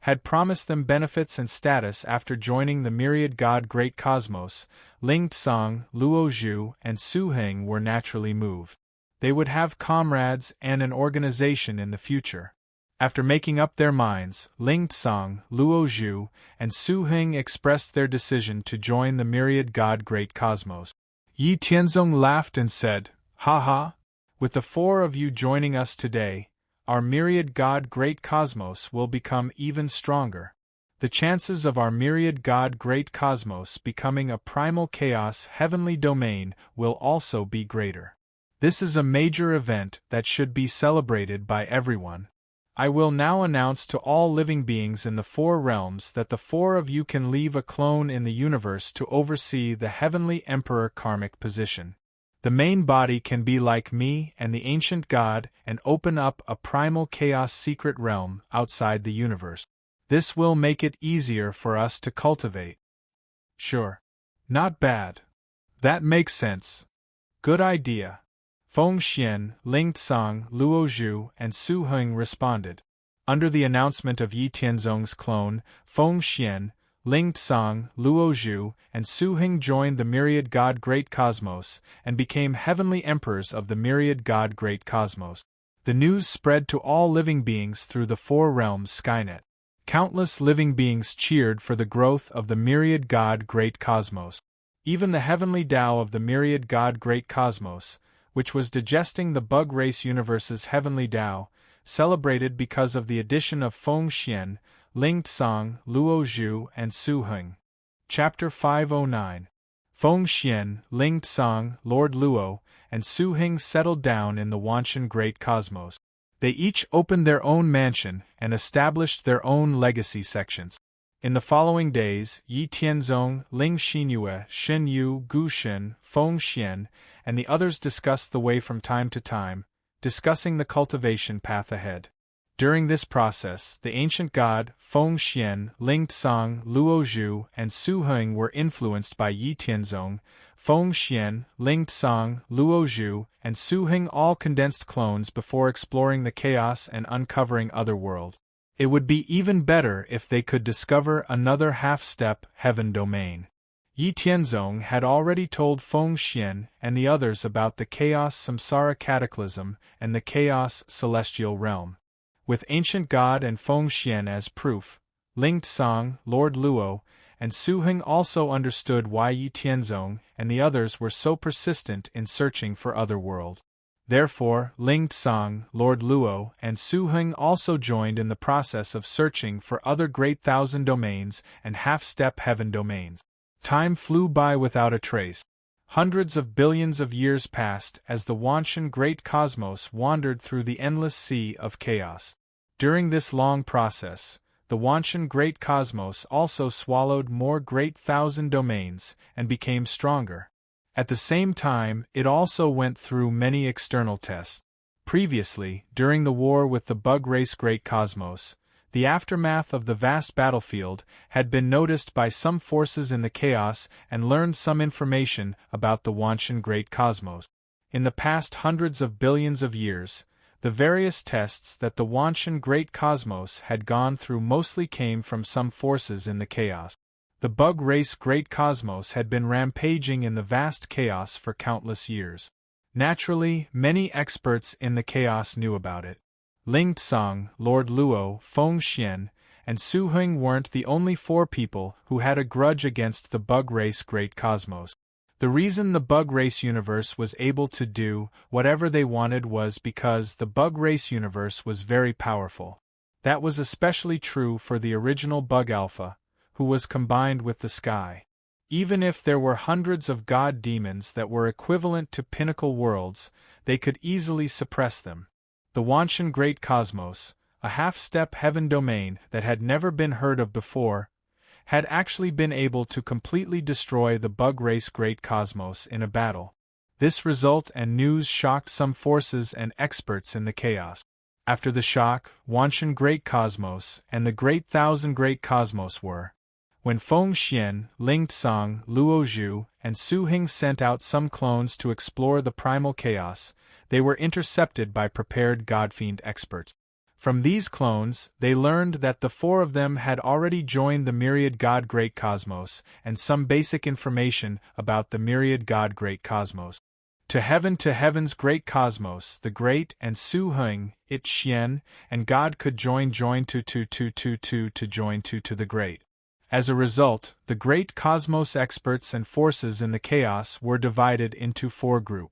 had promised them benefits and status after joining the myriad God Great Cosmos, Ling Tsang, Luo Zhu, and Su Heng were naturally moved. They would have comrades and an organization in the future. After making up their minds, Ling Tsang, Luo Zhu, and Su Heng expressed their decision to join the myriad God Great Cosmos. Yi Tianzong laughed and said, "Ha ha! With the four of you joining us today, our myriad God Great Cosmos will become even stronger. The chances of our myriad God Great Cosmos becoming a primal chaos heavenly domain will also be greater. This is a major event that should be celebrated by everyone. I will now announce to all living beings in the four realms that the four of you can leave a clone in the universe to oversee the heavenly Emperor karmic position. The main body can be like me and the ancient God and open up a primal chaos secret realm outside the universe. This will make it easier for us to cultivate." "Sure. Not bad. That makes sense. Good idea." Feng Xian, Ling Tsang, Luo Zhu, and Su Heng responded. Under the announcement of Yi Tianzong's clone, Feng Xian, Ling Tsang, Luo Zhu, and Su Heng joined the myriad God Great Cosmos and became heavenly emperors of the myriad God Great Cosmos. The news spread to all living beings through the four realms Skynet. Countless living beings cheered for the growth of the myriad God Great Cosmos. Even the heavenly Tao of the myriad God Great Cosmos, which was digesting the bug race universe's heavenly Tao, celebrated because of the addition of Feng Xian, Ling Tsang, Luo Zhu, and Su Heng. Chapter 509. Feng Xian, Ling Tsang, Lord Luo, and Su Heng settled down in the Wanshan Great Cosmos. They each opened their own mansion and established their own legacy sections. In the following days, Yi Tianzong, Ling Xinyue, Shen Yu, Gu Shen, Feng Xian, and the others discussed the way from time to time, discussing the cultivation path ahead. During this process, the ancient god, Feng Xian, Ling Tsang, Luo Zhu, and Su Heng were influenced by Yi Tianzong. Feng Xian, Ling Tsang, Luo Zhu, and Su Heng all condensed clones before exploring the chaos and uncovering other worlds. It would be even better if they could discover another half-step heaven domain. Yi Tianzong had already told Feng Xian and the others about the chaos samsara cataclysm and the chaos celestial realm. With ancient god and Feng Xian as proof, Ling Tsang, Lord Luo, and Su Heng also understood why Yi Tianzong and the others were so persistent in searching for other worlds. Therefore, Ling Tsang, Lord Luo, and Su Heng also joined in the process of searching for other great thousand domains and half-step heaven domains. Time flew by without a trace. Hundreds of billions of years passed as the Wanshan great cosmos wandered through the endless sea of chaos. During this long process, the Wanshan great cosmos also swallowed more great thousand domains and became stronger. At the same time, it also went through many external tests. Previously, during the war with the bug race great cosmos, the aftermath of the vast battlefield had been noticed by some forces in the chaos and learned some information about the Wanshan great cosmos. In the past hundreds of billions of years, the various tests that the Wanshan great cosmos had gone through mostly came from some forces in the chaos. The bug race great cosmos had been rampaging in the vast chaos for countless years. Naturally, many experts in the chaos knew about it. Ling Tsang, Lord Luo, Feng Xian, and Su Heng weren't the only four people who had a grudge against the bug race great cosmos. The reason the bug race universe was able to do whatever they wanted was because the bug race universe was very powerful. That was especially true for the original bug alpha, who was combined with the sky. Even if there were hundreds of god demons that were equivalent to pinnacle worlds, they could easily suppress them. The Wanshan great cosmos, a half-step heaven domain that had never been heard of before, had actually been able to completely destroy the bug race great cosmos in a battle. This result and news shocked some forces and experts in the chaos. After the shock, Wanshan great cosmos and the great thousand great cosmos were. When Feng Xian, Ling Tsang, Luo Zhu, and Su Heng sent out some clones to explore the primal chaos, they were intercepted by prepared godfiend experts. From these clones, they learned that the four of them had already joined the myriad god great cosmos and some basic information about the myriad god great cosmos. To heaven's great cosmos, the great and Su Heng, it Xian, and God could join to join to the great. As a result, the great cosmos experts and forces in the chaos were divided into four groups.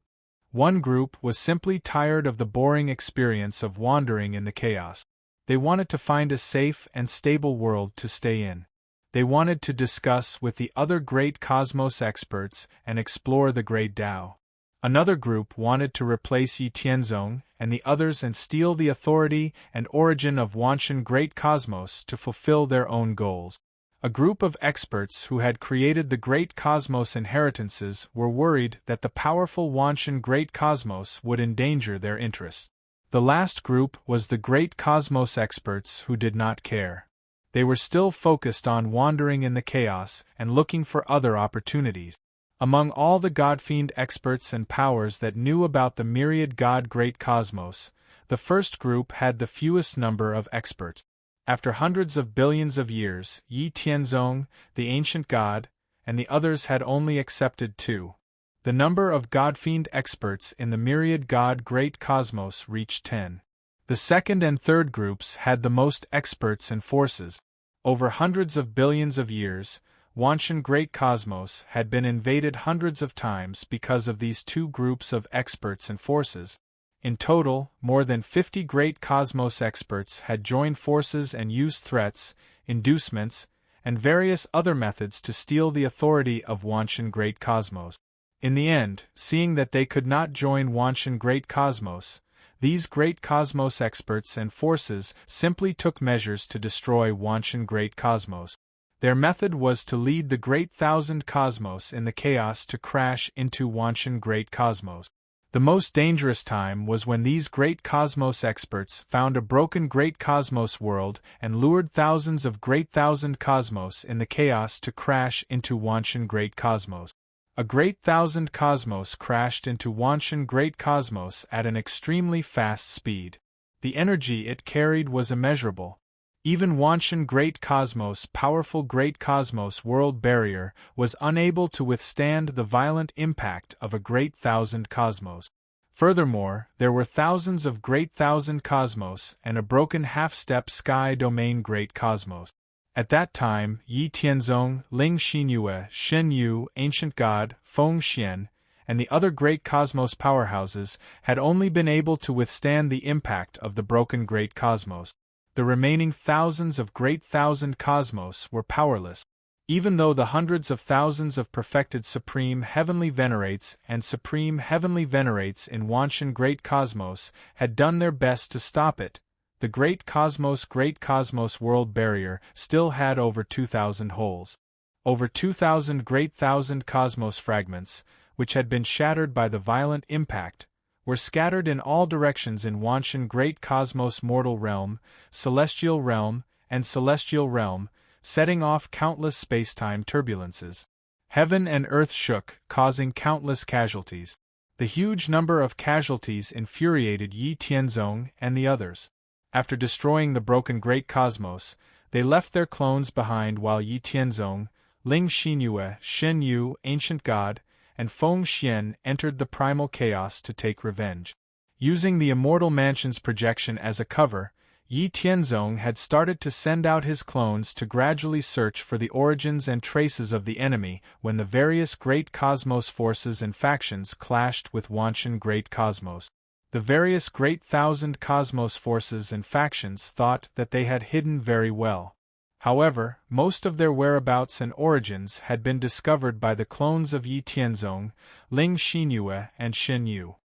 One group was simply tired of the boring experience of wandering in the chaos. They wanted to find a safe and stable world to stay in. They wanted to discuss with the other great cosmos experts and explore the great Tao. Another group wanted to replace Yi Tianzong and the others and steal the authority and origin of Wanshan great cosmos to fulfill their own goals. A group of experts who had created the great cosmos inheritances were worried that the powerful Wanshan great cosmos would endanger their interests. The last group was the great cosmos experts who did not care. They were still focused on wandering in the chaos and looking for other opportunities. Among all the godfiend experts and powers that knew about the myriad god great cosmos, the first group had the fewest number of experts. After hundreds of billions of years, Yi Tianzong, the ancient god, and the others had only accepted 2. The number of godfiend experts in the myriad god great cosmos reached 10. The second and third groups had the most experts and forces. Over hundreds of billions of years, Wanshan great cosmos had been invaded hundreds of times because of these two groups of experts and forces. In total, more than 50 great cosmos experts had joined forces and used threats, inducements, and various other methods to steal the authority of Wanshan great cosmos. In the end, seeing that they could not join Wanshan great cosmos, these great cosmos experts and forces simply took measures to destroy Wanshan great cosmos. Their method was to lead the great thousand cosmos in the chaos to crash into Wanshan great cosmos. The most dangerous time was when these great cosmos experts found a broken great cosmos world and lured thousands of great thousand cosmos in the chaos to crash into Wanshan great cosmos. A great thousand cosmos crashed into Wanshan great cosmos at an extremely fast speed. The energy it carried was immeasurable. Even Wanshan great cosmos, powerful great cosmos world barrier, was unable to withstand the violent impact of a great thousand cosmos. Furthermore, there were thousands of great thousand cosmos and a broken half-step sky domain great cosmos. At that time, Yi Tianzong, Ling Xinyue, Shen Yu, Ancient God, Feng Xian, and the other great cosmos powerhouses had only been able to withstand the impact of the broken great cosmos. The remaining thousands of great thousand cosmos were powerless. Even though the hundreds of thousands of perfected Supreme Heavenly Venerates and Supreme Heavenly Venerates in Wanshan great cosmos had done their best to stop it, the great cosmos world barrier still had over 2,000 holes. Over 2,000 great thousand cosmos fragments, which had been shattered by the violent impact, were scattered in all directions in Wanshan great cosmos mortal realm, celestial realm, and celestial realm, setting off countless spacetime turbulences. Heaven and earth shook, causing countless casualties. The huge number of casualties infuriated Yi Tianzong and the others. After destroying the broken great cosmos, they left their clones behind while Yi Tianzong, Ling Xinyue, Shen Yu, Ancient God, and Feng Xian entered the primal chaos to take revenge. Using the Immortal Mansion's projection as a cover, Yi Tianzong had started to send out his clones to gradually search for the origins and traces of the enemy when the various great cosmos forces and factions clashed with Wanshan great cosmos. The various great thousand cosmos forces and factions thought that they had hidden very well. However, most of their whereabouts and origins had been discovered by the clones of Yi Tianzong, Ling Xinyue, and Shen Yu.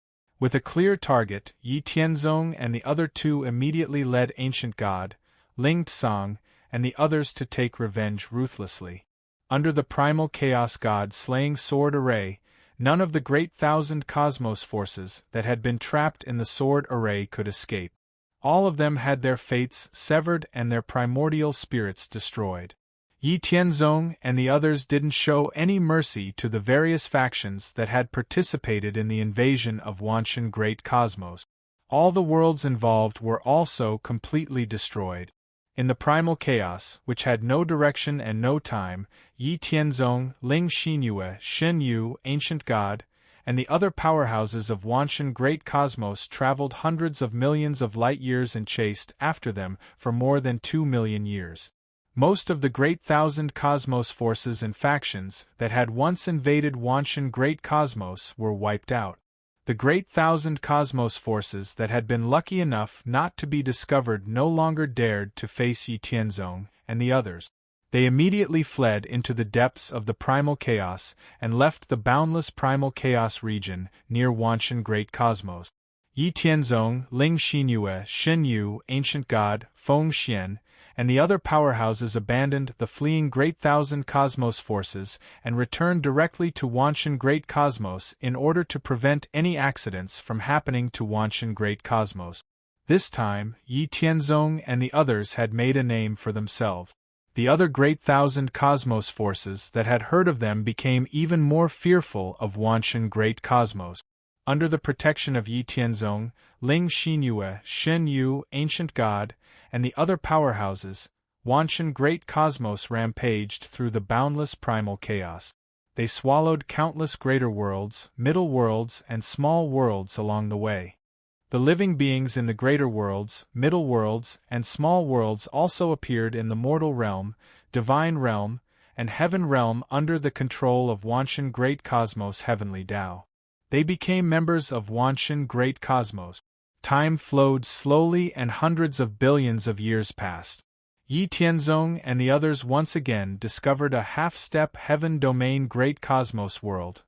With a clear target, Yi Tianzong and the other two immediately led Ancient God, Ling Tsang, and the others to take revenge ruthlessly. Under the primal chaos god-slaying sword array, none of the great thousand cosmos forces that had been trapped in the sword array could escape. All of them had their fates severed and their primordial spirits destroyed. Yi Tianzong and the others didn't show any mercy to the various factions that had participated in the invasion of Wanshan great cosmos. All the worlds involved were also completely destroyed. In the primal chaos, which had no direction and no time, Yi Tianzong, Ling Xinyue, Shen Yu, Ancient God, and the other powerhouses of Wanshan great cosmos traveled hundreds of millions of light-years and chased after them for more than 2 million years. Most of the great thousand cosmos forces and factions that had once invaded Wanshan great cosmos were wiped out. The great thousand cosmos forces that had been lucky enough not to be discovered no longer dared to face Yi Tianzong and the others. They immediately fled into the depths of the primal chaos and left the boundless primal chaos region near Wanshan great cosmos. Yi Tianzong, Ling Xinyue, Shen Yu, Ancient God, Feng Xian, and the other powerhouses abandoned the fleeing great thousand cosmos forces and returned directly to Wanshan great cosmos in order to prevent any accidents from happening to Wanshan great cosmos. This time, Yi Tianzong and the others had made a name for themselves. The other great thousand cosmos forces that had heard of them became even more fearful of Wanshan great cosmos. Under the protection of Yi Tianzong, Ling Xinyue, Shen Yu, Ancient God, and the other powerhouses, Wanshan great cosmos rampaged through the boundless primal chaos. They swallowed countless greater worlds, middle worlds, and small worlds along the way. The living beings in the greater worlds, middle worlds, and small worlds also appeared in the mortal realm, divine realm, and heaven realm under the control of Wanshan great cosmos heavenly Tao. They became members of Wanshan great cosmos. Time flowed slowly and hundreds of billions of years passed. Yi Tianzong and the others once again discovered a half-step heaven domain great cosmos world.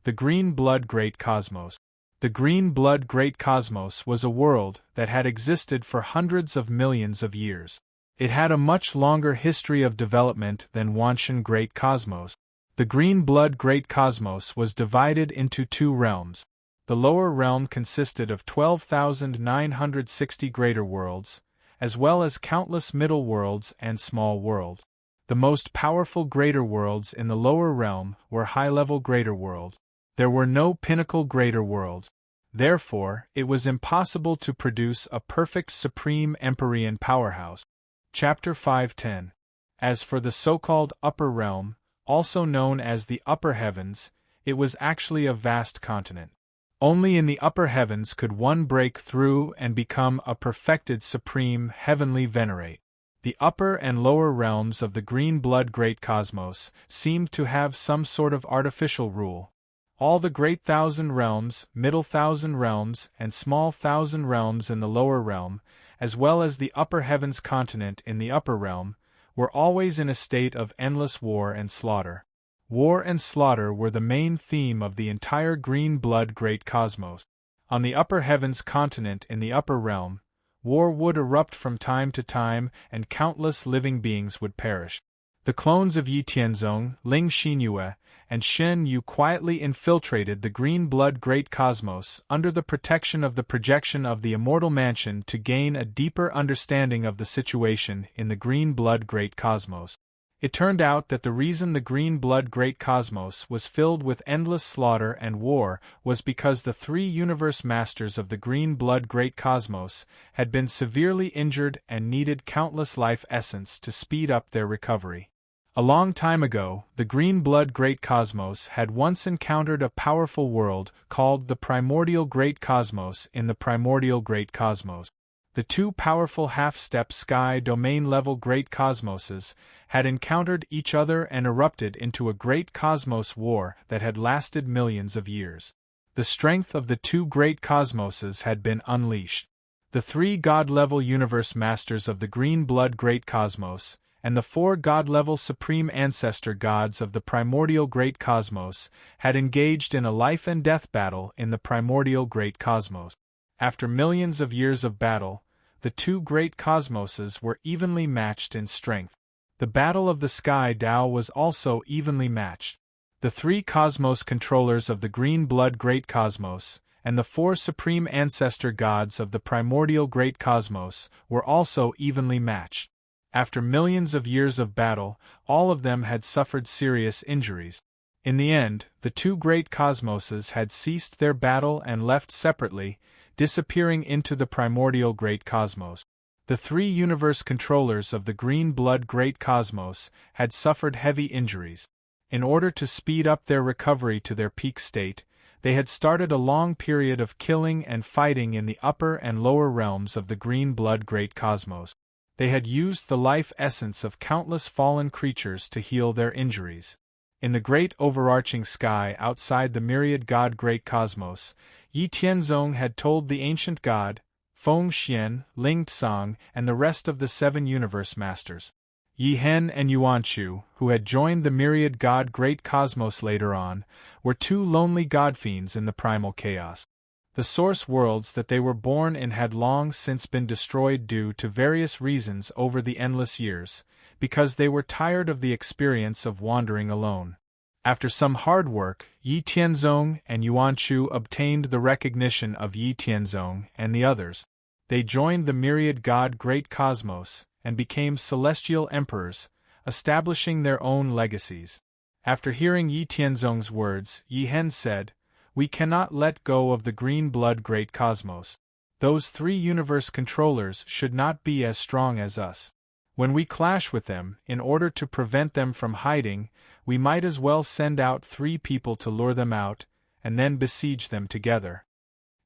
The Green Blood Great Cosmos. The Green Blood Great Cosmos was a world that had existed for hundreds of millions of years. It had a much longer history of development than Wanshan Great Cosmos. The Green Blood Great Cosmos was divided into two realms. The lower realm consisted of 12,960 greater worlds, as well as countless middle worlds and small worlds. The most powerful greater worlds in the lower realm were high-level greater worlds. There were no pinnacle greater worlds. Therefore, it was impossible to produce a perfect supreme empyrean powerhouse. Chapter 5:10. As for the so-called upper realm, also known as the upper heavens, it was actually a vast continent. Only in the upper heavens could one break through and become a perfected supreme heavenly venerate. The upper and lower realms of the green blood great cosmos seemed to have some sort of artificial rule. All the great thousand realms, middle thousand realms, and small thousand realms in the lower realm, as well as the upper heavens continent in the upper realm, were always in a state of endless war and slaughter. War and slaughter were the main theme of the entire green blood great cosmos. On the upper heavens continent in the upper realm, war would erupt from time to time and countless living beings would perish. The clones of Yi Tianzong, Ling Xinyue, and Shen Yu quietly infiltrated the green blood great cosmos under the protection of the projection of the immortal mansion to gain a deeper understanding of the situation in the green blood great cosmos. It turned out that the reason the green blood great cosmos was filled with endless slaughter and war was because the three universe masters of the green blood great cosmos had been severely injured and needed countless life essence to speed up their recovery. A long time ago, the green blood great cosmos had once encountered a powerful world called the primordial great cosmos in the primordial great cosmos. The two powerful half-step sky domain-level great cosmoses had encountered each other and erupted into a great cosmos war that had lasted millions of years. The strength of the two great cosmoses had been unleashed. The three god-level universe masters of the green blood great cosmos, and the four god-level supreme ancestor gods of the primordial great cosmos had engaged in a life-and-death battle in the primordial great cosmos. After millions of years of battle, the two great cosmoses were evenly matched in strength. The battle of the sky Dao was also evenly matched. The three cosmos controllers of the green blood great cosmos, and the four supreme ancestor gods of the primordial great cosmos were also evenly matched. After millions of years of battle, all of them had suffered serious injuries. In the end, the two great cosmoses had ceased their battle and left separately, disappearing into the primordial great cosmos. The three universe controllers of the green blood great cosmos had suffered heavy injuries. In order to speed up their recovery to their peak state, they had started a long period of killing and fighting in the upper and lower realms of the green blood great cosmos. They had used the life essence of countless fallen creatures to heal their injuries. In the great overarching sky outside the myriad god great cosmos, Yi Tianzong had told the ancient god, Feng Xian, Ling Tsang, and the rest of the seven universe masters. Yi Hen and Yuan Chu, who had joined the myriad god great cosmos later on, were two lonely god-fiends in the primal chaos. The source worlds that they were born in had long since been destroyed due to various reasons over the endless years, because they were tired of the experience of wandering alone. After some hard work, Yi Tianzong and Yuan Chu obtained the recognition of Yi Tianzong and the others. They joined the myriad god great cosmos and became celestial emperors, establishing their own legacies. After hearing Yi Tianzong's words, Yi Hen said, "We cannot let go of the green blood great cosmos. Those three universe controllers should not be as strong as us. When we clash with them, in order to prevent them from hiding, we might as well send out 3 people to lure them out, and then besiege them together."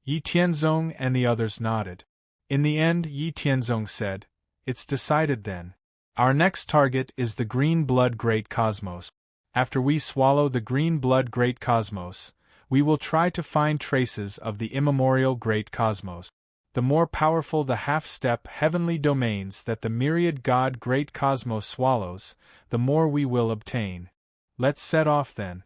Yi Tianzong and the others nodded. In the end, Yi Tianzong said, "It's decided then. Our next target is the green blood great cosmos. After we swallow the green blood great cosmos, we will try to find traces of the immemorial great cosmos. The more powerful the half-step heavenly domains that the myriad god great cosmos swallows, the more we will obtain. Let's set off then."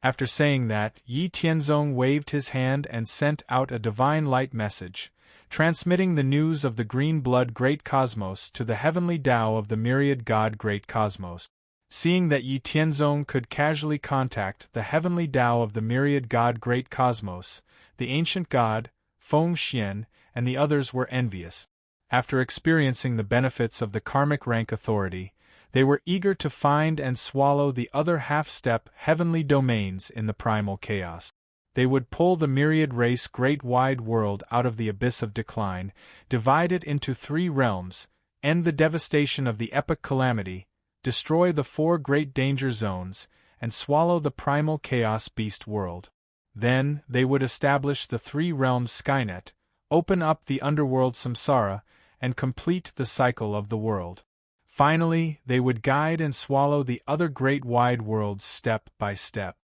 After saying that, Yi Tianzong waved his hand and sent out a divine light message, transmitting the news of the green blood great cosmos to the heavenly Tao of the myriad god great cosmos. Seeing that Yi Tianzong could casually contact the heavenly Tao of the myriad God Great Cosmos, the ancient god, Feng Xian, and the others were envious. After experiencing the benefits of the karmic rank authority, they were eager to find and swallow the other half-step heavenly domains in the primal chaos. They would pull the myriad race great wide world out of the abyss of decline, divide it into 3 realms, end the devastation of the epic calamity, destroy the 4 great danger zones, and swallow the primal chaos beast world. Then, they would establish the 3 realms Skynet, open up the underworld samsara, and complete the cycle of the world. Finally, they would guide and swallow the other great wide worlds step by step.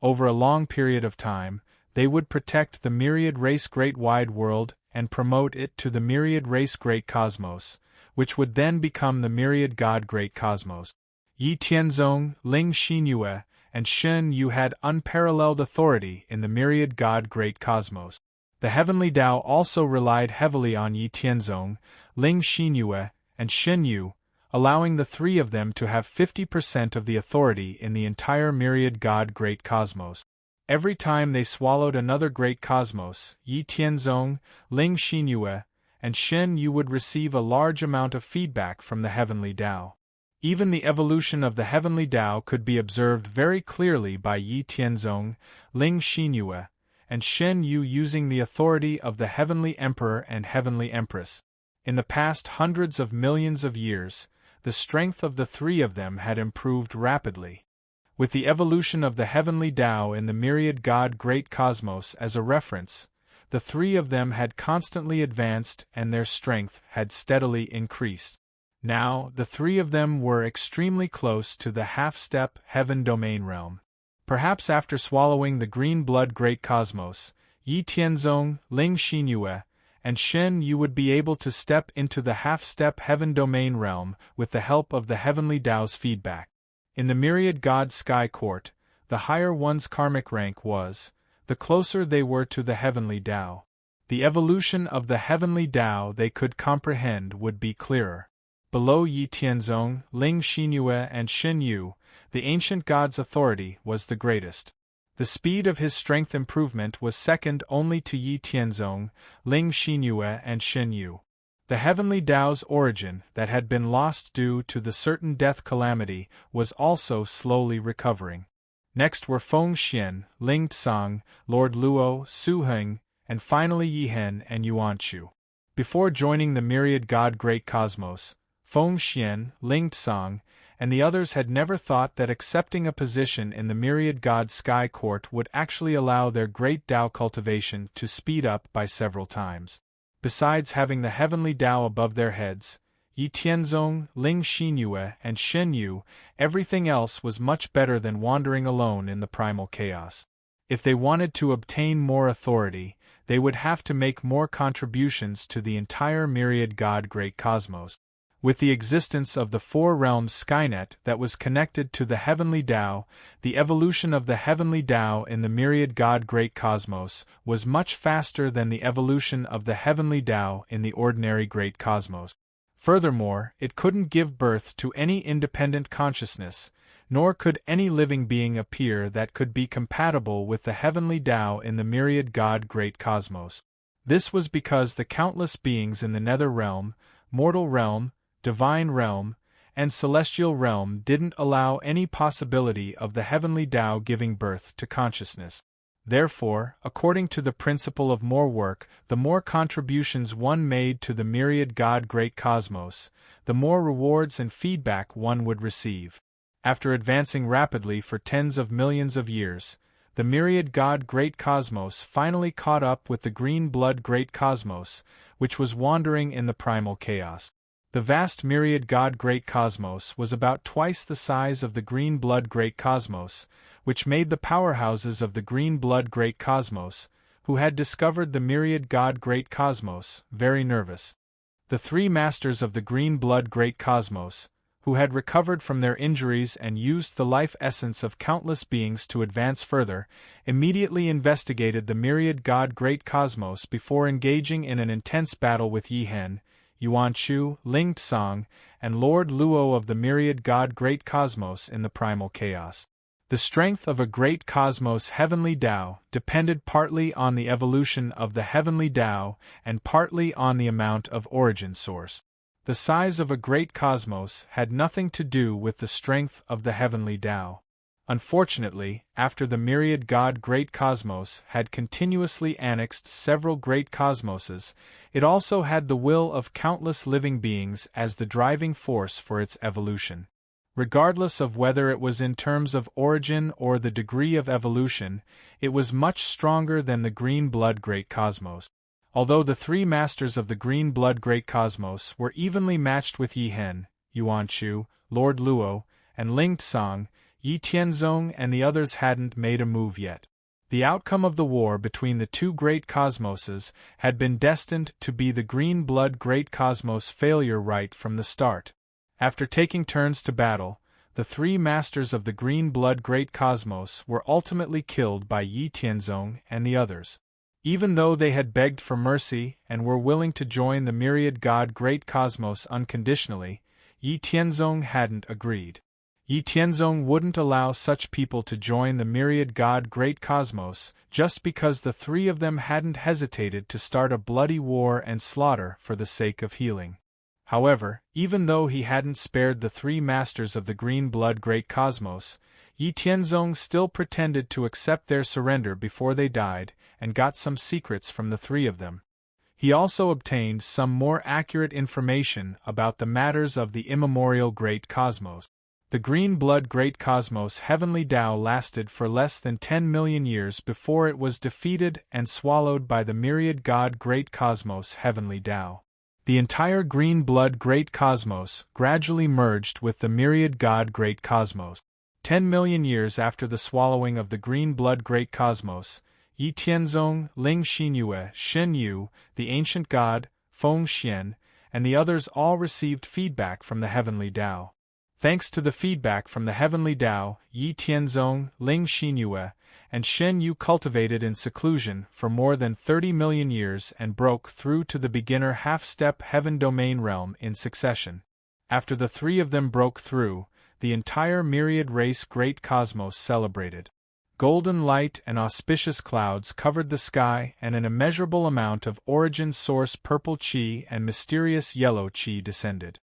Over a long period of time, they would protect the myriad race great wide world and promote it to the myriad race great cosmos, which would then become the myriad god great cosmos. Yi Tianzong, Ling Xinyue, and Shen Yu had unparalleled authority in the myriad god great cosmos. The heavenly Tao also relied heavily on Yi Tianzong, Ling Xinyue, and Shen Yu, allowing the 3 of them to have 50% of the authority in the entire myriad god great cosmos. Every time they swallowed another great cosmos, Yi Tianzong, Ling Xinyue, and Shen Yu would receive a large amount of feedback from the heavenly Tao. Even the evolution of the heavenly Tao could be observed very clearly by Yi Tianzong, Ling Xinyue, and Shen Yu using the authority of the heavenly emperor and heavenly empress. In the past hundreds of millions of years, the strength of the 3 of them had improved rapidly. With the evolution of the heavenly Tao in the myriad god great cosmos as a reference, the 3 of them had constantly advanced and their strength had steadily increased. Now, the 3 of them were extremely close to the half-step heaven domain realm. Perhaps after swallowing the green blood great cosmos, Yi Tianzong, Ling Xinyue, and Shen Yu would be able to step into the half-step heaven domain realm with the help of the heavenly Tao's feedback. In the myriad god sky court, the higher one's karmic rank was, the closer they were to the heavenly Tao. The evolution of the heavenly Tao they could comprehend would be clearer. Below Yi Tianzong, Ling Xinyue, and Shen Yu, the ancient god's authority was the greatest. The speed of his strength improvement was second only to Yi Tianzong, Ling Xinyue, and Shen Yu. The heavenly Tao's origin that had been lost due to the certain death calamity was also slowly recovering. Next were Feng Xian, Ling Tsang, Lord Luo, Su Heng, and finally Yi Hen and Yuan Chu. Before joining the myriad god great cosmos, Feng Xian, Ling Tsang, and the others had never thought that accepting a position in the myriad god sky court would actually allow their great Tao cultivation to speed up by several times. Besides having the heavenly Tao above their heads, Yi Tianzong, Ling Xinyue, and Shen Yu, everything else was much better than wandering alone in the primal chaos. If they wanted to obtain more authority, they would have to make more contributions to the entire myriad god great cosmos. With the existence of the 4 realms Skynet that was connected to the heavenly Tao, the evolution of the heavenly Tao in the myriad god great cosmos was much faster than the evolution of the heavenly Tao in the ordinary great cosmos. Furthermore, it couldn't give birth to any independent consciousness, nor could any living being appear that could be compatible with the heavenly Tao in the myriad god great cosmos. This was because the countless beings in the nether realm, mortal realm, divine realm, and celestial realm didn't allow any possibility of the heavenly Tao giving birth to consciousness. Therefore, according to the principle of more work, the more contributions one made to the myriad god great cosmos, the more rewards and feedback one would receive. After advancing rapidly for tens of millions of years, the myriad god great cosmos finally caught up with the green blood great cosmos, which was wandering in the primal chaos. The vast myriad god great cosmos was about twice the size of the green blood great cosmos, which made the powerhouses of the green blood great cosmos, who had discovered the myriad god great cosmos, very nervous. The 3 masters of the green blood great cosmos, who had recovered from their injuries and used the life essence of countless beings to advance further, immediately investigated the myriad god great cosmos before engaging in an intense battle with Yi Hen, Yuan Chu, Ling Tsang, and Lord Luo of the myriad God Great Cosmos in the primal chaos. The strength of a great cosmos heavenly Tao depended partly on the evolution of the heavenly Tao and partly on the amount of origin source. The size of a great cosmos had nothing to do with the strength of the heavenly Tao. Unfortunately, after the myriad God Great Cosmos had continuously annexed several great cosmoses, it also had the will of countless living beings as the driving force for its evolution. Regardless of whether it was in terms of origin or the degree of evolution, it was much stronger than the Green Blood Great Cosmos. Although the three masters of the Green Blood Great Cosmos were evenly matched with Yi Hen, Yuan Chu, Lord Luo, and Ling Tsang, Yi Tianzong and the others hadn't made a move yet. The outcome of the war between the two great cosmoses had been destined to be the Green Blood Great Cosmos failure right from the start. After taking turns to battle, the three masters of the Green Blood Great Cosmos were ultimately killed by Yi Tianzong and the others. Even though they had begged for mercy and were willing to join the myriad God Great Cosmos unconditionally, Yi Tianzong hadn't agreed. Yi Tianzong wouldn't allow such people to join the myriad God Great Cosmos just because the three of them hadn't hesitated to start a bloody war and slaughter for the sake of healing. However, even though he hadn't spared the three masters of the Green Blood Great Cosmos, Yi Tianzong still pretended to accept their surrender before they died and got some secrets from the three of them. He also obtained some more accurate information about the matters of the immemorial Great Cosmos. The Green Blood Great Cosmos heavenly Tao lasted for less than 10 million years before it was defeated and swallowed by the myriad God Great Cosmos heavenly Tao. The entire Green Blood Great Cosmos gradually merged with the myriad God Great Cosmos. 10 million years after the swallowing of the Green Blood Great Cosmos, Yi Tianzong, Ling Xinyue, Shen Yu, the ancient god, Feng Xian, and the others all received feedback from the heavenly Tao. Thanks to the feedback from the heavenly Tao, Yi Tianzong, Ling Xinyue, and Shen Yu cultivated in seclusion for more than 30 million years and broke through to the beginner half-step heaven domain realm in succession. After the three of them broke through, the entire myriad race Great Cosmos celebrated. Golden light and auspicious clouds covered the sky, and an immeasurable amount of origin source purple chi and mysterious yellow chi descended.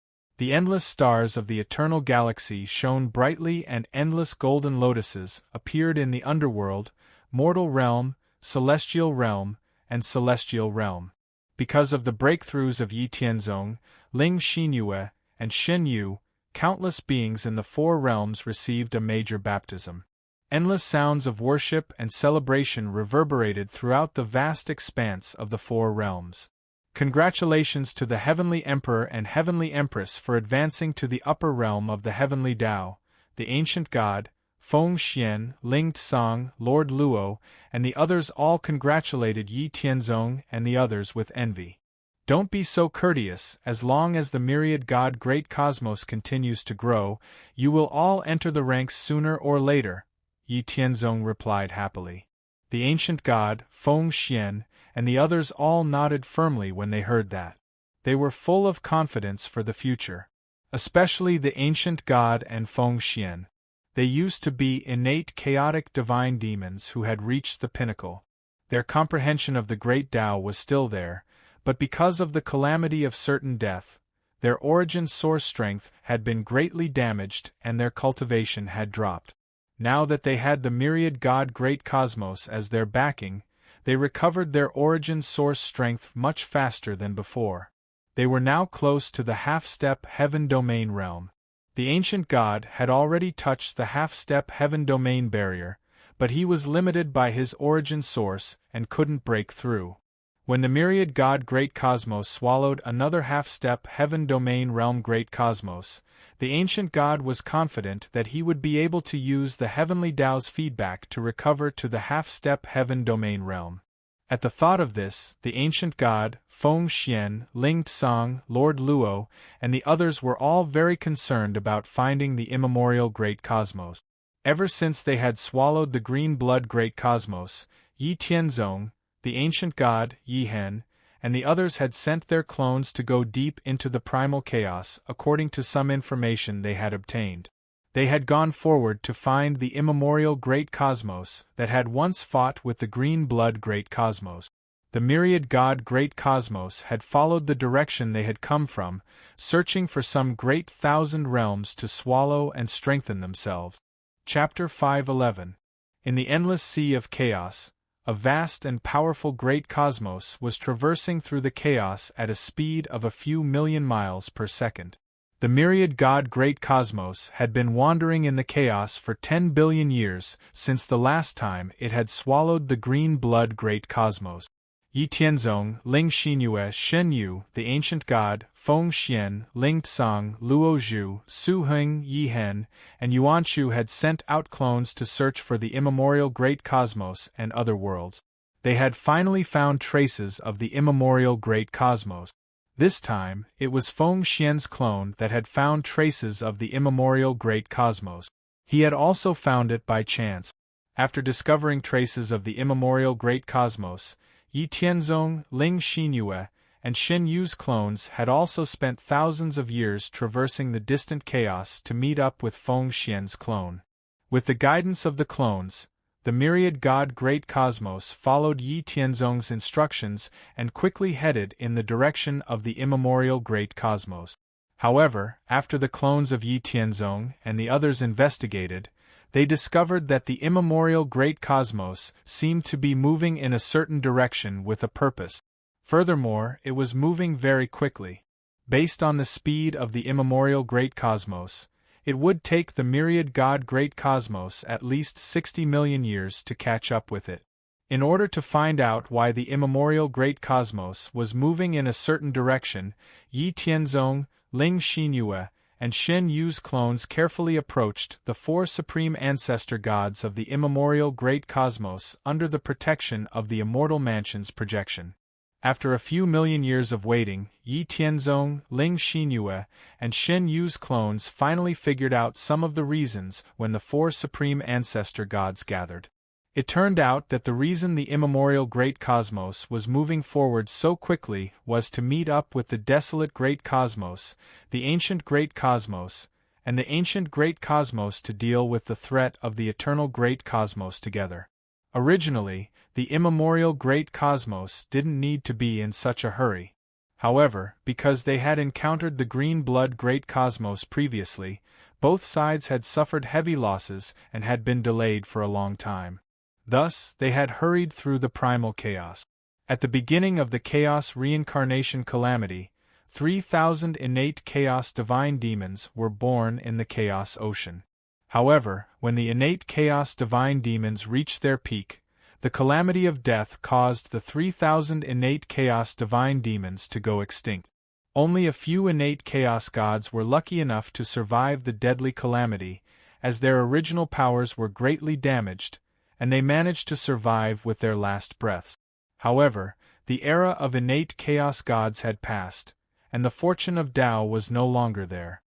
The endless stars of the eternal galaxy shone brightly, and endless golden lotuses appeared in the underworld, mortal realm, celestial realm, and celestial realm. Because of the breakthroughs of Yi Tianzong, Ling Xinyue, and Shen Yu, countless beings in the four realms received a major baptism. Endless sounds of worship and celebration reverberated throughout the vast expanse of the four realms. Congratulations to the Heavenly Emperor and Heavenly Empress for advancing to the upper realm of the Heavenly Tao, the ancient god, Feng Xian, Ling Tsang, Lord Luo, and the others all congratulated Yi Tianzong and the others with envy. Don't be so courteous. As long as the myriad God Great Cosmos continues to grow, you will all enter the ranks sooner or later, Yi Tianzong replied happily. The ancient god, Feng Xian, and the others all nodded firmly when they heard that. They were full of confidence for the future. Especially the ancient god and Feng Xian. They used to be innate chaotic divine demons who had reached the pinnacle. Their comprehension of the great Tao was still there, but because of the calamity of certain death, their origin source strength had been greatly damaged and their cultivation had dropped. Now that they had the myriad God Great Cosmos as their backing, they recovered their origin source strength much faster than before. They were now close to the half-step heaven domain realm. The ancient god had already touched the half-step heaven domain barrier, but he was limited by his origin source and couldn't break through. When the myriad God Great Cosmos swallowed another half-step heaven domain realm Great Cosmos, the ancient god was confident that he would be able to use the heavenly Tao's feedback to recover to the half-step heaven domain realm. At the thought of this, the ancient god, Feng Xian, Ling Tsang, Lord Luo, and the others were all very concerned about finding the immemorial Great Cosmos. Ever since they had swallowed the Green Blood Great Cosmos, Yi Tianzong, the ancient god, Yi Hen, and the others had sent their clones to go deep into the primal chaos according to some information they had obtained. They had gone forward to find the immemorial Great Cosmos that had once fought with the green blood Great Cosmos. The myriad god Great Cosmos had followed the direction they had come from, searching for some great thousand realms to swallow and strengthen themselves. Chapter 5:11. In the endless sea of chaos, a vast and powerful Great Cosmos was traversing through the chaos at a speed of a few million miles per second. The myriad god Great Cosmos had been wandering in the chaos for 10 billion years since the last time it had swallowed the green blood Great Cosmos. Yi Tianzong, Ling Xinyue, Shen Yu, the ancient god, Feng Xian, Ling Tsang, Luo Zhu, Su Heng, Yi Hen, and Yuanshu had sent out clones to search for the immemorial Great Cosmos and other worlds. They had finally found traces of the immemorial Great Cosmos. This time, it was Feng Xian's clone that had found traces of the immemorial Great Cosmos. He had also found it by chance. After discovering traces of the immemorial Great Cosmos, Yi Tianzong, Ling Xinyue, and Shen Yu's clones had also spent thousands of years traversing the distant chaos to meet up with Feng Xian's clone. With the guidance of the clones, the myriad god Great Cosmos followed Yi Tianzong's instructions and quickly headed in the direction of the immemorial Great Cosmos. However, after the clones of Yi Tianzong and the others investigated, they discovered that the immemorial Great Cosmos seemed to be moving in a certain direction with a purpose. Furthermore, it was moving very quickly. Based on the speed of the immemorial Great Cosmos, it would take the myriad god Great Cosmos at least 60 million years to catch up with it. In order to find out why the immemorial Great Cosmos was moving in a certain direction, Yi Tianzong, Ling Xinyue, and Shen Yu's clones carefully approached the four supreme ancestor gods of the immemorial Great Cosmos under the protection of the Immortal Mansion's projection. After a few million years of waiting, Yi Tianzong, Ling Xinyue, and Shen Yu's clones finally figured out some of the reasons when the four supreme ancestor gods gathered. It turned out that the reason the immemorial Great Cosmos was moving forward so quickly was to meet up with the desolate Great Cosmos, the ancient Great Cosmos, and the ancient Great Cosmos to deal with the threat of the eternal Great Cosmos together. Originally, the immemorial Great Cosmos didn't need to be in such a hurry. However, because they had encountered the green blood Great Cosmos previously, both sides had suffered heavy losses and had been delayed for a long time. Thus, they had hurried through the primal chaos. At the beginning of the Chaos Reincarnation Calamity, 3,000 innate Chaos Divine Demons were born in the Chaos Ocean. However, when the innate Chaos Divine Demons reached their peak, the calamity of death caused the 3,000 innate Chaos Divine Demons to go extinct. Only a few innate Chaos Gods were lucky enough to survive the deadly calamity, as their original powers were greatly damaged, and they managed to survive with their last breaths. However, the era of innate Chaos Gods had passed, and the fortune of Tao was no longer there.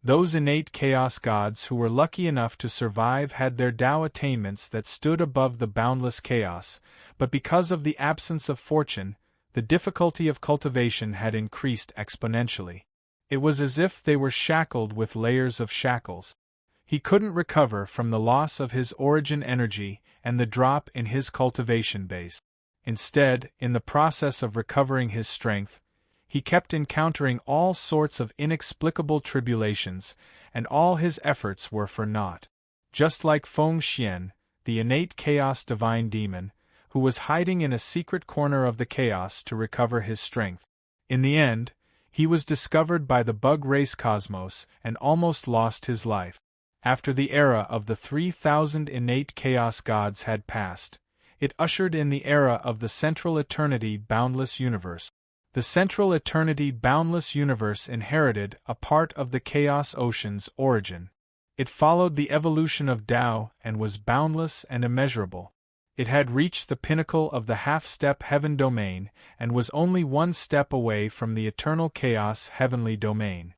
Those innate Chaos Gods who were lucky enough to survive had their Tao attainments that stood above the boundless chaos, but because of the absence of fortune, the difficulty of cultivation had increased exponentially. It was as if they were shackled with layers of shackles. He couldn't recover from the loss of his origin energy and the drop in his cultivation base. Instead, in the process of recovering his strength, he kept encountering all sorts of inexplicable tribulations, and all his efforts were for naught. Just like Feng Xian, the innate Chaos Divine Demon, who was hiding in a secret corner of the chaos to recover his strength. In the end, he was discovered by the bug race Cosmos and almost lost his life. After the era of the 3,000 innate Chaos Gods had passed, it ushered in the era of the Central Eternity Boundless Universe. The Central Eternity Boundless Universe inherited a part of the Chaos Ocean's origin. It followed the evolution of Tao and was boundless and immeasurable. It had reached the pinnacle of the half-step heaven domain and was only one step away from the eternal chaos heavenly domain.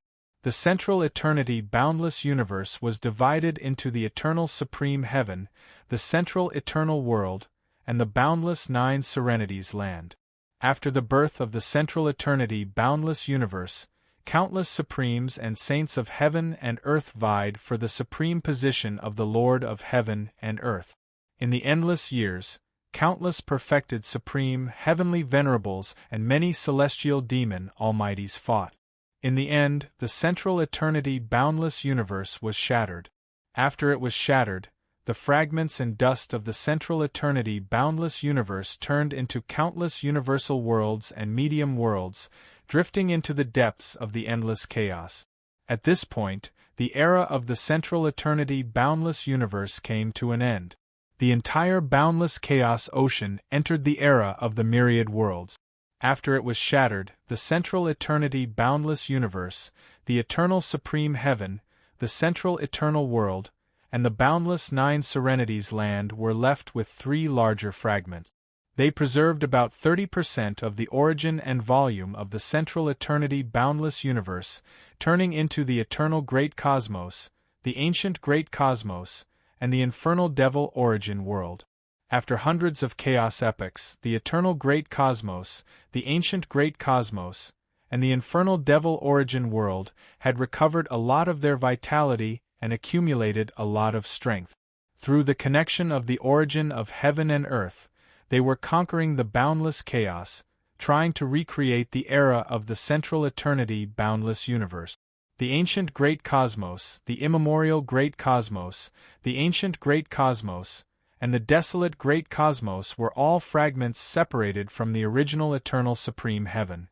The Central Eternity Boundless Universe was divided into the Eternal Supreme Heaven, the Central Eternal World, and the Boundless Nine Serenities Land. After the birth of the central eternity boundless universe, countless supremes and saints of heaven and earth vied for the supreme position of the Lord of heaven and earth. In the endless years, countless perfected supreme heavenly venerables and many celestial demon almighties fought. In the end, the central eternity boundless universe was shattered. After it was shattered, the fragments and dust of the central eternity boundless universe turned into countless universal worlds and medium worlds, drifting into the depths of the endless chaos. At this point, the era of the central eternity boundless universe came to an end. The entire boundless chaos ocean entered the era of the myriad worlds. After it was shattered, the central eternity boundless universe, the eternal supreme heaven, the central eternal world, and the boundless nine serenities land were left with three larger fragments. They preserved about 30% of the origin and volume of the central eternity boundless universe, turning into the eternal great cosmos, the ancient great cosmos, and the infernal devil origin world. After hundreds of chaos epochs, the eternal great cosmos, the ancient great cosmos, and the infernal devil origin world had recovered a lot of their vitality and accumulated a lot of strength. Through the connection of the origin of heaven and earth, they were conquering the boundless chaos, trying to recreate the era of the central eternity boundless universe. The ancient great cosmos, the immemorial great cosmos, the ancient great cosmos, and the desolate great cosmos were all fragments separated from the original eternal supreme heaven.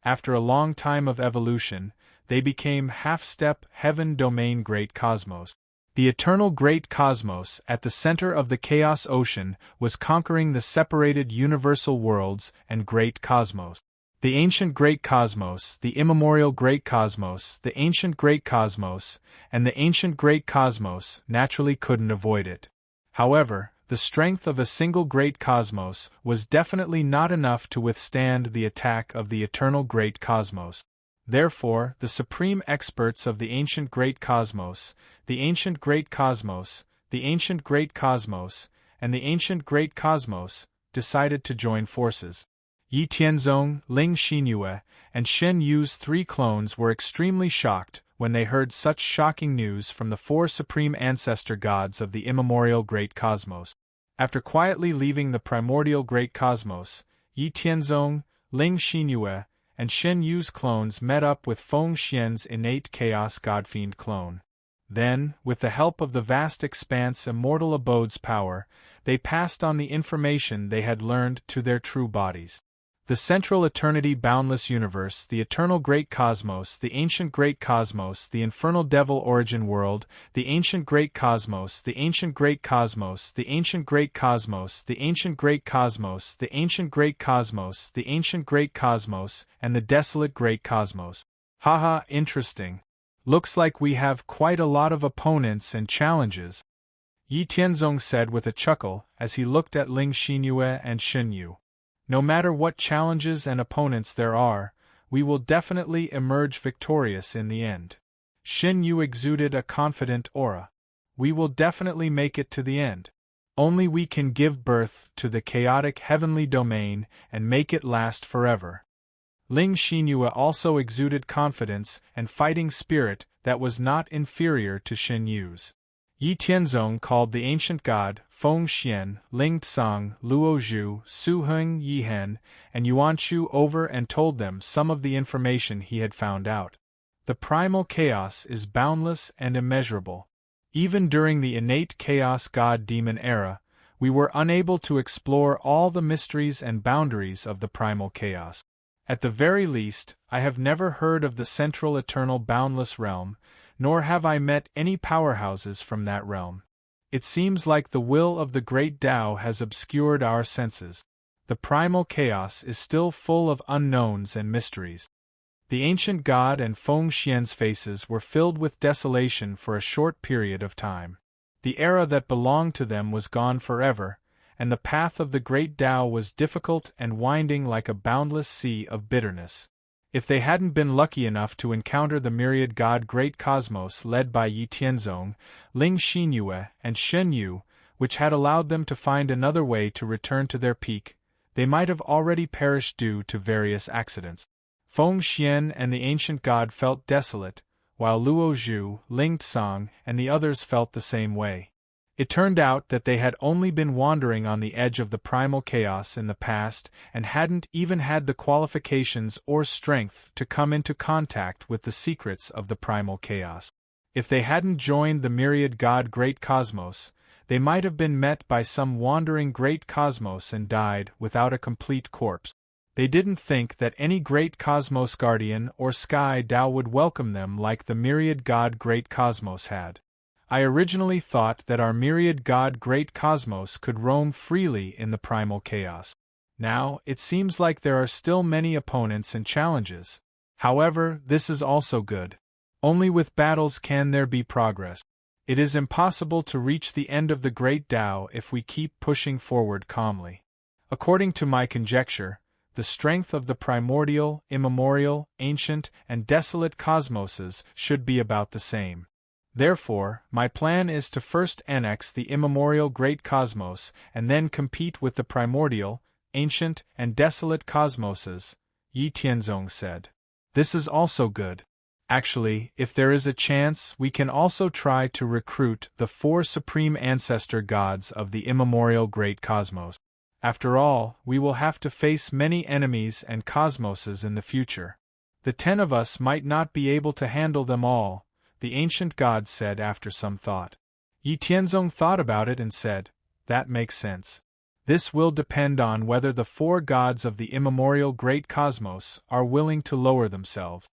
After a long time of evolution, they became half-step heaven domain great cosmos. The eternal great cosmos at the center of the chaos ocean was conquering the separated universal worlds and great cosmos. The ancient great cosmos, the immemorial great cosmos, the ancient great cosmos, and the ancient great cosmos naturally couldn't avoid it. However, the strength of a single great cosmos was definitely not enough to withstand the attack of the eternal great cosmos. Therefore, the supreme experts of the ancient great cosmos, the ancient great cosmos, the ancient great cosmos, and the ancient great cosmos, decided to join forces. Yi Tianzong, Ling Xinyue, and Shen Yu's three clones were extremely shocked when they heard such shocking news from the four supreme ancestor gods of the immemorial great cosmos. After quietly leaving the primordial great cosmos, Yi Tianzong, Ling Xinyue, and Shen Yu's clones met up with Feng Xian's innate chaos godfiend clone. Then, with the help of the vast expanse immortal abode's power, they passed on the information they had learned to their true bodies. The central eternity boundless universe, the eternal great cosmos, the ancient great cosmos, the infernal devil origin world, the ancient great cosmos, the ancient great cosmos, the ancient great cosmos, the ancient great cosmos, the ancient great cosmos, the ancient great cosmos, and the desolate great cosmos. Haha, interesting. Looks like we have quite a lot of opponents and challenges, Yi Tianzong said with a chuckle as he looked at Ling Xinyue and Shen Yu. No matter what challenges and opponents there are, we will definitely emerge victorious in the end. Shen Yu exuded a confident aura. We will definitely make it to the end. Only we can give birth to the chaotic heavenly domain and make it last forever. Ling Xinyue also exuded confidence and fighting spirit that was not inferior to Shen Yu's. Yi Tianzong called the ancient god, Feng Xian, Ling Tsang, Luo Zhu, Su Heng Yihen, and Yuanchu over and told them some of the information he had found out. The primal chaos is boundless and immeasurable. Even during the innate chaos god-demon era, we were unable to explore all the mysteries and boundaries of the primal chaos. At the very least, I have never heard of the central eternal boundless realm, nor have I met any powerhouses from that realm. It seems like the will of the great Tao has obscured our senses. The primal chaos is still full of unknowns and mysteries. The ancient god and Feng Xian's faces were filled with desolation for a short period of time. The era that belonged to them was gone forever, and the path of the great Tao was difficult and winding like a boundless sea of bitterness. If they hadn't been lucky enough to encounter the myriad god great cosmos led by Yi Tianzong, Ling Xinyue, and Shen Yu, which had allowed them to find another way to return to their peak, they might have already perished due to various accidents. Feng Xian and the ancient god felt desolate, while Luo Zhu, Ling Tsang, and the others felt the same way. It turned out that they had only been wandering on the edge of the primal chaos in the past and hadn't even had the qualifications or strength to come into contact with the secrets of the primal chaos. If they hadn't joined the myriad god Great Cosmos, they might have been met by some wandering Great Cosmos and died without a complete corpse. They didn't think that any Great Cosmos Guardian or Sky Dao would welcome them like the myriad god Great Cosmos had. I originally thought that our myriad god Great Cosmos could roam freely in the primal chaos. Now, it seems like there are still many opponents and challenges. However, this is also good. Only with battles can there be progress. It is impossible to reach the end of the Great Tao if we keep pushing forward calmly. According to my conjecture, the strength of the primordial, immemorial, ancient, and desolate cosmoses should be about the same. Therefore, my plan is to first annex the immemorial Great Cosmos and then compete with the primordial, ancient, and desolate cosmoses, Yi Tianzong said. This is also good. Actually, if there is a chance, we can also try to recruit the 4 supreme ancestor gods of the immemorial Great Cosmos. After all, we will have to face many enemies and cosmoses in the future. The 10 of us might not be able to handle them all, the ancient god said after some thought. Yi Tianzong thought about it and said, "That makes sense. This will depend on whether the 4 gods of the immemorial Great Cosmos are willing to lower themselves."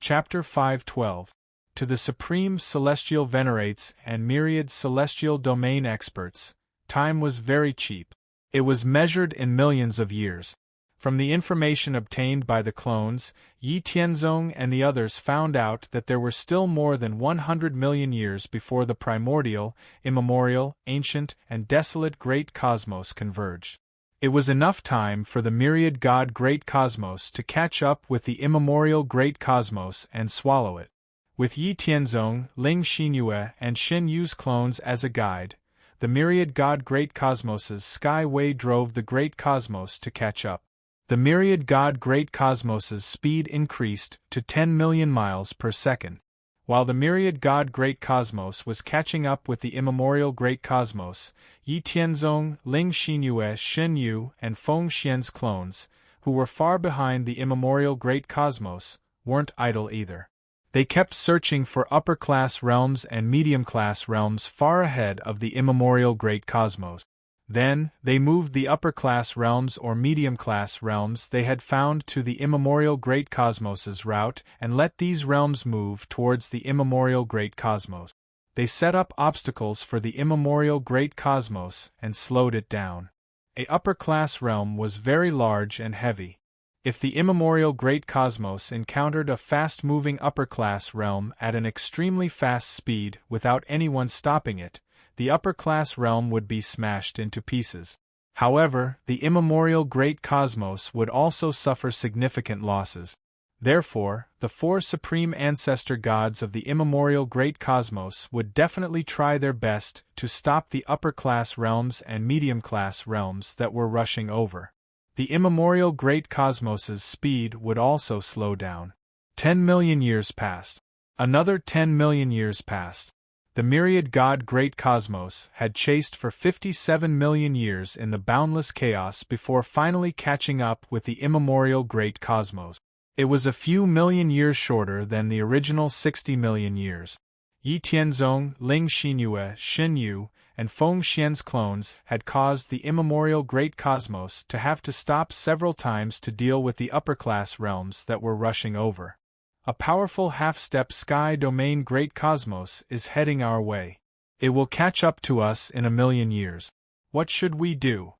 Chapter 5:12. To the Supreme Celestial Venerates and myriad celestial domain experts, time was very cheap. It was measured in millions of years. From the information obtained by the clones, Yi Tianzong and the others found out that there were still more than 100 million years before the primordial, immemorial, ancient, and desolate Great Cosmos converged. It was enough time for the myriad god Great Cosmos to catch up with the immemorial Great Cosmos and swallow it. With Yi Tianzong, Ling Xinyue, and Xin Yu's clones as a guide, the myriad god Great Cosmos's skyway drove the Great Cosmos to catch up. The myriad god Great Cosmos's speed increased to 10 million miles per second. While the myriad god Great Cosmos was catching up with the immemorial Great Cosmos, Yi Tianzong, Ling Xinyue, Xin Yu, and Feng Xian's clones, who were far behind the immemorial Great Cosmos, weren't idle either. They kept searching for upper-class realms and medium-class realms far ahead of the immemorial Great Cosmos. Then, they moved the upper-class realms or medium-class realms they had found to the immemorial Great Cosmos's route and let these realms move towards the immemorial Great Cosmos. They set up obstacles for the immemorial Great Cosmos and slowed it down. A upper-class realm was very large and heavy. If the immemorial Great Cosmos encountered a fast-moving upper-class realm at an extremely fast speed without anyone stopping it, the upper-class realm would be smashed into pieces. However, the immemorial Great Cosmos would also suffer significant losses. Therefore, the 4 supreme ancestor gods of the immemorial Great Cosmos would definitely try their best to stop the upper-class realms and medium-class realms that were rushing over. The immemorial Great Cosmos's speed would also slow down. 10 million years passed. Another 10 million years passed. The myriad god Great Cosmos had chased for 57 million years in the boundless chaos before finally catching up with the immemorial Great Cosmos. It was a few million years shorter than the original 60 million years. Yi Tianzong, Ling Xinyue, Xin Yu, and Feng Xian's clones had caused the immemorial Great Cosmos to have to stop several times to deal with the upper-class realms that were rushing over. A powerful half-step sky domain Great Cosmos is heading our way. It will catch up to us in a million years. What should we do?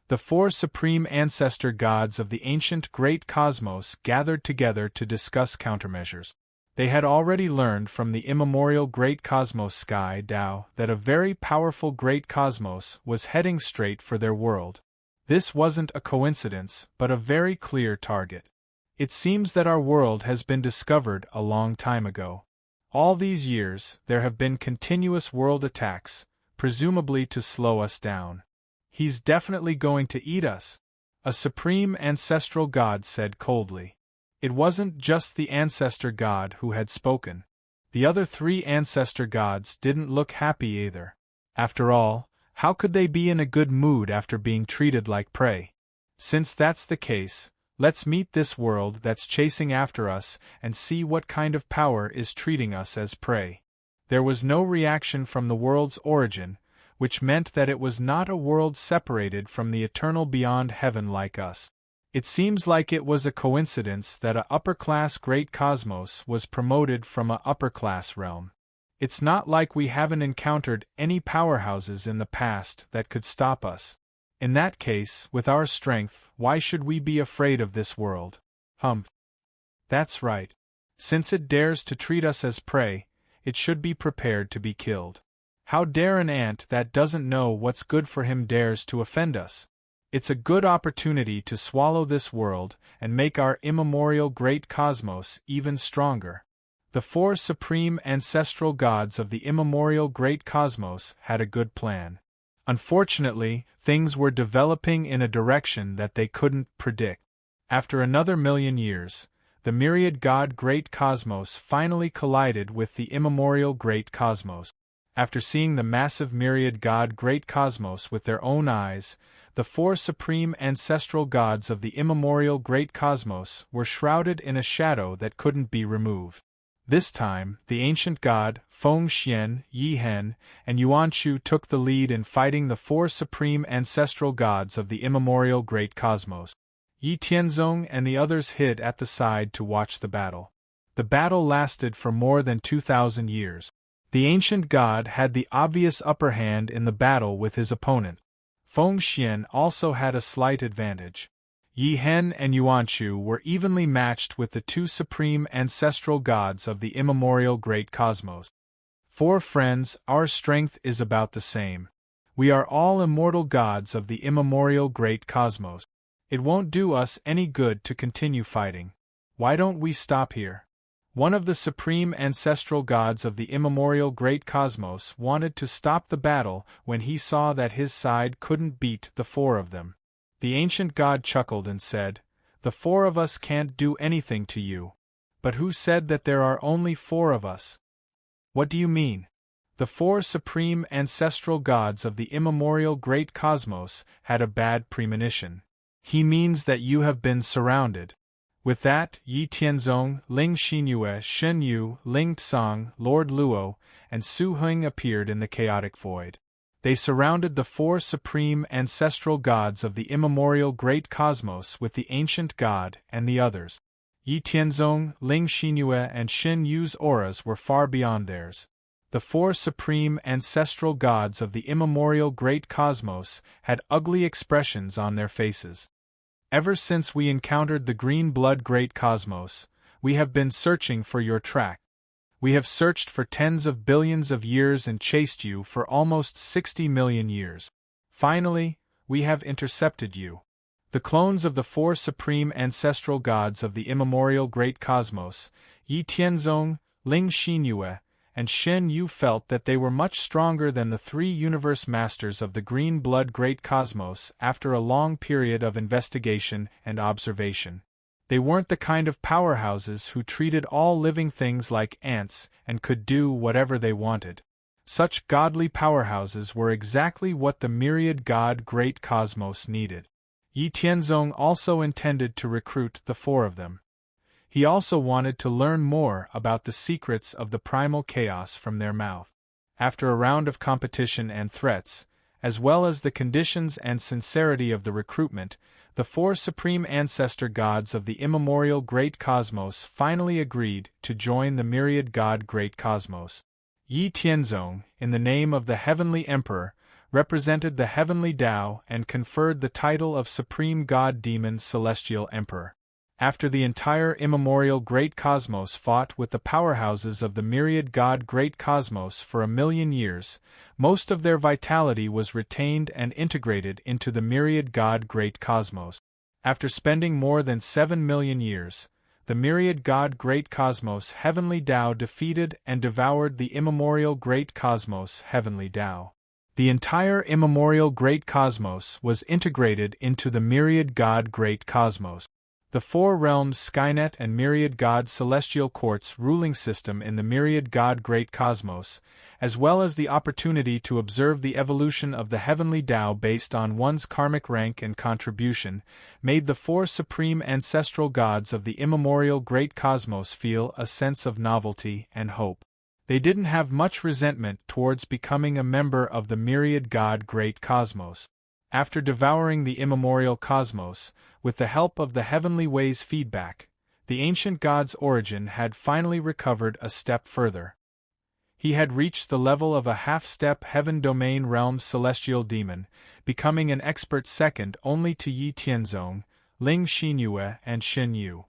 The 4 supreme ancestor gods of the ancient Great Cosmos gathered together to discuss countermeasures. They had already learned from the immemorial Great Cosmos Sky Dao that a very powerful Great Cosmos was heading straight for their world. This wasn't a coincidence, but a very clear target. It seems that our world has been discovered a long time ago. All these years, there have been continuous world attacks, presumably to slow us down. He's definitely going to eat us. A supreme ancestral god said coldly. It wasn't just the ancestor god who had spoken. The other three ancestor gods didn't look happy either. After all, how could they be in a good mood after being treated like prey? Since that's the case, let's meet this world that's chasing after us and see what kind of power is treating us as prey. There was no reaction from the world's origin, which meant that it was not a world separated from the eternal beyond heaven like us. It seems like it was a coincidence that a upper-class great cosmos was promoted from a upper-class realm. It's not like we haven't encountered any powerhouses in the past that could stop us. In that case, with our strength, why should we be afraid of this world? Humph. That's right. Since it dares to treat us as prey, it should be prepared to be killed. How dare an ant that doesn't know what's good for him dares to offend us? It's a good opportunity to swallow this world and make our immemorial great cosmos even stronger. The four supreme ancestral gods of the immemorial great cosmos had a good plan. Unfortunately, things were developing in a direction that they couldn't predict. After another million years, the myriad god great cosmos finally collided with the immemorial great cosmos. After seeing the massive myriad god great cosmos with their own eyes, the four supreme ancestral gods of the immemorial great cosmos were shrouded in a shadow that couldn't be removed. This time, the ancient god, Feng Xian, Yi Hen, and Yuanchu took the lead in fighting the four supreme ancestral gods of the immemorial great cosmos. Yi Tianzong and the others hid at the side to watch the battle. The battle lasted for more than 2,000 years. The ancient god had the obvious upper hand in the battle with his opponent. Feng Xian also had a slight advantage. Yi Hen and Yuanchu were evenly matched with the two supreme ancestral gods of the immemorial great cosmos. For friends, our strength is about the same. We are all immortal gods of the immemorial great cosmos. It won't do us any good to continue fighting. Why don't we stop here? One of the supreme ancestral gods of the immemorial great cosmos wanted to stop the battle when he saw that his side couldn't beat the four of them. The ancient god chuckled and said, "The four of us can't do anything to you. But who said that there are only four of us?" "What do you mean?" The four supreme ancestral gods of the immemorial great cosmos had a bad premonition. "He means that you have been surrounded." With that, Yi Tianzong, Ling Xinyue, Shen Yu, Ling Tsang, Lord Luo, and Su Heng appeared in the chaotic void. They surrounded the four supreme ancestral gods of the immemorial great cosmos with the ancient god and the others. Yi Tianzong, Ling Xinyue, and Shen Yu's auras were far beyond theirs. The four supreme ancestral gods of the immemorial great cosmos had ugly expressions on their faces. "Ever since we encountered the green blood great cosmos, we have been searching for your track. We have searched for tens of billions of years and chased you for almost 60 million years. Finally, we have intercepted you." The clones of the four supreme ancestral gods of the immemorial great cosmos, Yi Tianzong, Ling Xinyue, and Shen Yu felt that they were much stronger than the three universe masters of the green blood great cosmos after a long period of investigation and observation. They weren't the kind of powerhouses who treated all living things like ants and could do whatever they wanted. Such godly powerhouses were exactly what the myriad god great cosmos needed. Yi Tianzong also intended to recruit the four of them. He also wanted to learn more about the secrets of the primal chaos from their mouth. After a round of competition and threats, as well as the conditions and sincerity of the recruitment, the four supreme ancestor gods of the immemorial great cosmos finally agreed to join the myriad god great cosmos. Yi Tianzong, in the name of the heavenly emperor, represented the heavenly Tao and conferred the title of supreme god demon celestial emperor. After the entire immemorial great cosmos fought with the powerhouses of the myriad god great cosmos for 1,000,000 years, most of their vitality was retained and integrated into the myriad god great cosmos. After spending more than 7 million years, the myriad god great cosmos heavenly Tao defeated and devoured the immemorial great cosmos heavenly Tao. The entire immemorial great cosmos was integrated into the myriad god great cosmos. The four realms Skynet and myriad god celestial courts ruling system in the myriad god great cosmos, as well as the opportunity to observe the evolution of the heavenly Tao based on one's karmic rank and contribution, made the four supreme ancestral gods of the immemorial great cosmos feel a sense of novelty and hope. They didn't have much resentment towards becoming a member of the myriad god great cosmos. After devouring the immemorial cosmos, with the help of the heavenly ways feedback, the ancient god's origin had finally recovered a step further. He had reached the level of a half-step heaven domain realm celestial demon, becoming an expert second only to Yi Tianzong, Ling Xinyue and Xin Yu.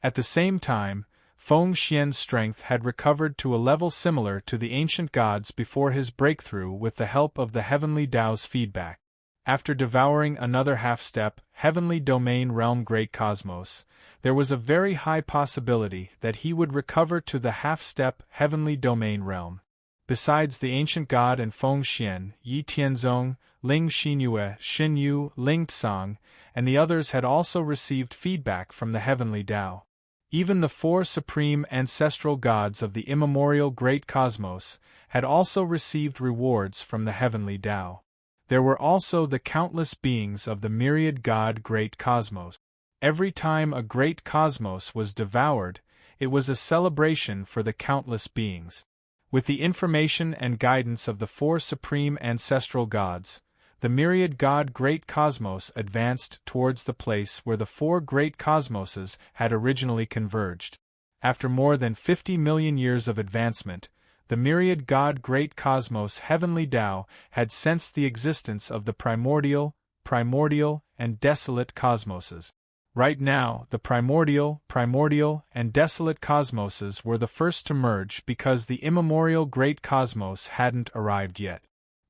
At the same time, Feng Xian's strength had recovered to a level similar to the ancient gods before his breakthrough with the help of the heavenly Tao's feedback. After devouring another half-step, heavenly domain realm great cosmos, there was a very high possibility that he would recover to the half-step heavenly domain realm. Besides the ancient god and Feng Xian, Yi Tianzong, Ling Xinyue, Xin Yu, Ling Tsang, and the others had also received feedback from the heavenly Tao. Even the four supreme ancestral gods of the immemorial great cosmos had also received rewards from the heavenly Tao. There were also the countless beings of the myriad god great cosmos. Every time a great cosmos was devoured, it was a celebration for the countless beings. With the information and guidance of the four supreme ancestral gods, the myriad god great cosmos advanced towards the place where the four great cosmoses had originally converged. After more than 50 million years of advancement, the myriad god great cosmos heavenly Tao had sensed the existence of the primordial, and desolate cosmoses. Right now, the primordial, and desolate cosmoses were the first to merge because the immemorial great cosmos hadn't arrived yet.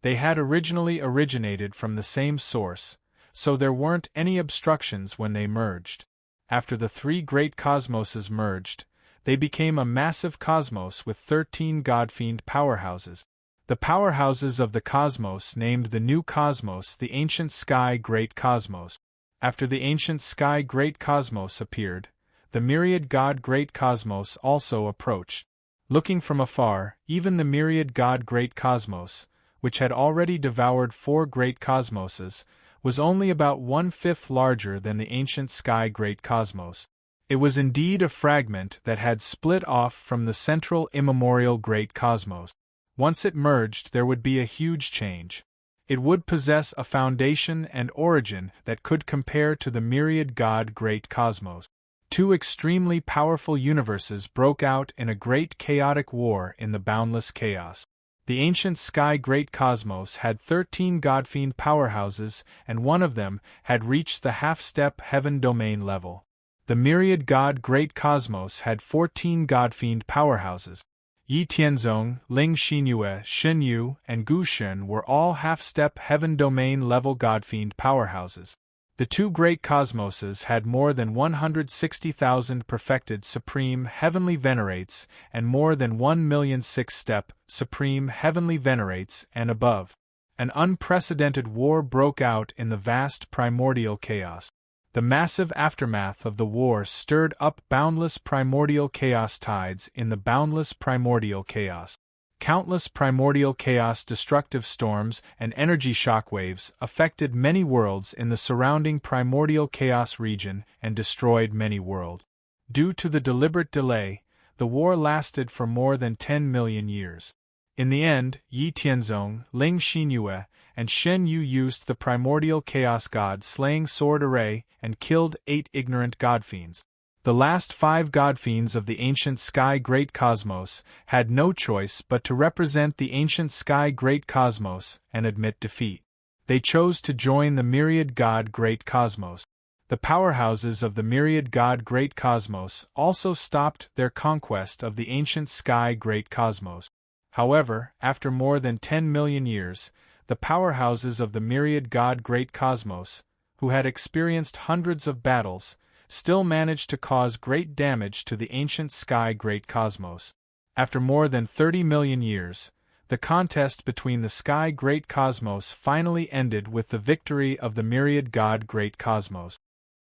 They had originally originated from the same source, so there weren't any obstructions when they merged. After the three great cosmoses merged, they became a massive cosmos with 13 godfiend powerhouses. The powerhouses of the cosmos named the new cosmos the ancient sky great cosmos. After the ancient sky great cosmos appeared, the myriad god great cosmos also approached. Looking from afar, even the myriad god great cosmos, which had already devoured four great cosmoses, was only about 1/5 larger than the ancient sky great cosmos. It was indeed a fragment that had split off from the central immemorial great cosmos. Once it merged, there would be a huge change. It would possess a foundation and origin that could compare to the myriad god great cosmos. Two extremely powerful universes broke out in a great chaotic war in the boundless chaos. The ancient sky great cosmos had 13 godfiend powerhouses, and one of them had reached the half-step heaven domain level. The myriad god great cosmos had 14 godfiend powerhouses. Yi Tianzong, Ling Xinyue, Xin Yu, and Gu Shen were all half-step heaven domain level godfiend powerhouses. The two great cosmoses had more than 160,000 perfected supreme heavenly venerates and more than 1 million six-step supreme heavenly venerates and above. An unprecedented war broke out in the vast primordial chaos. The massive aftermath of the war stirred up boundless primordial chaos tides in the boundless primordial chaos. Countless primordial chaos destructive storms and energy shockwaves affected many worlds in the surrounding primordial chaos region and destroyed many worlds. Due to the deliberate delay, the war lasted for more than 10 million years. In the end, Yi Tianzong, Ling Xinyue, and Shen Yu used the primordial chaos god slaying sword array and killed 8 ignorant godfiends. The last 5 godfiends of the ancient sky great cosmos had no choice but to represent the ancient sky great cosmos and admit defeat. They chose to join the myriad god great cosmos. The powerhouses of the myriad god great cosmos also stopped their conquest of the ancient sky great cosmos. However, after more than 10 million years, the powerhouses of the myriad god great cosmos, who had experienced hundreds of battles, still managed to cause great damage to the ancient sky great cosmos. After more than 30 million years, the contest between the Sky Great Cosmos finally ended with the victory of the myriad god Great Cosmos.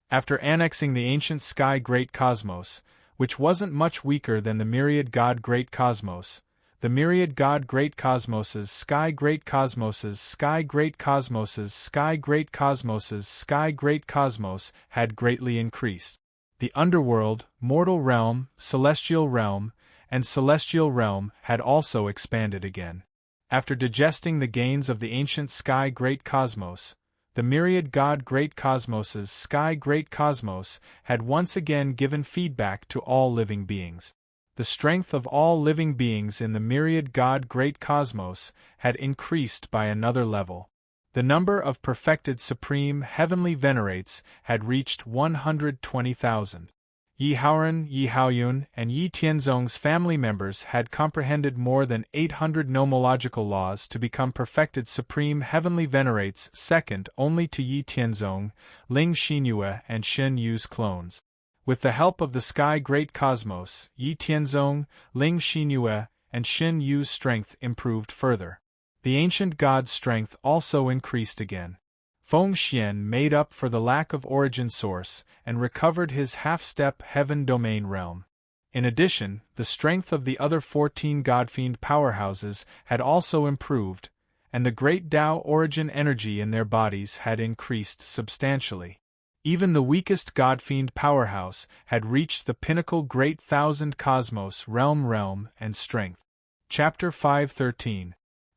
After annexing the ancient Sky Great Cosmos, which wasn't much weaker than the myriad god Great Cosmos, the myriad god Great Cosmos's Sky Great Cosmos's Sky Great Cosmos's Sky Great Cosmos's Sky Great Cosmos had greatly increased. The underworld, mortal realm, celestial realm, and celestial realm had also expanded again. After digesting the gains of the ancient Sky Great Cosmos, the myriad god Great Cosmos's Sky Great Cosmos had once again given feedback to all living beings. The strength of all living beings in the myriad god Great Cosmos had increased by another level. The number of perfected supreme heavenly venerates had reached 120,000. Yi Haoren, Yi Haoyun, and Yi Tianzong's family members had comprehended more than 800 nomological laws to become perfected supreme heavenly venerates, second only to Yi Tianzong, Ling Xinyue, and Shen Yu's clones. With the help of the Sky Great Cosmos, Yi Tianzong, Ling Xinyue, and Shen Yu's strength improved further. The ancient god's strength also increased again. Feng Xian made up for the lack of origin source and recovered his half-step heaven domain realm. In addition, the strength of the other 14 godfiend powerhouses had also improved, and the great Tao origin energy in their bodies had increased substantially. Even the weakest godfiend powerhouse had reached the pinnacle great thousand cosmos realm and strength. Chapter 5:13.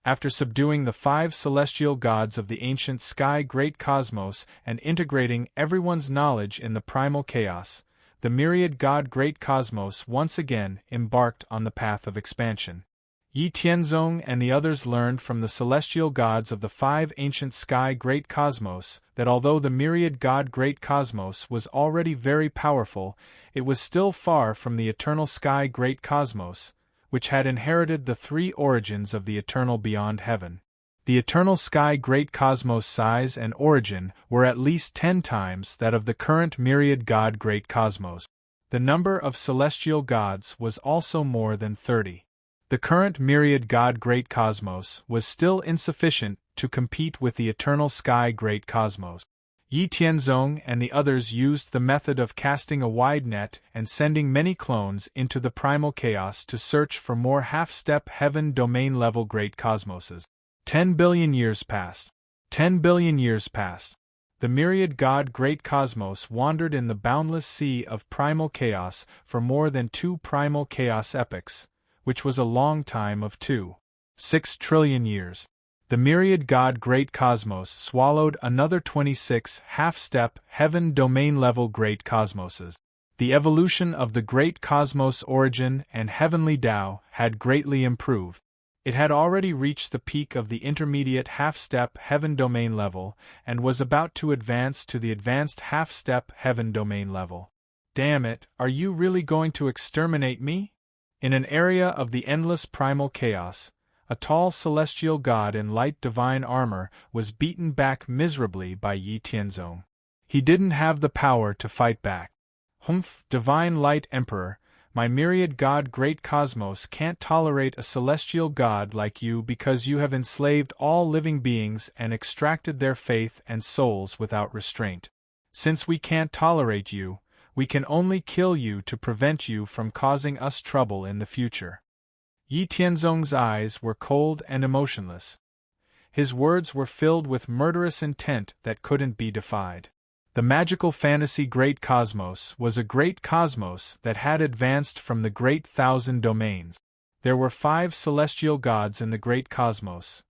After subduing the 5 celestial gods of the ancient Sky Great Cosmos and integrating everyone's knowledge in the primal chaos, the myriad god Great Cosmos once again embarked on the path of expansion. Yi Tianzong and the others learned from the celestial gods of the 5 ancient Sky Great Cosmos that although the myriad god Great Cosmos was already very powerful, it was still far from the eternal Sky Great Cosmos, which had inherited the 3 origins of the eternal beyond heaven. The eternal Sky Great Cosmos size and origin were at least 10 times that of the current myriad god Great Cosmos. The number of celestial gods was also more than 30. The current myriad god Great Cosmos was still insufficient to compete with the eternal Sky Great Cosmos. Yi Tianzong and the others used the method of casting a wide net and sending many clones into the primal chaos to search for more half-step heaven domain-level great cosmoses. 10 billion years passed. 10 billion years passed. The myriad god Great Cosmos wandered in the boundless sea of primal chaos for more than 2 primal chaos epochs, which was a long time of 2.6 trillion years. The myriad god Great Cosmos swallowed another 26 half-step heaven domain-level great cosmoses. The evolution of the Great Cosmos origin and heavenly Tao had greatly improved. It had already reached the peak of the intermediate half-step heaven domain level and was about to advance to the advanced half-step heaven domain level. Damn it, are you really going to exterminate me? In an area of the endless primal chaos, a tall celestial god in light divine armor was beaten back miserably by Yi Tianzong. He didn't have the power to fight back. Humph, divine light emperor, my myriad god Great Cosmos can't tolerate a celestial god like you because you have enslaved all living beings and extracted their faith and souls without restraint. Since we can't tolerate you, we can only kill you to prevent you from causing us trouble in the future. Yi Tianzong's eyes were cold and emotionless. His words were filled with murderous intent that couldn't be defied. The magical fantasy Great Cosmos was a great cosmos that had advanced from the Great Thousand Domains. There were 5 celestial gods in the Great Cosmos: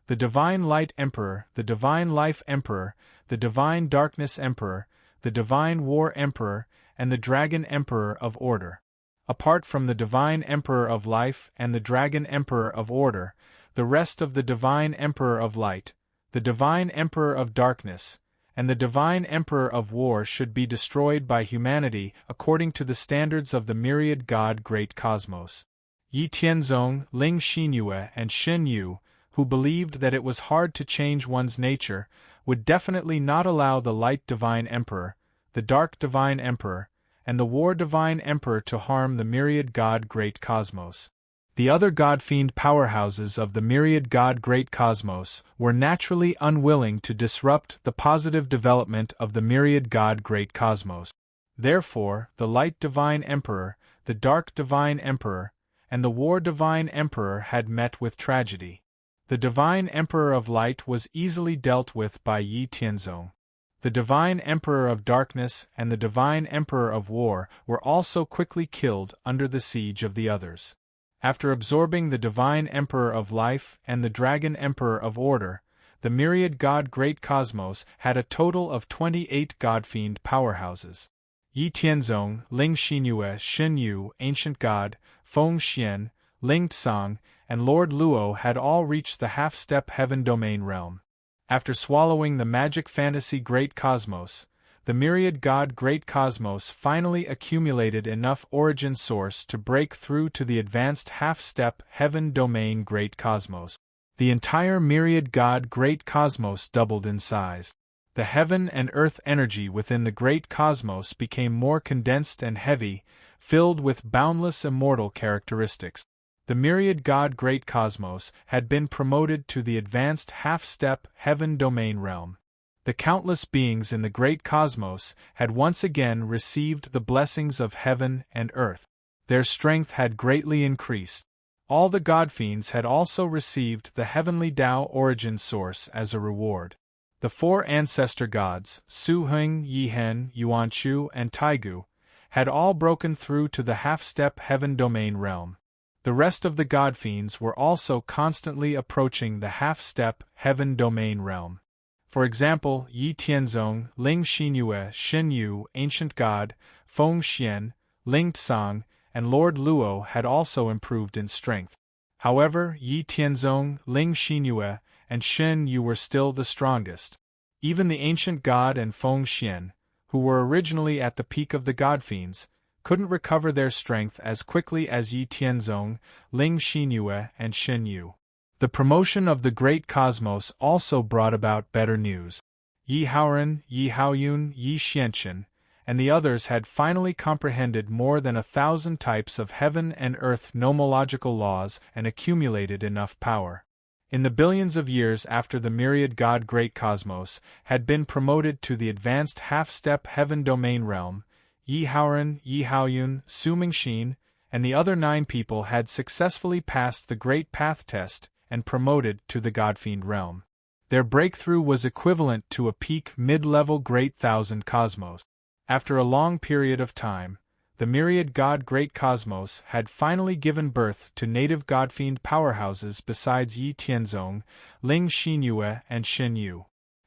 the Divine Light Emperor, the Divine Life Emperor, the Divine Darkness Emperor, the Divine War Emperor, and the Dragon Emperor of Order. Apart from the Divine Emperor of Life and the Dragon Emperor of Order, the rest of the Divine Emperor of Light, the Divine Emperor of Darkness, and the Divine Emperor of War should be destroyed by humanity according to the standards of the myriad god Great Cosmos. Yi Tianzong, Ling Xinyue, and Shen Yu, who believed that it was hard to change one's nature, would definitely not allow the Light Divine Emperor, the Dark Divine Emperor, and the War Divine Emperor to harm the myriad god Great Cosmos. The other god-fiend powerhouses of the myriad god great cosmos were naturally unwilling to disrupt the positive development of the myriad god great cosmos. Therefore, the light divine emperor, the dark divine emperor, and the war divine emperor had met with tragedy. The divine emperor of light was easily dealt with by Yi Tianzong. The divine emperor of darkness and the divine emperor of war were also quickly killed under the siege of the others. After absorbing the divine emperor of life and the dragon emperor of order, the myriad god great cosmos had a total of 28 god-fiend powerhouses. Yi Tianzong, Ling Xinyue, Shen Yu, Ancient God, Feng Xian, Ling Tsang, and Lord Luo had all reached the half-step heaven domain realm. After swallowing the magic fantasy great cosmos, the myriad god great cosmos finally accumulated enough origin source to break through to the advanced half-step heaven domain great cosmos. The entire myriad god great cosmos doubled in size. The heaven and earth energy within the great cosmos became more condensed and heavy, filled with boundless immortal characteristics. The myriad god great cosmos had been promoted to the advanced half-step heaven domain realm. The countless beings in the great cosmos had once again received the blessings of heaven and earth. Their strength had greatly increased. All the godfiends had also received the heavenly Tao origin source as a reward. The four ancestor gods, Su Heng, Yihen, Yuanchu, and Taigu, had all broken through to the half-step heaven domain realm. The rest of the godfiends were also constantly approaching the half-step heaven domain realm. For example, Yi Tianzong, Ling Xinyue, Shen Yu, Ancient God, Feng Xian, Ling Tsang, and Lord Luo had also improved in strength. However, Yi Tianzong, Ling Xinyue, and Shen Yu were still the strongest. Even the Ancient God and Feng Xian, who were originally at the peak of the godfiends, couldn't recover their strength as quickly as Yi Tianzong, Ling Xinyue, and Shen Yu. The promotion of the great cosmos also brought about better news. Yi Haoren, Yi Haoyun, Yi Xianchen, and the others had finally comprehended more than 1,000 types of heaven and earth nomological laws and accumulated enough power. In the billions of years after the myriad god great cosmos had been promoted to the advanced half-step heaven domain realm, Yi Haoren, Yi Haoyun, Su Mingxin, and the other 9 people had successfully passed the Great Path Test and promoted to the Godfiend realm. Their breakthrough was equivalent to a peak mid-level Great Thousand Cosmos. After a long period of time, the myriad god Great Cosmos had finally given birth to native Godfiend powerhouses besides Yi Tianzong, Ling Xinyue, and Shen Yu.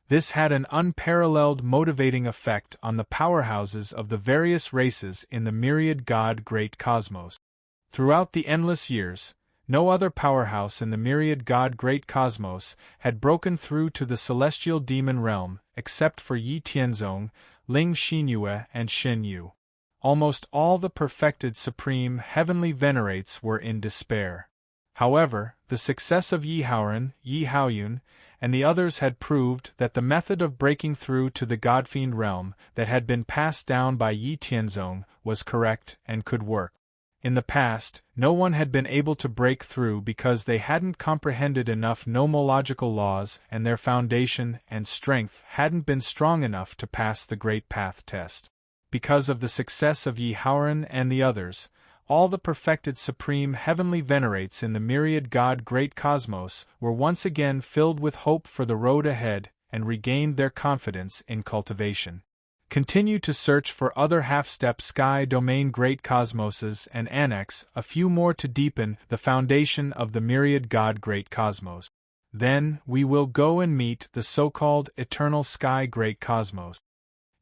This had an unparalleled motivating effect on the powerhouses of the various races in the myriad god Great Cosmos. Throughout the endless years, no other powerhouse in the myriad god Great Cosmos had broken through to the celestial demon realm except for Yi Tianzong, Ling Xinyue, and Shen Yu. Almost all the perfected supreme heavenly venerates were in despair. However, the success of Yi Haoren, Yi Haoyun, and the others had proved that the method of breaking through to the Godfiend realm that had been passed down by Yi Tianzong was correct and could work. In the past, no one had been able to break through because they hadn't comprehended enough nomological laws and their foundation and strength hadn't been strong enough to pass the Great Path Test. Because of the success of Yi Haoren and the others, all the perfected supreme heavenly venerates in the myriad god Great Cosmos were once again filled with hope for the road ahead and regained their confidence in cultivation. Continue to search for other half-step sky domain great cosmoses and annex a few more to deepen the foundation of the myriad god great cosmos. Then we will go and meet the so-called eternal sky great cosmos.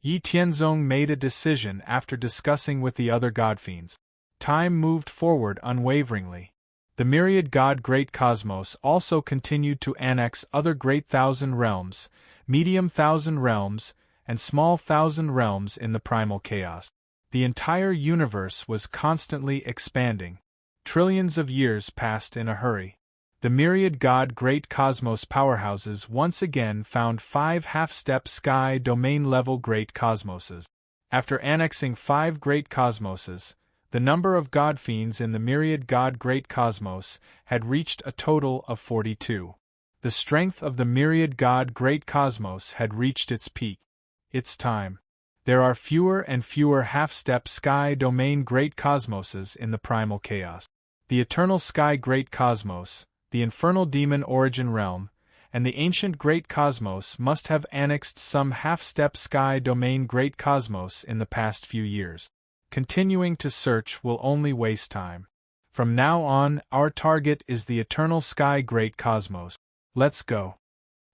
Yi Tianzong made a decision after discussing with the other godfiends. Time moved forward unwaveringly. The myriad god great cosmos also continued to annex other great thousand realms, medium thousand realms, and small thousand realms in the primal chaos. The entire universe was constantly expanding. Trillions of years passed in a hurry. The myriad god great cosmos powerhouses once again found 5 half-step sky domain-level great cosmoses. After annexing 5 great cosmoses, The number of god-fiends in the myriad god-great cosmos had reached a total of 42. The strength of the myriad god-great cosmos had reached its peak. Its time. There are fewer and fewer half-step sky domain great cosmoses in the primal chaos. The eternal sky great cosmos, the infernal demon origin realm, and the ancient great cosmos must have annexed some half-step sky domain great cosmos in the past few years. Continuing to search will only waste time. From now on, our target is the eternal sky great cosmos. Let's go.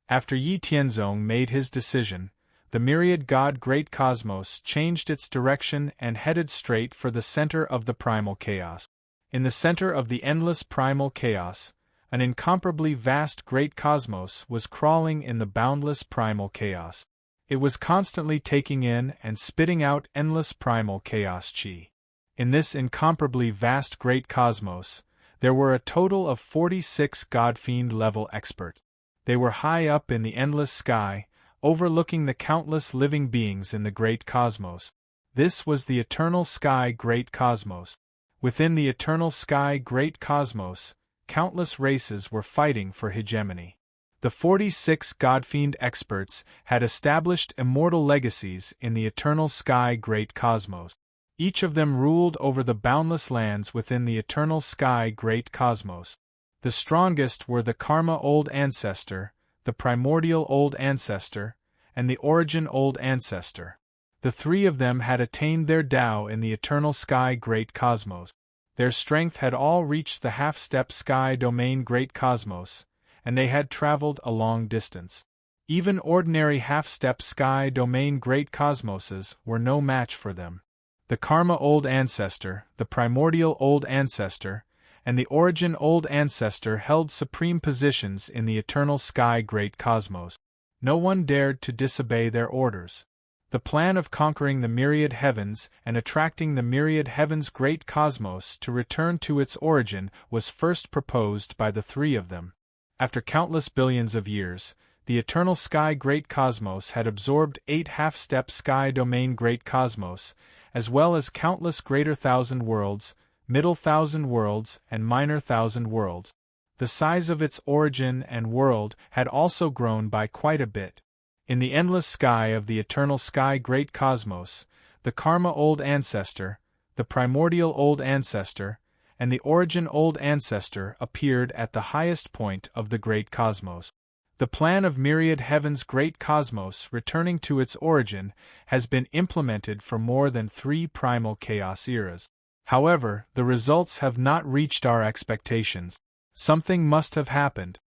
After Yi Tianzong made his decision, the myriad god great cosmos changed its direction and headed straight for the center of the primal chaos. In the center of the endless primal chaos, an incomparably vast great cosmos was crawling in the boundless primal chaos. It was constantly taking in and spitting out endless primal chaos chi. In this incomparably vast great cosmos, there were a total of 46 god-fiend level experts. They were high up in the endless sky, overlooking the countless living beings in the great cosmos. This was the eternal sky great cosmos. Within the eternal sky great cosmos, countless races were fighting for hegemony. The 46 godfiend experts had established immortal legacies in the eternal sky great cosmos. Each of them ruled over the boundless lands within the eternal sky great cosmos. The strongest were the Karma Old Ancestor, the Primordial Old Ancestor, and the Origin Old Ancestor. The three of them had attained their Tao in the eternal sky great cosmos. Their strength had all reached the half-step sky domain great cosmos, and they had traveled a long distance. Even ordinary half-step sky domain great cosmoses were no match for them. The Karma Old Ancestor, the Primordial Old Ancestor, and the Origin Old Ancestor held supreme positions in the eternal sky great cosmos. No one dared to disobey their orders. The plan of conquering the myriad heavens and attracting the myriad heavens great cosmos to return to its origin was first proposed by the three of them. After countless billions of years, the eternal sky great cosmos had absorbed 8 half-step sky domain great cosmos, as well as countless greater thousand worlds, middle thousand worlds, and minor thousand worlds. The size of its origin and world had also grown by quite a bit. In the endless sky of the eternal sky great cosmos, the Karma Old Ancestor, the Primordial Old Ancestor, and the Origin Old Ancestor appeared at the highest point of the great cosmos. The plan of myriad heavens great cosmos returning to its origin has been implemented for more than 3 primal chaos eras. However, the results have not reached our expectations. Something must have happened.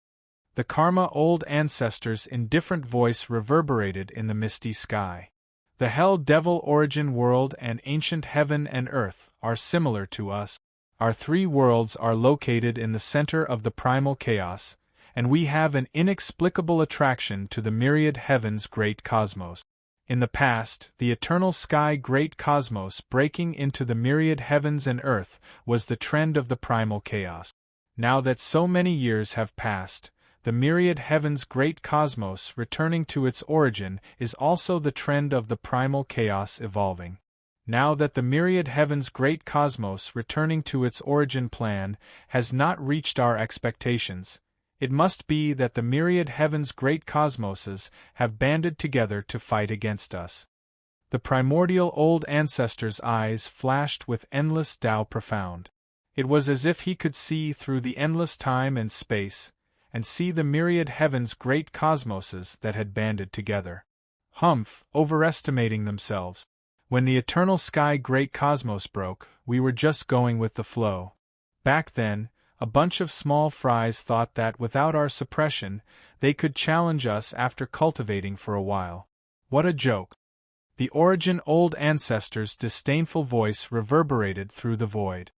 The Karma Old Ancestors' indifferent voice reverberated in the misty sky. The Hell Devil Origin world and ancient heaven and earth are similar to us. Our 3 worlds are located in the center of the primal chaos, and we have an inexplicable attraction to the myriad heavens great cosmos. In the past, the eternal sky great cosmos breaking into the myriad heavens and earth was the trend of the primal chaos. Now that so many years have passed, the myriad heavens great cosmos returning to its origin is also the trend of the primal chaos evolving. Now that the myriad heavens great cosmos returning to its origin plan has not reached our expectations, it must be that the myriad heavens great cosmoses have banded together to fight against us. The Primordial Old Ancestor's eyes flashed with endless Tao profound. It was as if he could see through the endless time and space, and see the myriad heavens great cosmoses that had banded together. Humph, overestimating themselves. When the eternal sky great cosmos broke, we were just going with the flow. Back then, a bunch of small fries thought that without our suppression, they could challenge us after cultivating for a while. What a joke! The Origin Old Ancestor's disdainful voice reverberated through the void.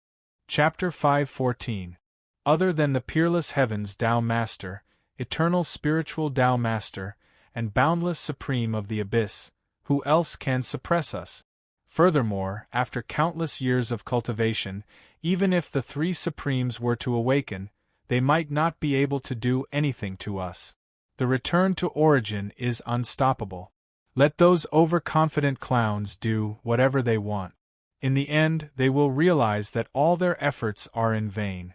Chapter 5:14. Other than the peerless heavens Tao Master, eternal spiritual Tao Master, and boundless supreme of the abyss, who else can suppress us? Furthermore, after countless years of cultivation, even if the 3 supremes were to awaken, they might not be able to do anything to us. The return to origin is unstoppable. Let those overconfident clowns do whatever they want. In the end, they will realize that all their efforts are in vain.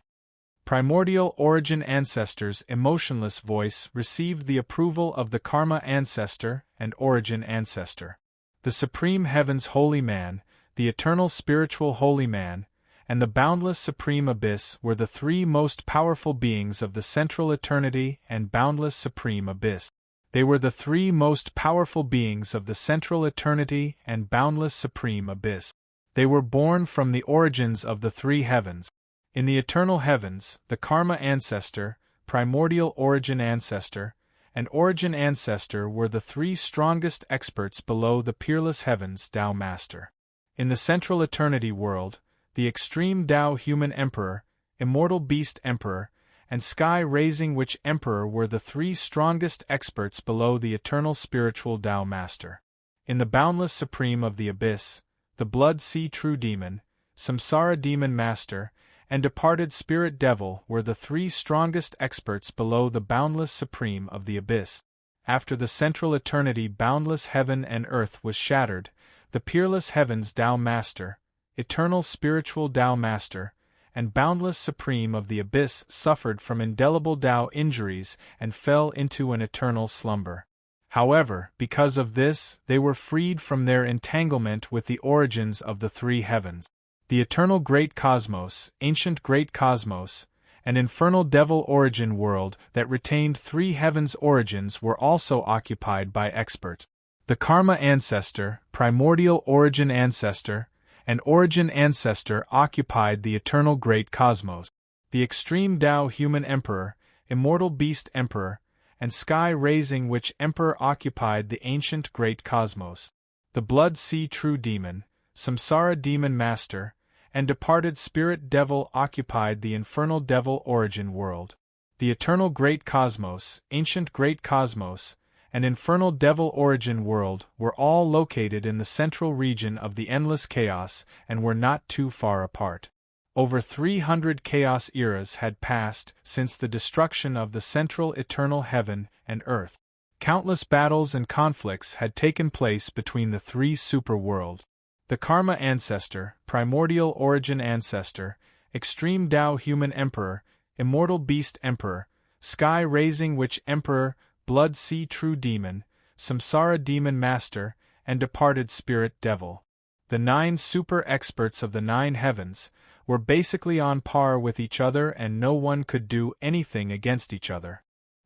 Primordial origin ancestors' emotionless voice received the approval of the karma ancestor and origin ancestor. The supreme heaven's holy man, the eternal spiritual holy man, and the boundless supreme abyss were the three most powerful beings of the central eternity and boundless supreme abyss. They were the three most powerful beings of the central eternity and boundless supreme abyss. They were born from the origins of the three heavens. In the eternal heavens, the karma ancestor, primordial origin ancestor, and origin ancestor were the three strongest experts below the peerless heavens Tao Master. In the central eternity world, the extreme Tao human emperor, immortal beast emperor, and sky-raising witch emperor were the three strongest experts below the eternal spiritual Tao Master. In the boundless supreme of the abyss, the blood sea true demon, samsara demon master, and departed spirit devil were the three strongest experts below the boundless supreme of the abyss. After the central eternity boundless heaven and earth was shattered, the peerless heavens Tao Master, eternal spiritual Tao Master, and boundless supreme of the abyss suffered from indelible Tao injuries and fell into an eternal slumber. However, because of this, they were freed from their entanglement with the origins of the three heavens. The eternal great cosmos, ancient great cosmos, and infernal devil origin world that retained three heavens' origins were also occupied by experts. The karma ancestor, primordial origin ancestor, and origin ancestor occupied the eternal great cosmos. The extreme Tao human emperor, immortal beast emperor, and sky-raising witch emperor occupied the ancient great cosmos. The blood sea true demon, samsara demon master, and departed spirit devil occupied the infernal devil origin world. The eternal great cosmos, ancient great cosmos, and infernal devil origin world were all located in the central region of the endless chaos and were not too far apart. Over 300 chaos eras had passed since the destruction of the central eternal heaven and earth. Countless battles and conflicts had taken place between the three superworlds. The karma ancestor, primordial origin ancestor, extreme Tao human emperor, immortal beast emperor, sky-raising witch emperor, blood sea true demon, samsara demon master, and departed spirit devil. The 9 super experts of the 9 heavens were basically on par with each other and no one could do anything against each other.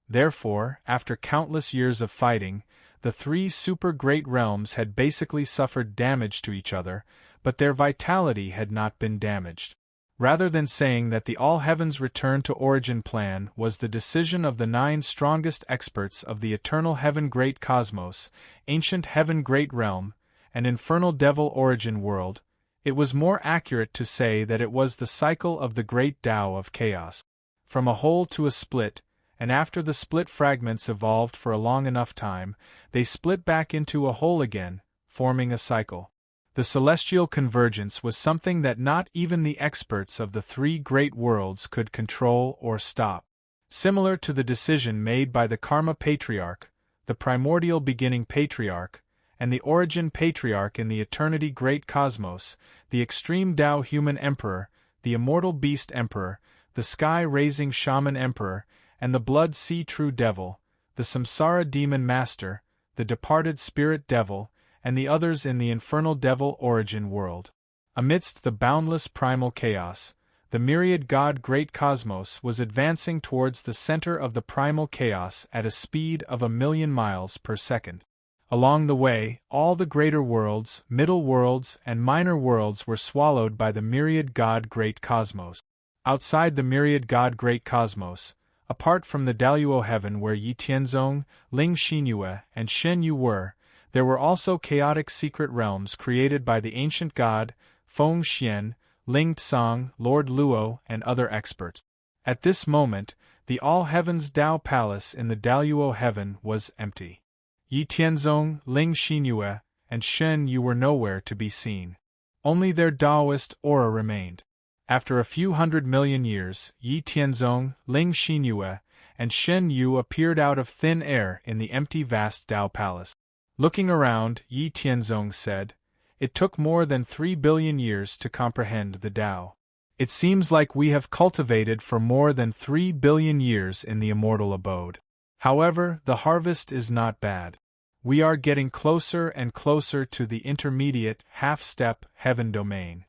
Therefore, after countless years of fighting, the 3 super great realms had basically suffered damage to each other, but their vitality had not been damaged. Rather than saying that the all heavens return to origin plan was the decision of the 9 strongest experts of the eternal heaven great cosmos, ancient heaven great realm, and infernal devil origin world, it was more accurate to say that it was the cycle of the great Tao of chaos. From a whole to a split, and after the split fragments evolved for a long enough time, they split back into a whole again, forming a cycle. The celestial convergence was something that not even the experts of the 3 great worlds could control or stop. Similar to the decision made by the Karma Patriarch, the primordial beginning Patriarch, and the origin Patriarch in the eternity great cosmos, the extreme Tao human emperor, the immortal beast emperor, the sky-raising shaman emperor, and the blood sea true devil, the samsara demon master, the departed spirit devil, and the others in the infernal devil origin world. Amidst the boundless primal chaos, the myriad God great cosmos was advancing towards the center of the primal chaos at a speed of 1,000,000 miles per second. Along the way, all the greater worlds, middle worlds, and minor worlds were swallowed by the myriad God great cosmos. Outside the myriad God great cosmos, apart from the Daluo heaven where Yi Tianzong, Ling Xinyue, and Shen Yu were, there were also chaotic secret realms created by the ancient god, Feng Xian, Ling Tsang, Lord Luo, and other experts. At this moment, the all-heavens Dao Palace in the Daluo heaven was empty. Yi Tianzong, Ling Xinyue, and Shen Yu were nowhere to be seen. Only their Daoist aura remained. After a few 100,000,000 years, Yi Tianzong, Ling Xinyue, and Shen Yu appeared out of thin air in the empty vast Dao Palace. Looking around, Yi Tianzong said, It took more than 3 billion years to comprehend the Tao. It seems like we have cultivated for more than 3 billion years in the immortal abode. However, the harvest is not bad. We are getting closer and closer to the intermediate half-step heaven domain.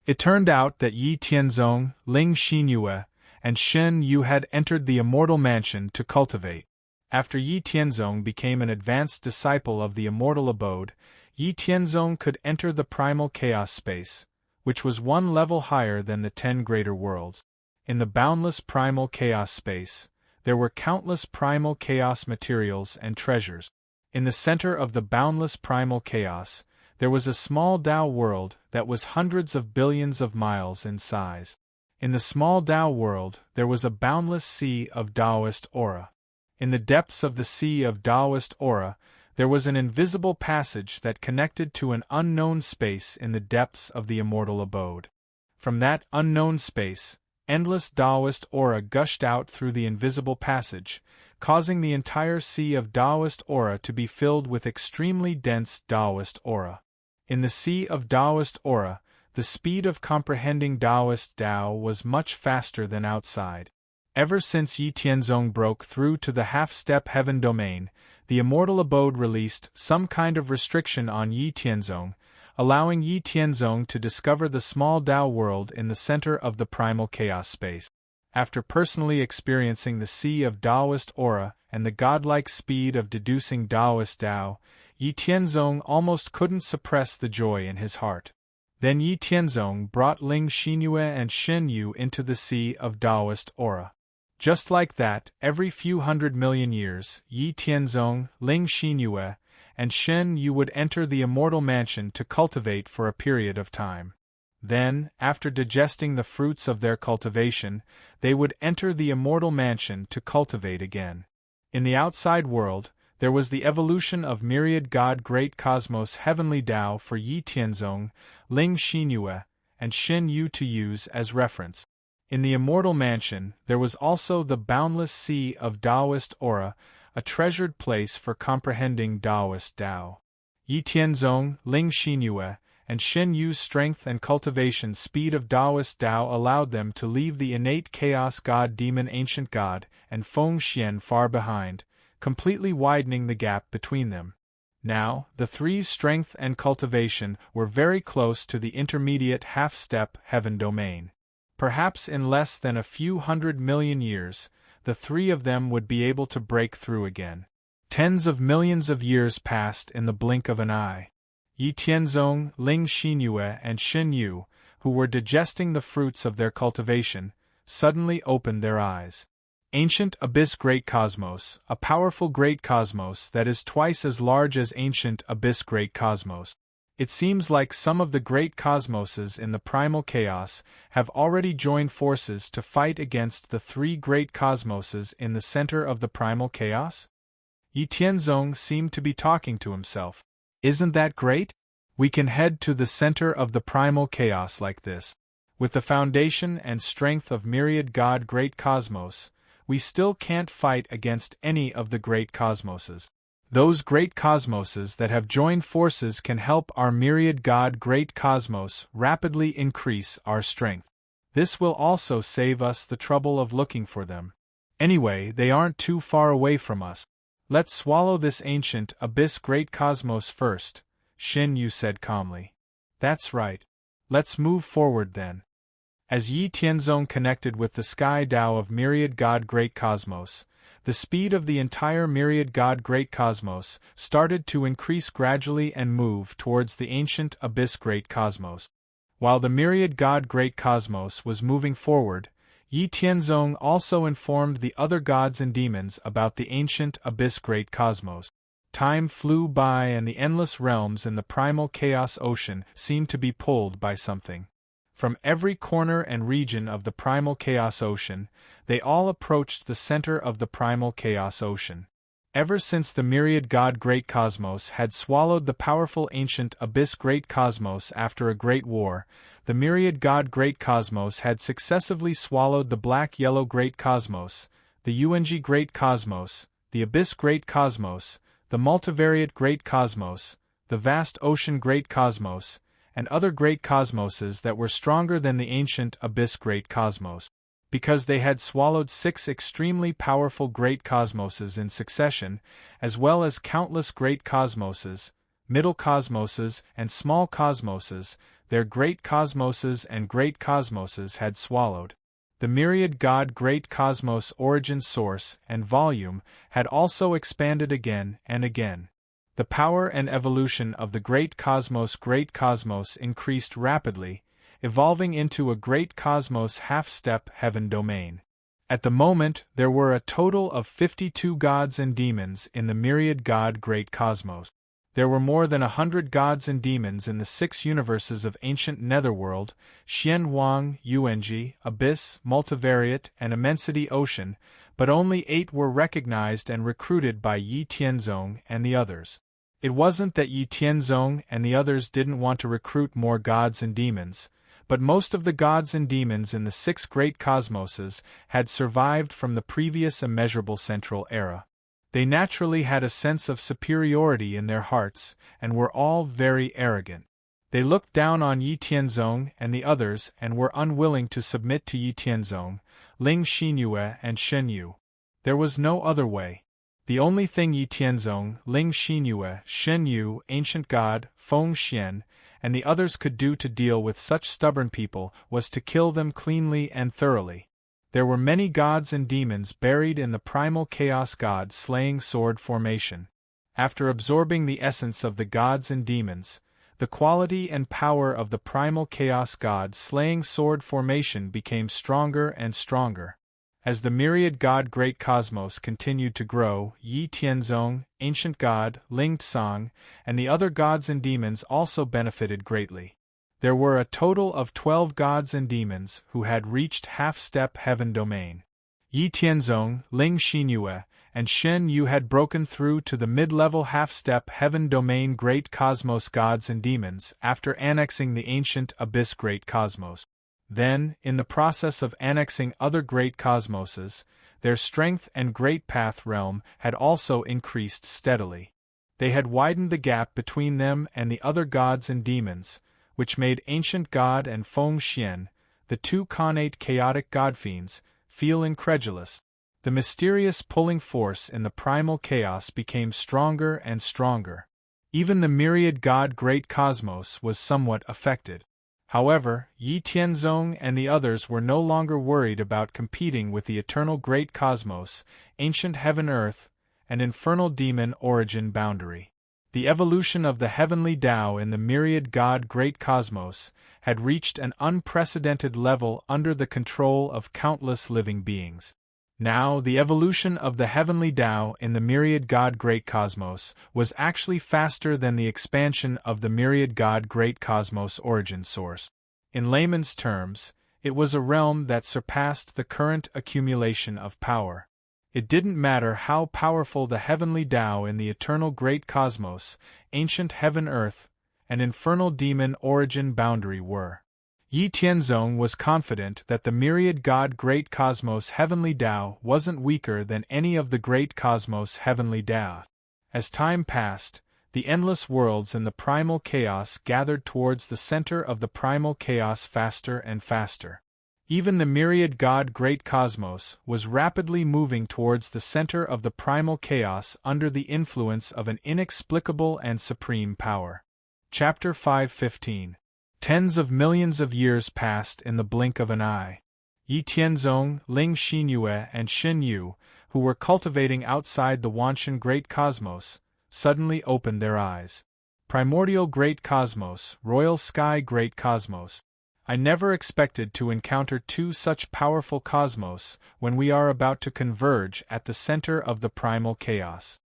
It turned out that Yi Tianzong, Ling Xinyue, and Shen Yu had entered the immortal mansion to cultivate. After Yi Tianzong became an advanced disciple of the immortal abode, Yi Tianzong could enter the primal chaos space, which was one level higher than the 10 greater worlds. In the boundless primal chaos space, there were countless primal chaos materials and treasures. In the center of the boundless primal chaos, there was a small Tao world that was hundreds of billions of miles in size. In the small Tao world, there was a boundless sea of Taoist aura. In the depths of the sea of Taoist aura, there was an invisible passage that connected to an unknown space in the depths of the immortal abode. From that unknown space, endless Taoist aura gushed out through the invisible passage, causing the entire sea of Taoist aura to be filled with extremely dense Taoist aura. In the sea of Taoist aura, the speed of comprehending Taoist Tao was much faster than outside. Ever since Yi Tianzong broke through to the half-step heaven domain, the immortal abode released some kind of restriction on Yi Tianzong, allowing Yi Tianzong to discover the small Tao world in the center of the primal chaos space. After personally experiencing the sea of Taoist aura and the godlike speed of deducing Taoist Tao, Yi Tianzong almost couldn't suppress the joy in his heart. Then Yi Tianzong brought Ling Xinyue and Shen Yu into the sea of Taoist aura. Just like that, every few 100 million years, Yi Tianzong, Ling Xinyue, and Shen Yu would enter the immortal mansion to cultivate for a period of time. Then, after digesting the fruits of their cultivation, they would enter the immortal mansion to cultivate again. In the outside world, there was the evolution of myriad God Great Cosmos Heavenly Tao for Yi Tianzong, Ling Xinyue, and Shen Yu to use as reference. In the immortal mansion, there was also the boundless sea of Taoist aura, a treasured place for comprehending Taoist Tao. Yi Tianzong, Ling Xinyue, and Shen Yu's strength and cultivation speed of Taoist Tao allowed them to leave the innate chaos god demon ancient god and Feng Xian far behind, completely widening the gap between them. Now, the three's strength and cultivation were very close to the intermediate half-step heaven domain. Perhaps in less than a few 100 million years, the three of them would be able to break through again. Tens of millions of years passed in the blink of an eye. Yi Tianzong, Ling Xinyue, and Shen Yu, who were digesting the fruits of their cultivation, suddenly opened their eyes. Ancient Abyss Great Cosmos, a powerful great cosmos that is twice as large as Ancient Abyss Great Cosmos. It seems like some of the great cosmoses in the primal chaos have already joined forces to fight against the three great cosmoses in the center of the primal chaos? Yi Tianzong seemed to be talking to himself. Isn't that great? We can head to the center of the primal chaos like this. With the foundation and strength of myriad God Great Cosmos, we still can't fight against any of the great cosmoses. Those great cosmoses that have joined forces can help our myriad God Great Cosmos rapidly increase our strength. This will also save us the trouble of looking for them. Anyway, they aren't too far away from us. Let's swallow this ancient Abyss Great Cosmos first, Shen Yu said calmly. That's right. Let's move forward then. As Yi Tianzong connected with the sky Tao of myriad God Great Cosmos, the speed of the entire myriad God Great Cosmos started to increase gradually and move towards the ancient Abyss Great Cosmos. While the myriad God Great Cosmos was moving forward, Yi Tianzong also informed the other gods and demons about the ancient Abyss Great Cosmos. Time flew by and the endless realms in the primal chaos ocean seemed to be pulled by something. From every corner and region of the primal chaos ocean, they all approached the center of the primal chaos ocean. Ever since the myriad God Great Cosmos had swallowed the powerful ancient Abyss Great Cosmos after a great war, the myriad God Great Cosmos had successively swallowed the Black-Yellow Great Cosmos, the UNG Great Cosmos, the Abyss Great Cosmos, the Multivariate Great Cosmos, the the vast ocean great cosmos, and other great cosmoses that were stronger than the ancient abyss great cosmos. Because they had swallowed 6 extremely powerful great cosmoses in succession, as well as countless great cosmoses, middle cosmoses, and small cosmoses, their great cosmoses and great cosmoses had swallowed. The myriad God great cosmos origin source and volume had also expanded again and again. The power and evolution of the great cosmos increased rapidly, evolving into a great cosmos half-step heaven domain. At the moment, there were a total of 52 gods and demons in the myriad God great cosmos. There were more than 100 gods and demons in the 6 universes of ancient netherworld, Xian Huang, Yuanji, Abyss, Multivariate, and Immensity Ocean, but only 8 were recognized and recruited by Yi Tianzong and the others. It wasn't that Yi Tianzong and the others didn't want to recruit more gods and demons, but most of the gods and demons in the 6 great cosmoses had survived from the previous immeasurable central era. They naturally had a sense of superiority in their hearts, and were all very arrogant. They looked down on Yi Tianzong and the others and were unwilling to submit to Yi Tianzong, Ling Xinyue and Shen Yu. There was no other way. The only thing Yi Tianzong, Ling Xinyue, Shen Yu, Ancient God, Feng Xian, and the others could do to deal with such stubborn people was to kill them cleanly and thoroughly. There were many gods and demons buried in the primal chaos god-slaying sword formation. After absorbing the essence of the gods and demons, the quality and power of the primal chaos god-slaying sword formation became stronger and stronger. As the myriad God Great Cosmos continued to grow, Yi Tianzong, Ancient God, Ling Tsang, and the other gods and demons also benefited greatly. There were a total of 12 gods and demons who had reached half-step heaven domain. Yi Tianzong, Ling Xinyue, and Shen Yu had broken through to the mid-level half-step heaven domain Great Cosmos gods and demons after annexing the ancient Abyss Great Cosmos. Then, in the process of annexing other great cosmoses, their strength and great path realm had also increased steadily. They had widened the gap between them and the other gods and demons, which made Ancient God and Feng Xian, the 2 connate chaotic godfiends, feel incredulous. The mysterious pulling force in the primal chaos became stronger and stronger. Even the myriad God Great Cosmos was somewhat affected. However, Yi Tianzong and the others were no longer worried about competing with the eternal Great Cosmos, Ancient Heaven-Earth, and Infernal Demon Origin Boundary. The evolution of the heavenly Tao in the myriad God Great Cosmos had reached an unprecedented level under the control of countless living beings. Now, the evolution of the heavenly Tao in the myriad God Great Cosmos was actually faster than the expansion of the myriad God Great Cosmos origin source. In layman's terms, it was a realm that surpassed the current accumulation of power. It didn't matter how powerful the heavenly Tao in the eternal Great Cosmos, Ancient Heaven-Earth, and Infernal Demon Origin Boundary were. Yi Tianzong was confident that the myriad God Great Cosmos Heavenly Tao wasn't weaker than any of the Great Cosmos Heavenly Tao. As time passed, the endless worlds in the primal chaos gathered towards the center of the primal chaos faster and faster. Even the myriad God Great Cosmos was rapidly moving towards the center of the primal chaos under the influence of an inexplicable and supreme power. Chapter 5:15. Tens of millions of years passed in the blink of an eye. Yi Tianzong, Ling Xinyue, and Shen Yu, who were cultivating outside the Wanshan Great Cosmos, suddenly opened their eyes. Primordial Great Cosmos, Royal Sky Great Cosmos. I never expected to encounter 2 such powerful cosmos when we are about to converge at the center of the primal chaos.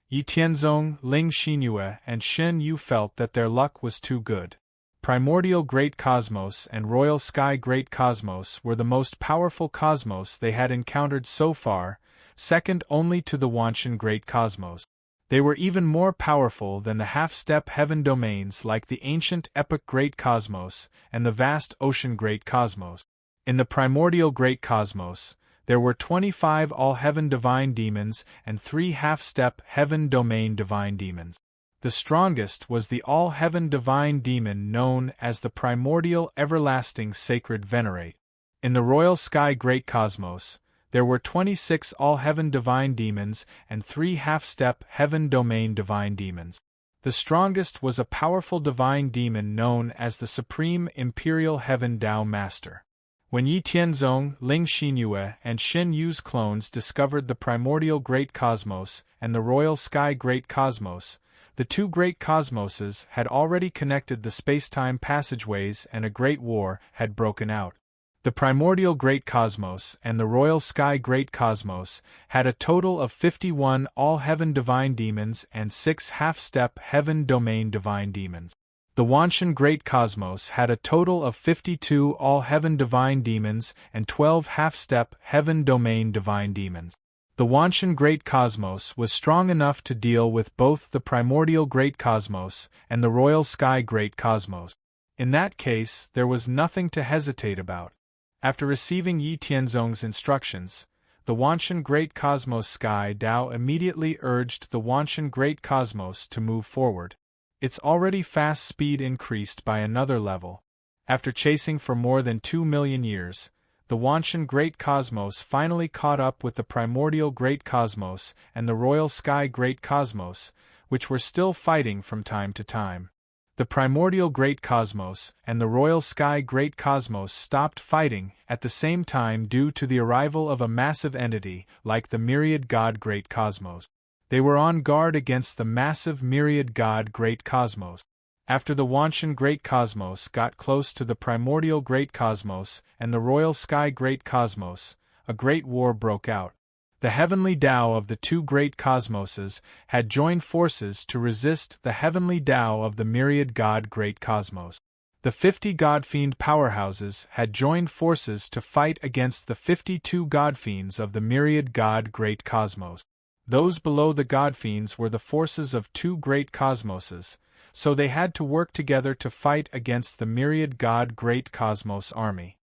Yi Tianzong, Ling Xinyue, and Shen Yu felt that their luck was too good. Primordial Great Cosmos and Royal Sky Great Cosmos were the most powerful cosmos they had encountered so far, second only to the Wanshan Great Cosmos. They were even more powerful than the half-step heaven domains like the ancient epic Great Cosmos and the vast ocean Great Cosmos. In the Primordial Great Cosmos, there were 25 all-heaven divine demons and 3 half-step heaven domain divine demons. The strongest was the all-heaven divine demon known as the primordial everlasting sacred venerate. In the royal sky great cosmos, there were 26 all-heaven divine demons and 3 half-step heaven domain divine demons. The strongest was a powerful divine demon known as the Supreme Imperial Heaven Tao Master. When Yi Tianzong, Ling Xinyue, and Xin Yu's clones discovered the primordial great cosmos and the royal sky great cosmos, the two great cosmoses had already connected the space-time passageways and a great war had broken out. The primordial great cosmos and the royal sky great cosmos had a total of 51 all-heaven divine demons and 6 half-step heaven domain divine demons. The Wanshan great cosmos had a total of 52 all-heaven divine demons and 12 half-step heaven domain divine demons. The Wanshan great cosmos was strong enough to deal with both the primordial great cosmos and the royal sky great cosmos. In that case, there was nothing to hesitate about. After receiving Yi Tianzong's instructions, the Wanshan Great Cosmos Sky Dao immediately urged the Wanshan Great Cosmos to move forward. Its already fast speed increased by another level. After chasing for more than 2 million years, the Wanshan Great Cosmos finally caught up with the Primordial Great Cosmos and the Royal Sky Great Cosmos, which were still fighting from time to time. The primordial Great Cosmos and the royal sky Great Cosmos stopped fighting at the same time due to the arrival of a massive entity like the myriad god Great Cosmos. They were on guard against the massive myriad god Great Cosmos. After the Wanshan Great Cosmos got close to the primordial Great Cosmos and the royal sky Great Cosmos, a great war broke out. The heavenly Tao of the two great cosmoses had joined forces to resist the heavenly Tao of the myriad god Great Cosmos. The 50 god-fiend powerhouses had joined forces to fight against the 52 god-fiends of the myriad god Great Cosmos. Those below the god-fiends were the forces of two great cosmoses, so they had to work together to fight against the myriad god Great Cosmos army.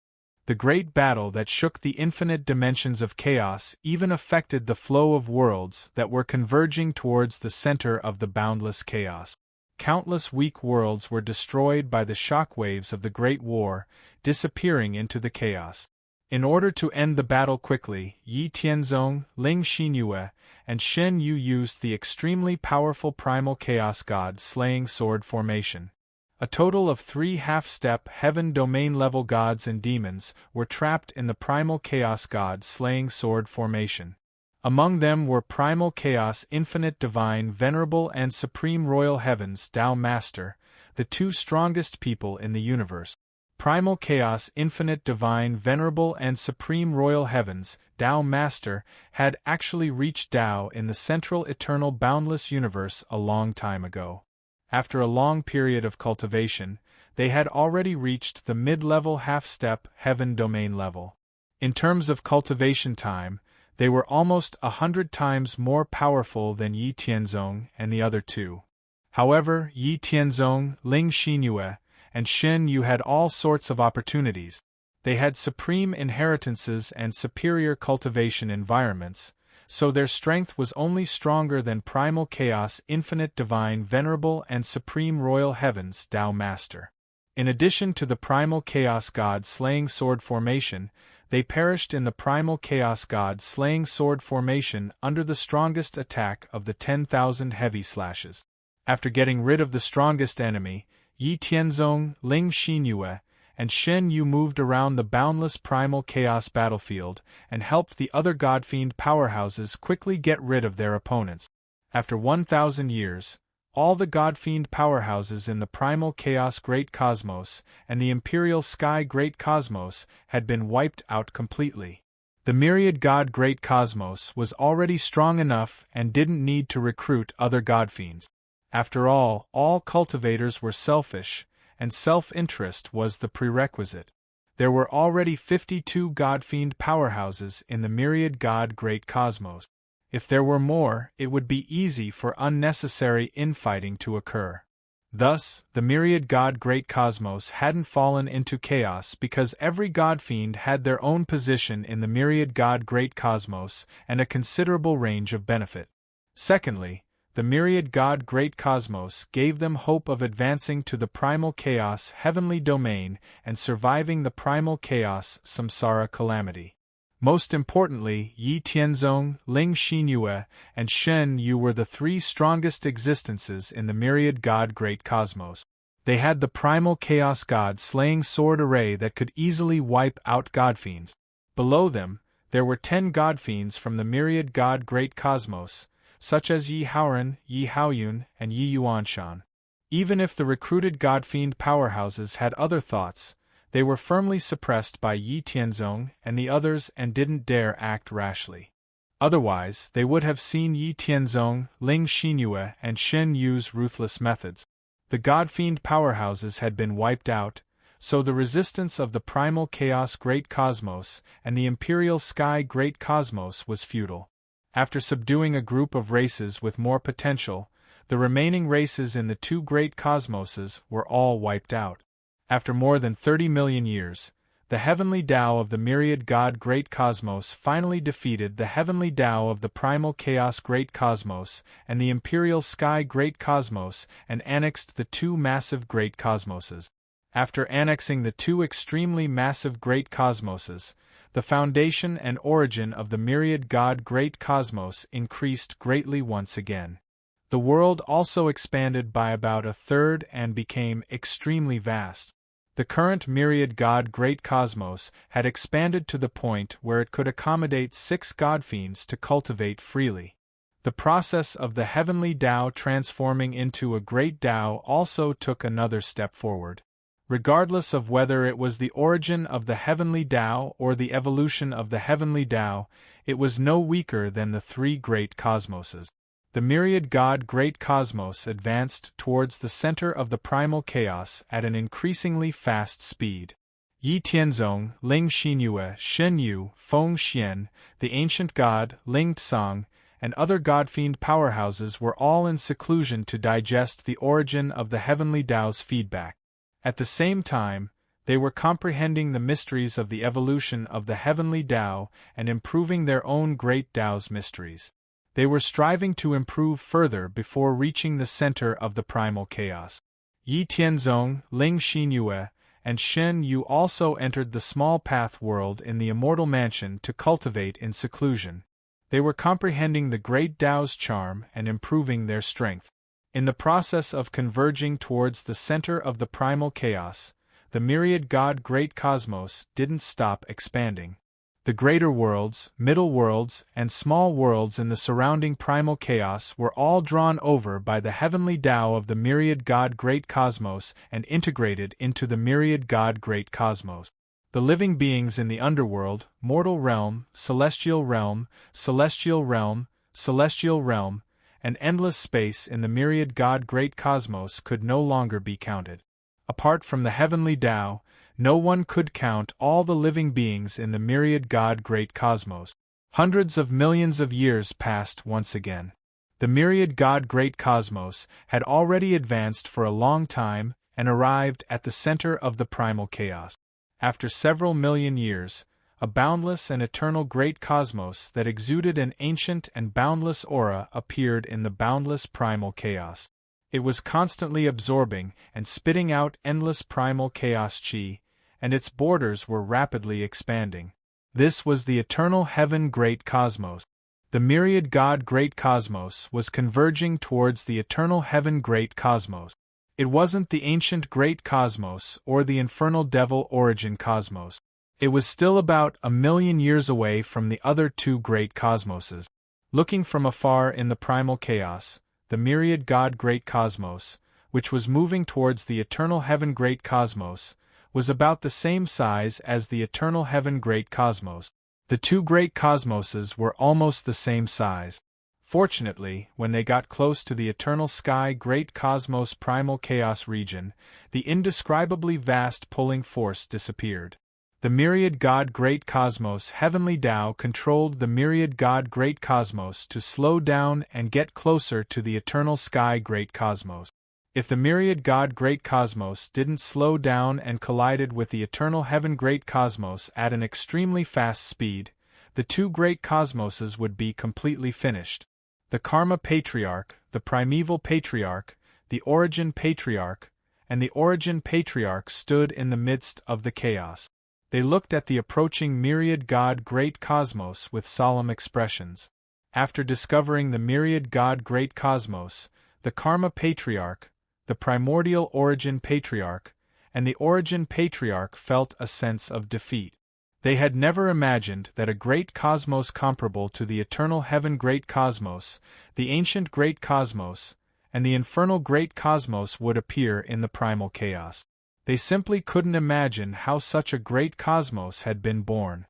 The great battle that shook the infinite dimensions of chaos even affected the flow of worlds that were converging towards the center of the boundless chaos. Countless weak worlds were destroyed by the shock waves of the Great War, disappearing into the chaos. In order to end the battle quickly, Yi Tianzong, Ling Xinyue, and Shen Yu used the extremely powerful primal chaos god slaying sword formation. A total of 3 half-step heaven domain-level gods and demons were trapped in the primal chaos god slaying sword formation. Among them were primal chaos infinite divine venerable and supreme royal heavens Tao Master, the two strongest people in the universe. Primal chaos infinite divine venerable and supreme royal heavens Tao Master had actually reached Tao in the central eternal boundless universe a long time ago. After a long period of cultivation, they had already reached the mid-level half-step heaven domain level. In terms of cultivation time, they were almost 100 times more powerful than Yi Tianzong and the other two. However, Yi Tianzong, Ling Xinyue, and Shen Yu had all sorts of opportunities. They had supreme inheritances and superior cultivation environments, so their strength was only stronger than primal chaos infinite divine venerable and supreme royal heavens Tao Master. In addition to the primal chaos god slaying sword formation, they perished in the primal chaos god slaying sword formation under the strongest attack of the 10,000 heavy slashes. After getting rid of the strongest enemy, Yi Tianzong, Ling Xinyue, and Shen Yu moved around the boundless primal chaos battlefield and helped the other godfiend powerhouses quickly get rid of their opponents. After 1,000 years, all the godfiend powerhouses in the primal chaos Great Cosmos and the imperial sky Great Cosmos had been wiped out completely. The myriad god Great Cosmos was already strong enough and didn't need to recruit other godfiends. After all cultivators were selfish, and self-interest was the prerequisite. There were already 52 godfiend powerhouses in the myriad god Great Cosmos. If there were more, it would be easy for unnecessary infighting to occur. Thus, the myriad god Great Cosmos hadn't fallen into chaos because every godfiend had their own position in the myriad god Great Cosmos and a considerable range of benefit. Secondly, the myriad God Great Cosmos gave them hope of advancing to the primal chaos heavenly domain and surviving the primal chaos samsara calamity. Most importantly, Yi Tianzong, Ling Xinyue, and Shen Yu were the three strongest existences in the myriad God Great Cosmos. They had the primal chaos god slaying sword array that could easily wipe out godfiends. Below them, there were 10 godfiends from the myriad God Great Cosmos, such as Yi Haoran, Yi Haoyun, and Yi Yuanshan. Even if the recruited godfiend powerhouses had other thoughts, they were firmly suppressed by Yi Tianzong and the others and didn't dare act rashly. Otherwise, they would have seen Yi Tianzong, Ling Xinyue, and Shen Yu's ruthless methods. The godfiend powerhouses had been wiped out, so the resistance of the primal chaos Great Cosmos and the imperial sky Great Cosmos was futile. After subduing a group of races with more potential, the remaining races in the two great cosmoses were all wiped out. After more than 30 million years, the heavenly Tao of the myriad God Great Cosmos finally defeated the heavenly Tao of the primal chaos Great Cosmos and the imperial sky Great Cosmos and annexed the two massive Great Cosmoses. After annexing the two extremely massive Great Cosmoses, the foundation and origin of the myriad God Great Cosmos increased greatly once again. The world also expanded by about a third and became extremely vast. The current myriad God Great Cosmos had expanded to the point where it could accommodate 6 godfiends to cultivate freely. The process of the heavenly Tao transforming into a great Tao also took another step forward. Regardless of whether it was the origin of the heavenly Tao or the evolution of the heavenly Tao, it was no weaker than the 3 great cosmoses. The myriad God Great Cosmos advanced towards the center of the primal chaos at an increasingly fast speed. Yi Tianzong, Ling Xinyue, Shen Yu, Feng Xian, the ancient god, Ling Tsang, and other godfiend powerhouses were all in seclusion to digest the origin of the heavenly Tao's feedback. At the same time, they were comprehending the mysteries of the evolution of the heavenly Tao and improving their own great Tao's mysteries. They were striving to improve further before reaching the center of the primal chaos. Yi Tianzong, Ling Xinyue, and Shen Yu also entered the small path world in the immortal mansion to cultivate in seclusion. They were comprehending the great Tao's charm and improving their strength. In the process of converging towards the center of the primal chaos, the myriad God Great Cosmos didn't stop expanding. The greater worlds, middle worlds, and small worlds in the surrounding primal chaos were all drawn over by the heavenly Tao of the myriad God Great Cosmos and integrated into the myriad God Great Cosmos. The living beings in the underworld, mortal realm, celestial realm, celestial realm, celestial realm, and endless space in the myriad God Great Cosmos could no longer be counted. Apart from the heavenly Tao, no one could count all the living beings in the myriad God Great Cosmos. Hundreds of millions of years passed once again. The myriad God Great Cosmos had already advanced for a long time and arrived at the center of the primal chaos. After several million years, a boundless and eternal great cosmos that exuded an ancient and boundless aura appeared in the boundless primal chaos. It was constantly absorbing and spitting out endless primal chaos chi, and its borders were rapidly expanding. This was the eternal heaven Great Cosmos. The myriad God Great Cosmos was converging towards the eternal heaven Great Cosmos. It wasn't the ancient Great Cosmos or the infernal devil origin cosmos. It was still about 1,000,000 years away from the other 2 great cosmoses. Looking from afar in the primal chaos, the myriad God Great Cosmos, which was moving towards the eternal heaven Great Cosmos, was about the same size as the eternal heaven Great Cosmos. The 2 great cosmoses were almost the same size. Fortunately, when they got close to the eternal sky Great Cosmos primal chaos region, the indescribably vast pulling force disappeared. The myriad God Great Cosmos heavenly Tao controlled the myriad God Great Cosmos to slow down and get closer to the eternal sky Great Cosmos. If the myriad God Great Cosmos didn't slow down and collided with the eternal heaven Great Cosmos at an extremely fast speed, the 2 great cosmoses would be completely finished. The Karma Patriarch, the Primeval Patriarch, the Origin Patriarch, and the Origin Patriarch stood in the midst of the chaos. They looked at the approaching myriad God Great Cosmos with solemn expressions. After discovering the myriad God Great Cosmos, the Karma Patriarch, the Primordial Origin Patriarch, and the Origin Patriarch felt a sense of defeat. They had never imagined that a great cosmos comparable to the eternal heaven Great Cosmos, the ancient Great Cosmos, and the infernal Great Cosmos would appear in the primal chaos. They simply couldn't imagine how such a great cosmos had been born.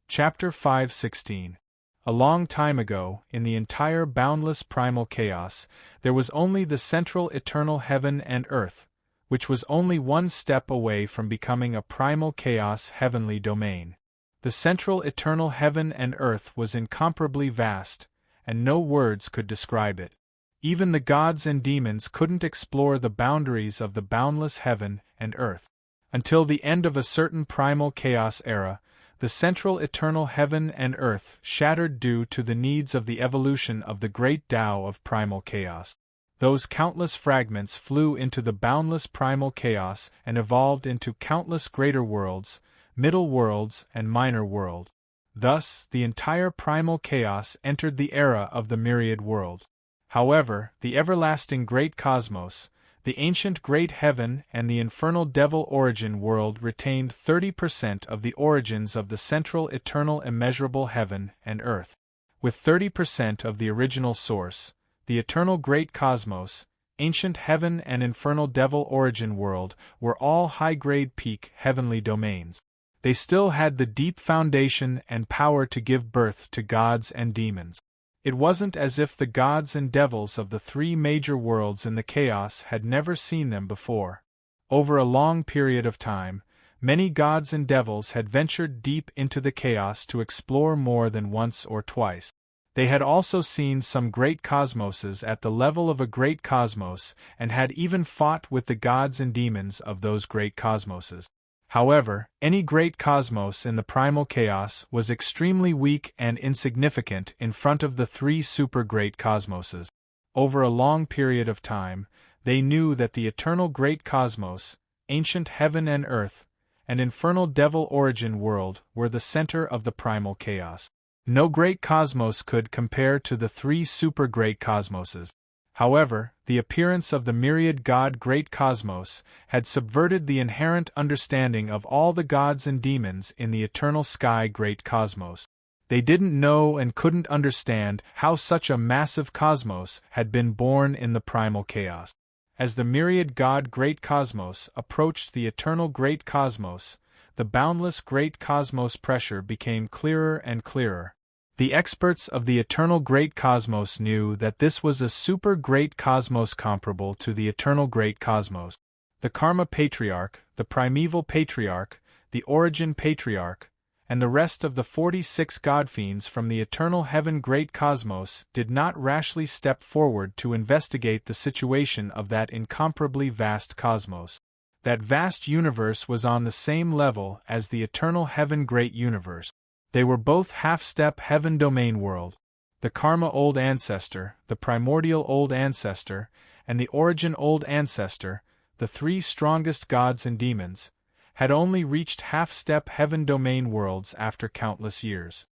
Chapter 5:16. A long time ago, in the entire boundless primal chaos, there was only the central eternal heaven and earth, which was only one step away from becoming a primal chaos heavenly domain. The central eternal heaven and earth was incomparably vast, and no words could describe it. Even the gods and demons couldn't explore the boundaries of the boundless heaven and earth. Until the end of a certain primal chaos era, the central eternal heaven and earth shattered due to the needs of the evolution of the great Tao of primal chaos. Those countless fragments flew into the boundless primal chaos and evolved into countless greater worlds, middle worlds, and minor world. Thus, the entire primal chaos entered the era of the myriad world. However, the everlasting great cosmos, the ancient great heaven, and the infernal devil origin world retained 30% of the origins of the central eternal immeasurable heaven and earth. With 30% of the original source, the eternal great cosmos, ancient heaven, and infernal devil origin world were all high-grade peak heavenly domains. They still had the deep foundation and power to give birth to gods and demons. It wasn't as if the gods and devils of the three major worlds in the chaos had never seen them before. Over a long period of time, many gods and devils had ventured deep into the chaos to explore more than once or twice. They had also seen some great cosmoses at the level of a great cosmos and had even fought with the gods and demons of those great cosmoses. However, any great cosmos in the primal chaos was extremely weak and insignificant in front of the three super-great cosmoses. Over a long period of time, they knew that the eternal great cosmos, ancient heaven and earth, and infernal devil origin world were the center of the primal chaos. No great cosmos could compare to the three super-great cosmoses. However, the appearance of the myriad God Great Cosmos had subverted the inherent understanding of all the gods and demons in the eternal sky Great Cosmos. They didn't know and couldn't understand how such a massive cosmos had been born in the primal chaos. As the myriad God Great Cosmos approached the eternal Great Cosmos, the boundless Great Cosmos pressure became clearer and clearer. The experts of the eternal great cosmos knew that this was a super great cosmos comparable to the eternal great cosmos. The Karma Patriarch, the Primeval Patriarch, the Origin Patriarch, and the rest of the 46 godfiends from the eternal heaven great cosmos did not rashly step forward to investigate the situation of that incomparably vast cosmos. That vast universe was on the same level as the eternal heaven great universe. They were both half-step heaven domain world. The Karma Old Ancestor, the Primordial Old Ancestor, and the Origin Old Ancestor, the three strongest gods and demons, had only reached half-step heaven domain worlds after countless years.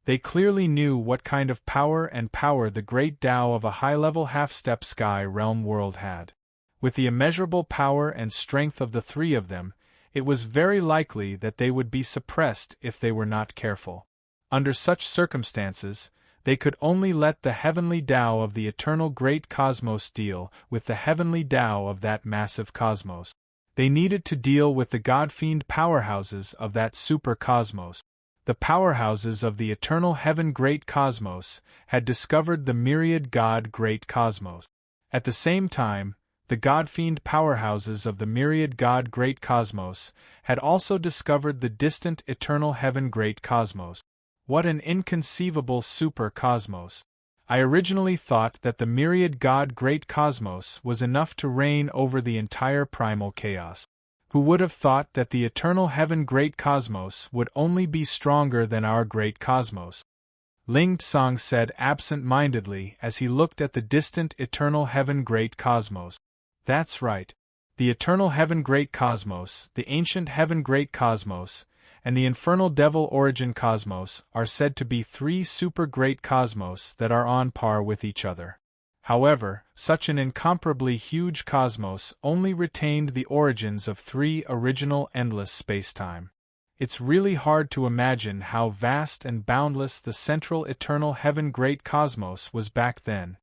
They clearly knew what kind of power the great Tao of a high-level half-step sky realm world had. With the immeasurable power and strength of the three of them, it was very likely that they would be suppressed if they were not careful. Under such circumstances, they could only let the heavenly Tao of the eternal great cosmos deal with the heavenly Tao of that massive cosmos. They needed to deal with the godfiend powerhouses of that super cosmos. The powerhouses of the eternal heaven great cosmos had discovered the myriad God great cosmos. At the same time, the godfiend powerhouses of the myriad God Great Cosmos had also discovered the distant eternal heaven Great Cosmos. What an inconceivable super cosmos! I originally thought that the myriad God Great Cosmos was enough to reign over the entire primal chaos. Who would have thought that the eternal heaven Great Cosmos would only be stronger than our Great Cosmos? Ling Tsang said absent-mindedly as he looked at the distant eternal heaven great cosmos. That's right. The eternal heaven great cosmos, the ancient heaven great cosmos, and the infernal devil origin cosmos are said to be three super great cosmos that are on par with each other. However, such an incomparably huge cosmos only retained the origins of three original endless spacetime. It's really hard to imagine how vast and boundless the central eternal heaven great cosmos was back then.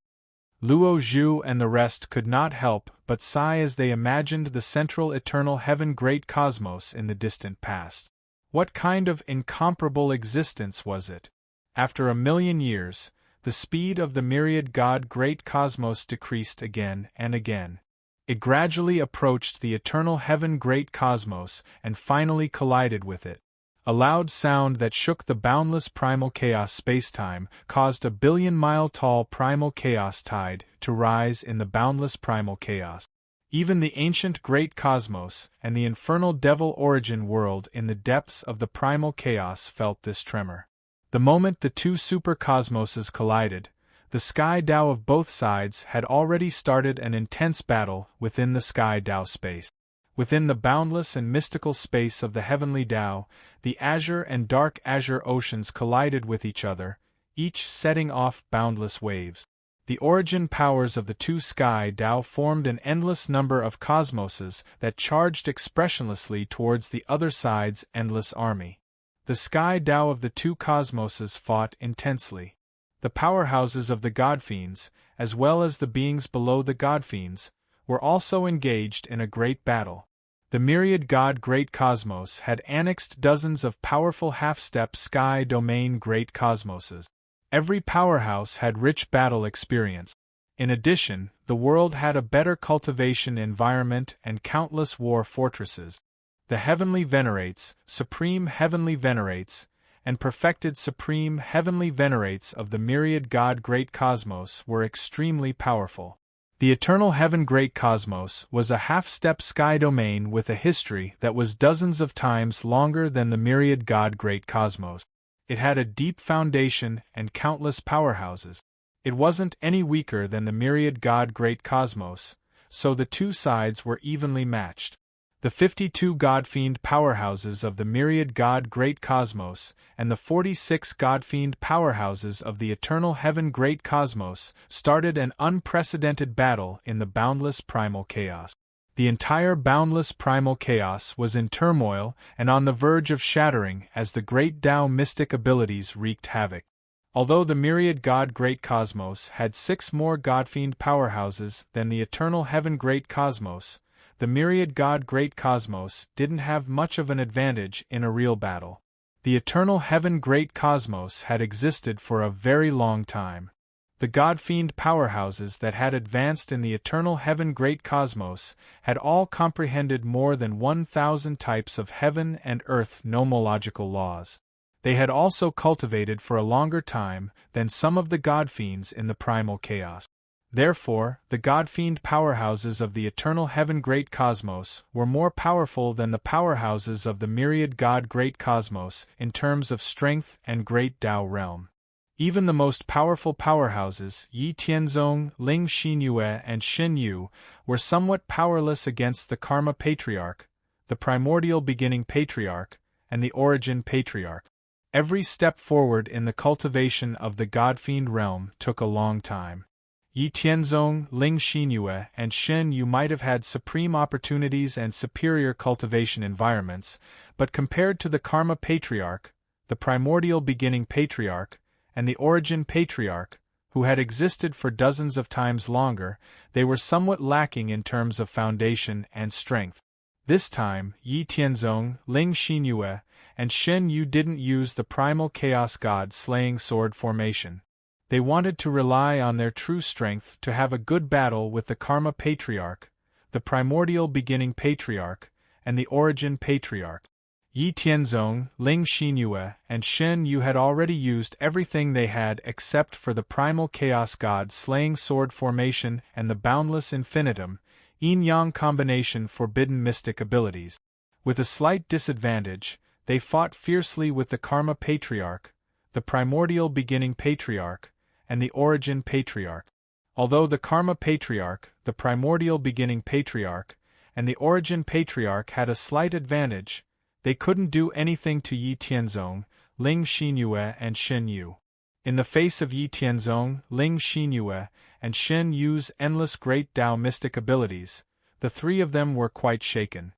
Luo Zhu and the rest could not help but sigh as they imagined the central eternal heaven great cosmos in the distant past. What kind of incomparable existence was it? After 1,000,000 years, the speed of the myriad God great cosmos decreased again and again. It gradually approached the eternal heaven great cosmos and finally collided with it. A loud sound that shook the boundless primal chaos spacetime caused a billion-mile-tall primal chaos tide to rise in the boundless primal chaos. Even the ancient great cosmos and the infernal devil origin world in the depths of the primal chaos felt this tremor. The moment the two supercosmoses collided, the Sky Dao of both sides had already started an intense battle within the Sky Dao space. Within the boundless and mystical space of the heavenly Dao, the azure and dark azure oceans collided with each other, each setting off boundless waves. The origin powers of the two Sky Dao formed an endless number of cosmoses that charged expressionlessly towards the other side's endless army. The Sky Dao of the two cosmoses fought intensely. The powerhouses of the Godfiends, as well as the beings below the Godfiends, were also engaged in a great battle. The myriad God great cosmos had annexed dozens of powerful half-step sky domain great cosmoses. Every powerhouse had rich battle experience. In addition, the world had a better cultivation environment and countless war fortresses. The heavenly venerates, supreme heavenly venerates, and perfected supreme heavenly venerates of the myriad God great cosmos were extremely powerful. The eternal heaven great cosmos was a half-step sky domain with a history that was dozens of times longer than the myriad God great cosmos. It had a deep foundation and countless powerhouses. It wasn't any weaker than the myriad God great cosmos, so the two sides were evenly matched. The 52 Godfiend powerhouses of the myriad God great cosmos and the 46 Godfiend powerhouses of the eternal heaven great cosmos started an unprecedented battle in the boundless primal chaos. The entire boundless primal chaos was in turmoil and on the verge of shattering as the great Tao mystic abilities wreaked havoc. Although the myriad God great cosmos had 6 more Godfiend powerhouses than the eternal heaven great cosmos, the myriad God great cosmos didn't have much of an advantage in a real battle. The eternal heaven great cosmos had existed for a very long time. The Godfiend powerhouses that had advanced in the eternal heaven great cosmos had all comprehended more than 1,000 types of heaven and earth nomological laws. They had also cultivated for a longer time than some of the Godfiends in the primal chaos. Therefore, the Godfiend powerhouses of the eternal heaven great cosmos were more powerful than the powerhouses of the myriad God great cosmos in terms of strength and great Tao realm. Even the most powerful powerhouses, Yi Tianzong, Ling Xinyue, and Xin Yu, were somewhat powerless against the Karma Patriarch, the Primordial Beginning Patriarch, and the Origin Patriarch. Every step forward in the cultivation of the Godfiend realm took a long time. Yi Tianzong, Ling Xinyue, and Xin Yu might have had supreme opportunities and superior cultivation environments, but compared to the Karma Patriarch, the Primordial Beginning Patriarch, and the Origin Patriarch, who had existed for dozens of times longer, they were somewhat lacking in terms of foundation and strength. This time, Yi Tianzong, Ling Xinyue, and Xin Yu didn't use the primal chaos god slaying sword formation. They wanted to rely on their true strength to have a good battle with the Karma Patriarch, the Primordial Beginning Patriarch, and the Origin Patriarch. Yi Tianzong, Ling Xinyue, and Xin Yu had already used everything they had except for the Primal Chaos God slaying sword formation and the Boundless Infinitum, yin-yang combination forbidden mystic abilities. With a slight disadvantage, they fought fiercely with the Karma Patriarch, the the primordial beginning patriarch, and the origin patriarch. Although the karma patriarch, the primordial beginning patriarch, and the origin patriarch had a slight advantage, they couldn't do anything to Yi Tianzong, Ling Xinyue and Xin Yu. In the face of Yi Tianzong, Ling Xinyue, and Xin Yu's endless great Tao mystic abilities, the three of them were quite shaken.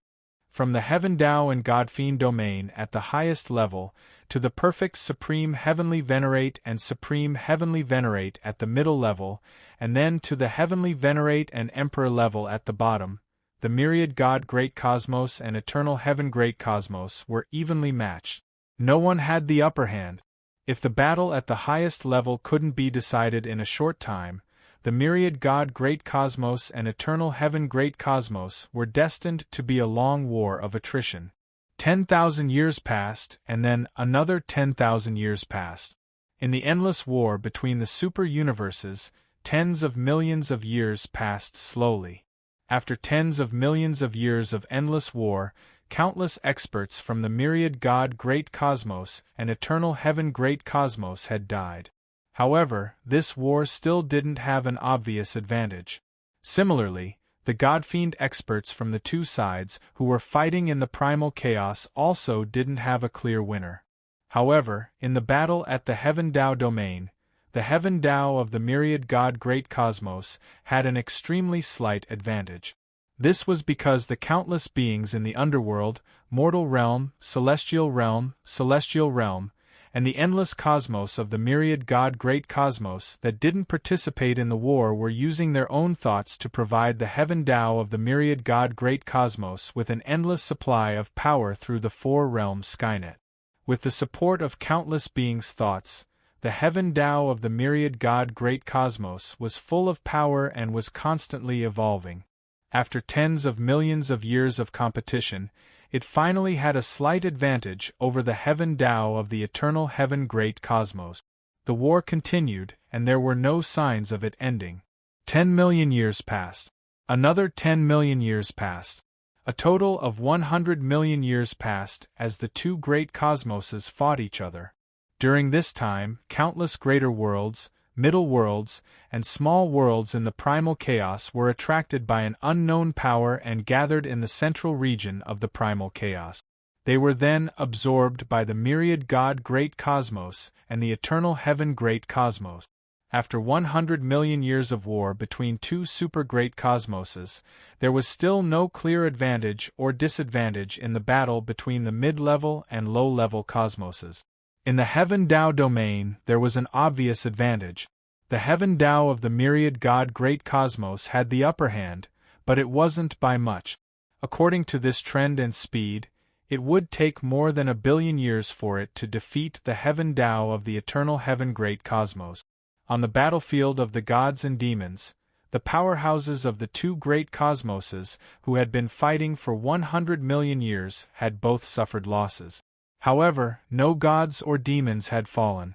From the Heaven Tao and God-Fiend domain at the highest level, to the perfect Supreme Heavenly Venerate and Supreme Heavenly Venerate at the middle level, and then to the Heavenly Venerate and Emperor level at the bottom, the myriad God Great Cosmos and Eternal Heaven Great Cosmos were evenly matched. No one had the upper hand. If the battle at the highest level couldn't be decided in a short time, the myriad God Great Cosmos and Eternal Heaven Great Cosmos were destined to be a long war of attrition. 10,000 years passed, and then another 10,000 years passed. In the endless war between the super-universes, tens of millions of years passed slowly. After tens of millions of years of endless war, countless experts from the myriad God Great Cosmos and Eternal Heaven Great Cosmos had died. However, this war still didn't have an obvious advantage. Similarly, the God-Fiend experts from the two sides who were fighting in the primal chaos also didn't have a clear winner. However, in the battle at the Heaven Tao domain, the Heaven Tao of the myriad God Great Cosmos had an extremely slight advantage. This was because the countless beings in the underworld, mortal realm, celestial realm, and the endless cosmos of the myriad God Great Cosmos that didn't participate in the war were using their own thoughts to provide the Heaven Tao of the myriad God Great Cosmos with an endless supply of power through the four-realm Skynet. With the support of countless beings' thoughts, the Heaven Tao of the myriad God Great Cosmos was full of power and was constantly evolving. After tens of millions of years of competition, it finally had a slight advantage over the Heaven Tao of the Eternal Heaven Great Cosmos. The war continued, and there were no signs of it ending. 10 million years passed. Another 10 million years passed. A total of 100 million years passed as the two great cosmoses fought each other. During this time, countless greater worlds, middle worlds, and small worlds in the primal chaos were attracted by an unknown power and gathered in the central region of the primal chaos. They were then absorbed by the myriad God Great Cosmos and the Eternal Heaven Great Cosmos. After 100 million years of war between two super-great cosmoses, there was still no clear advantage or disadvantage in the battle between the mid-level and low-level cosmoses. In the Heaven Tao domain, there was an obvious advantage. The Heaven Tao of the myriad God Great Cosmos had the upper hand, but it wasn't by much. According to this trend and speed, it would take more than 1 billion years for it to defeat the Heaven Tao of the Eternal Heaven Great Cosmos. On the battlefield of the gods and demons, the powerhouses of the two great cosmoses who had been fighting for 100 million years had both suffered losses. However, no gods or demons had fallen.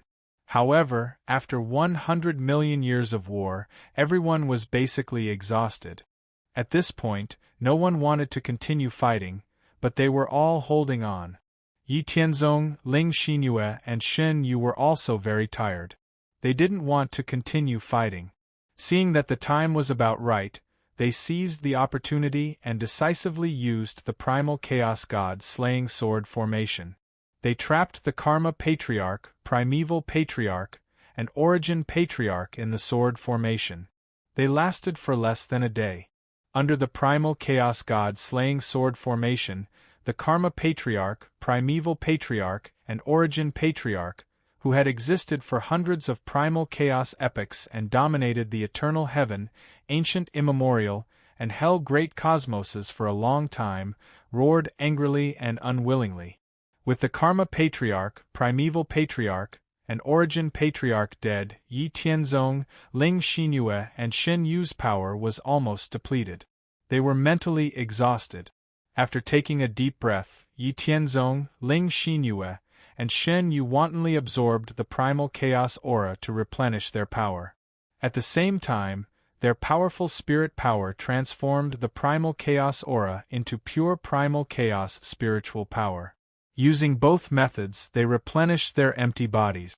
However, after 100 million years of war, everyone was basically exhausted. At this point, no one wanted to continue fighting, but they were all holding on. Yi Tianzong, Ling Xinyue, and Xin Yu were also very tired. They didn't want to continue fighting. Seeing that the time was about right, they seized the opportunity and decisively used the primal chaos god slaying sword formation. They trapped the Karma Patriarch, Primeval Patriarch, and Origin Patriarch in the sword formation. They lasted for less than a day. Under the Primal Chaos God slaying sword formation, the Karma Patriarch, Primeval Patriarch, and Origin Patriarch, who had existed for hundreds of primal chaos epochs and dominated the eternal heaven, ancient immemorial, and hell great cosmoses for a long time, roared angrily and unwillingly. With the Karma Patriarch, Primeval Patriarch, and Origin Patriarch dead, Yi Tianzong, Ling Xinyue, and Xin Yu's power was almost depleted. They were mentally exhausted. After taking a deep breath, Yi Tianzong, Ling Xinyue, and Xin Yu wantonly absorbed the primal chaos aura to replenish their power. At the same time, their powerful spirit power transformed the primal chaos aura into pure primal chaos spiritual power. Using both methods, they replenished their empty bodies.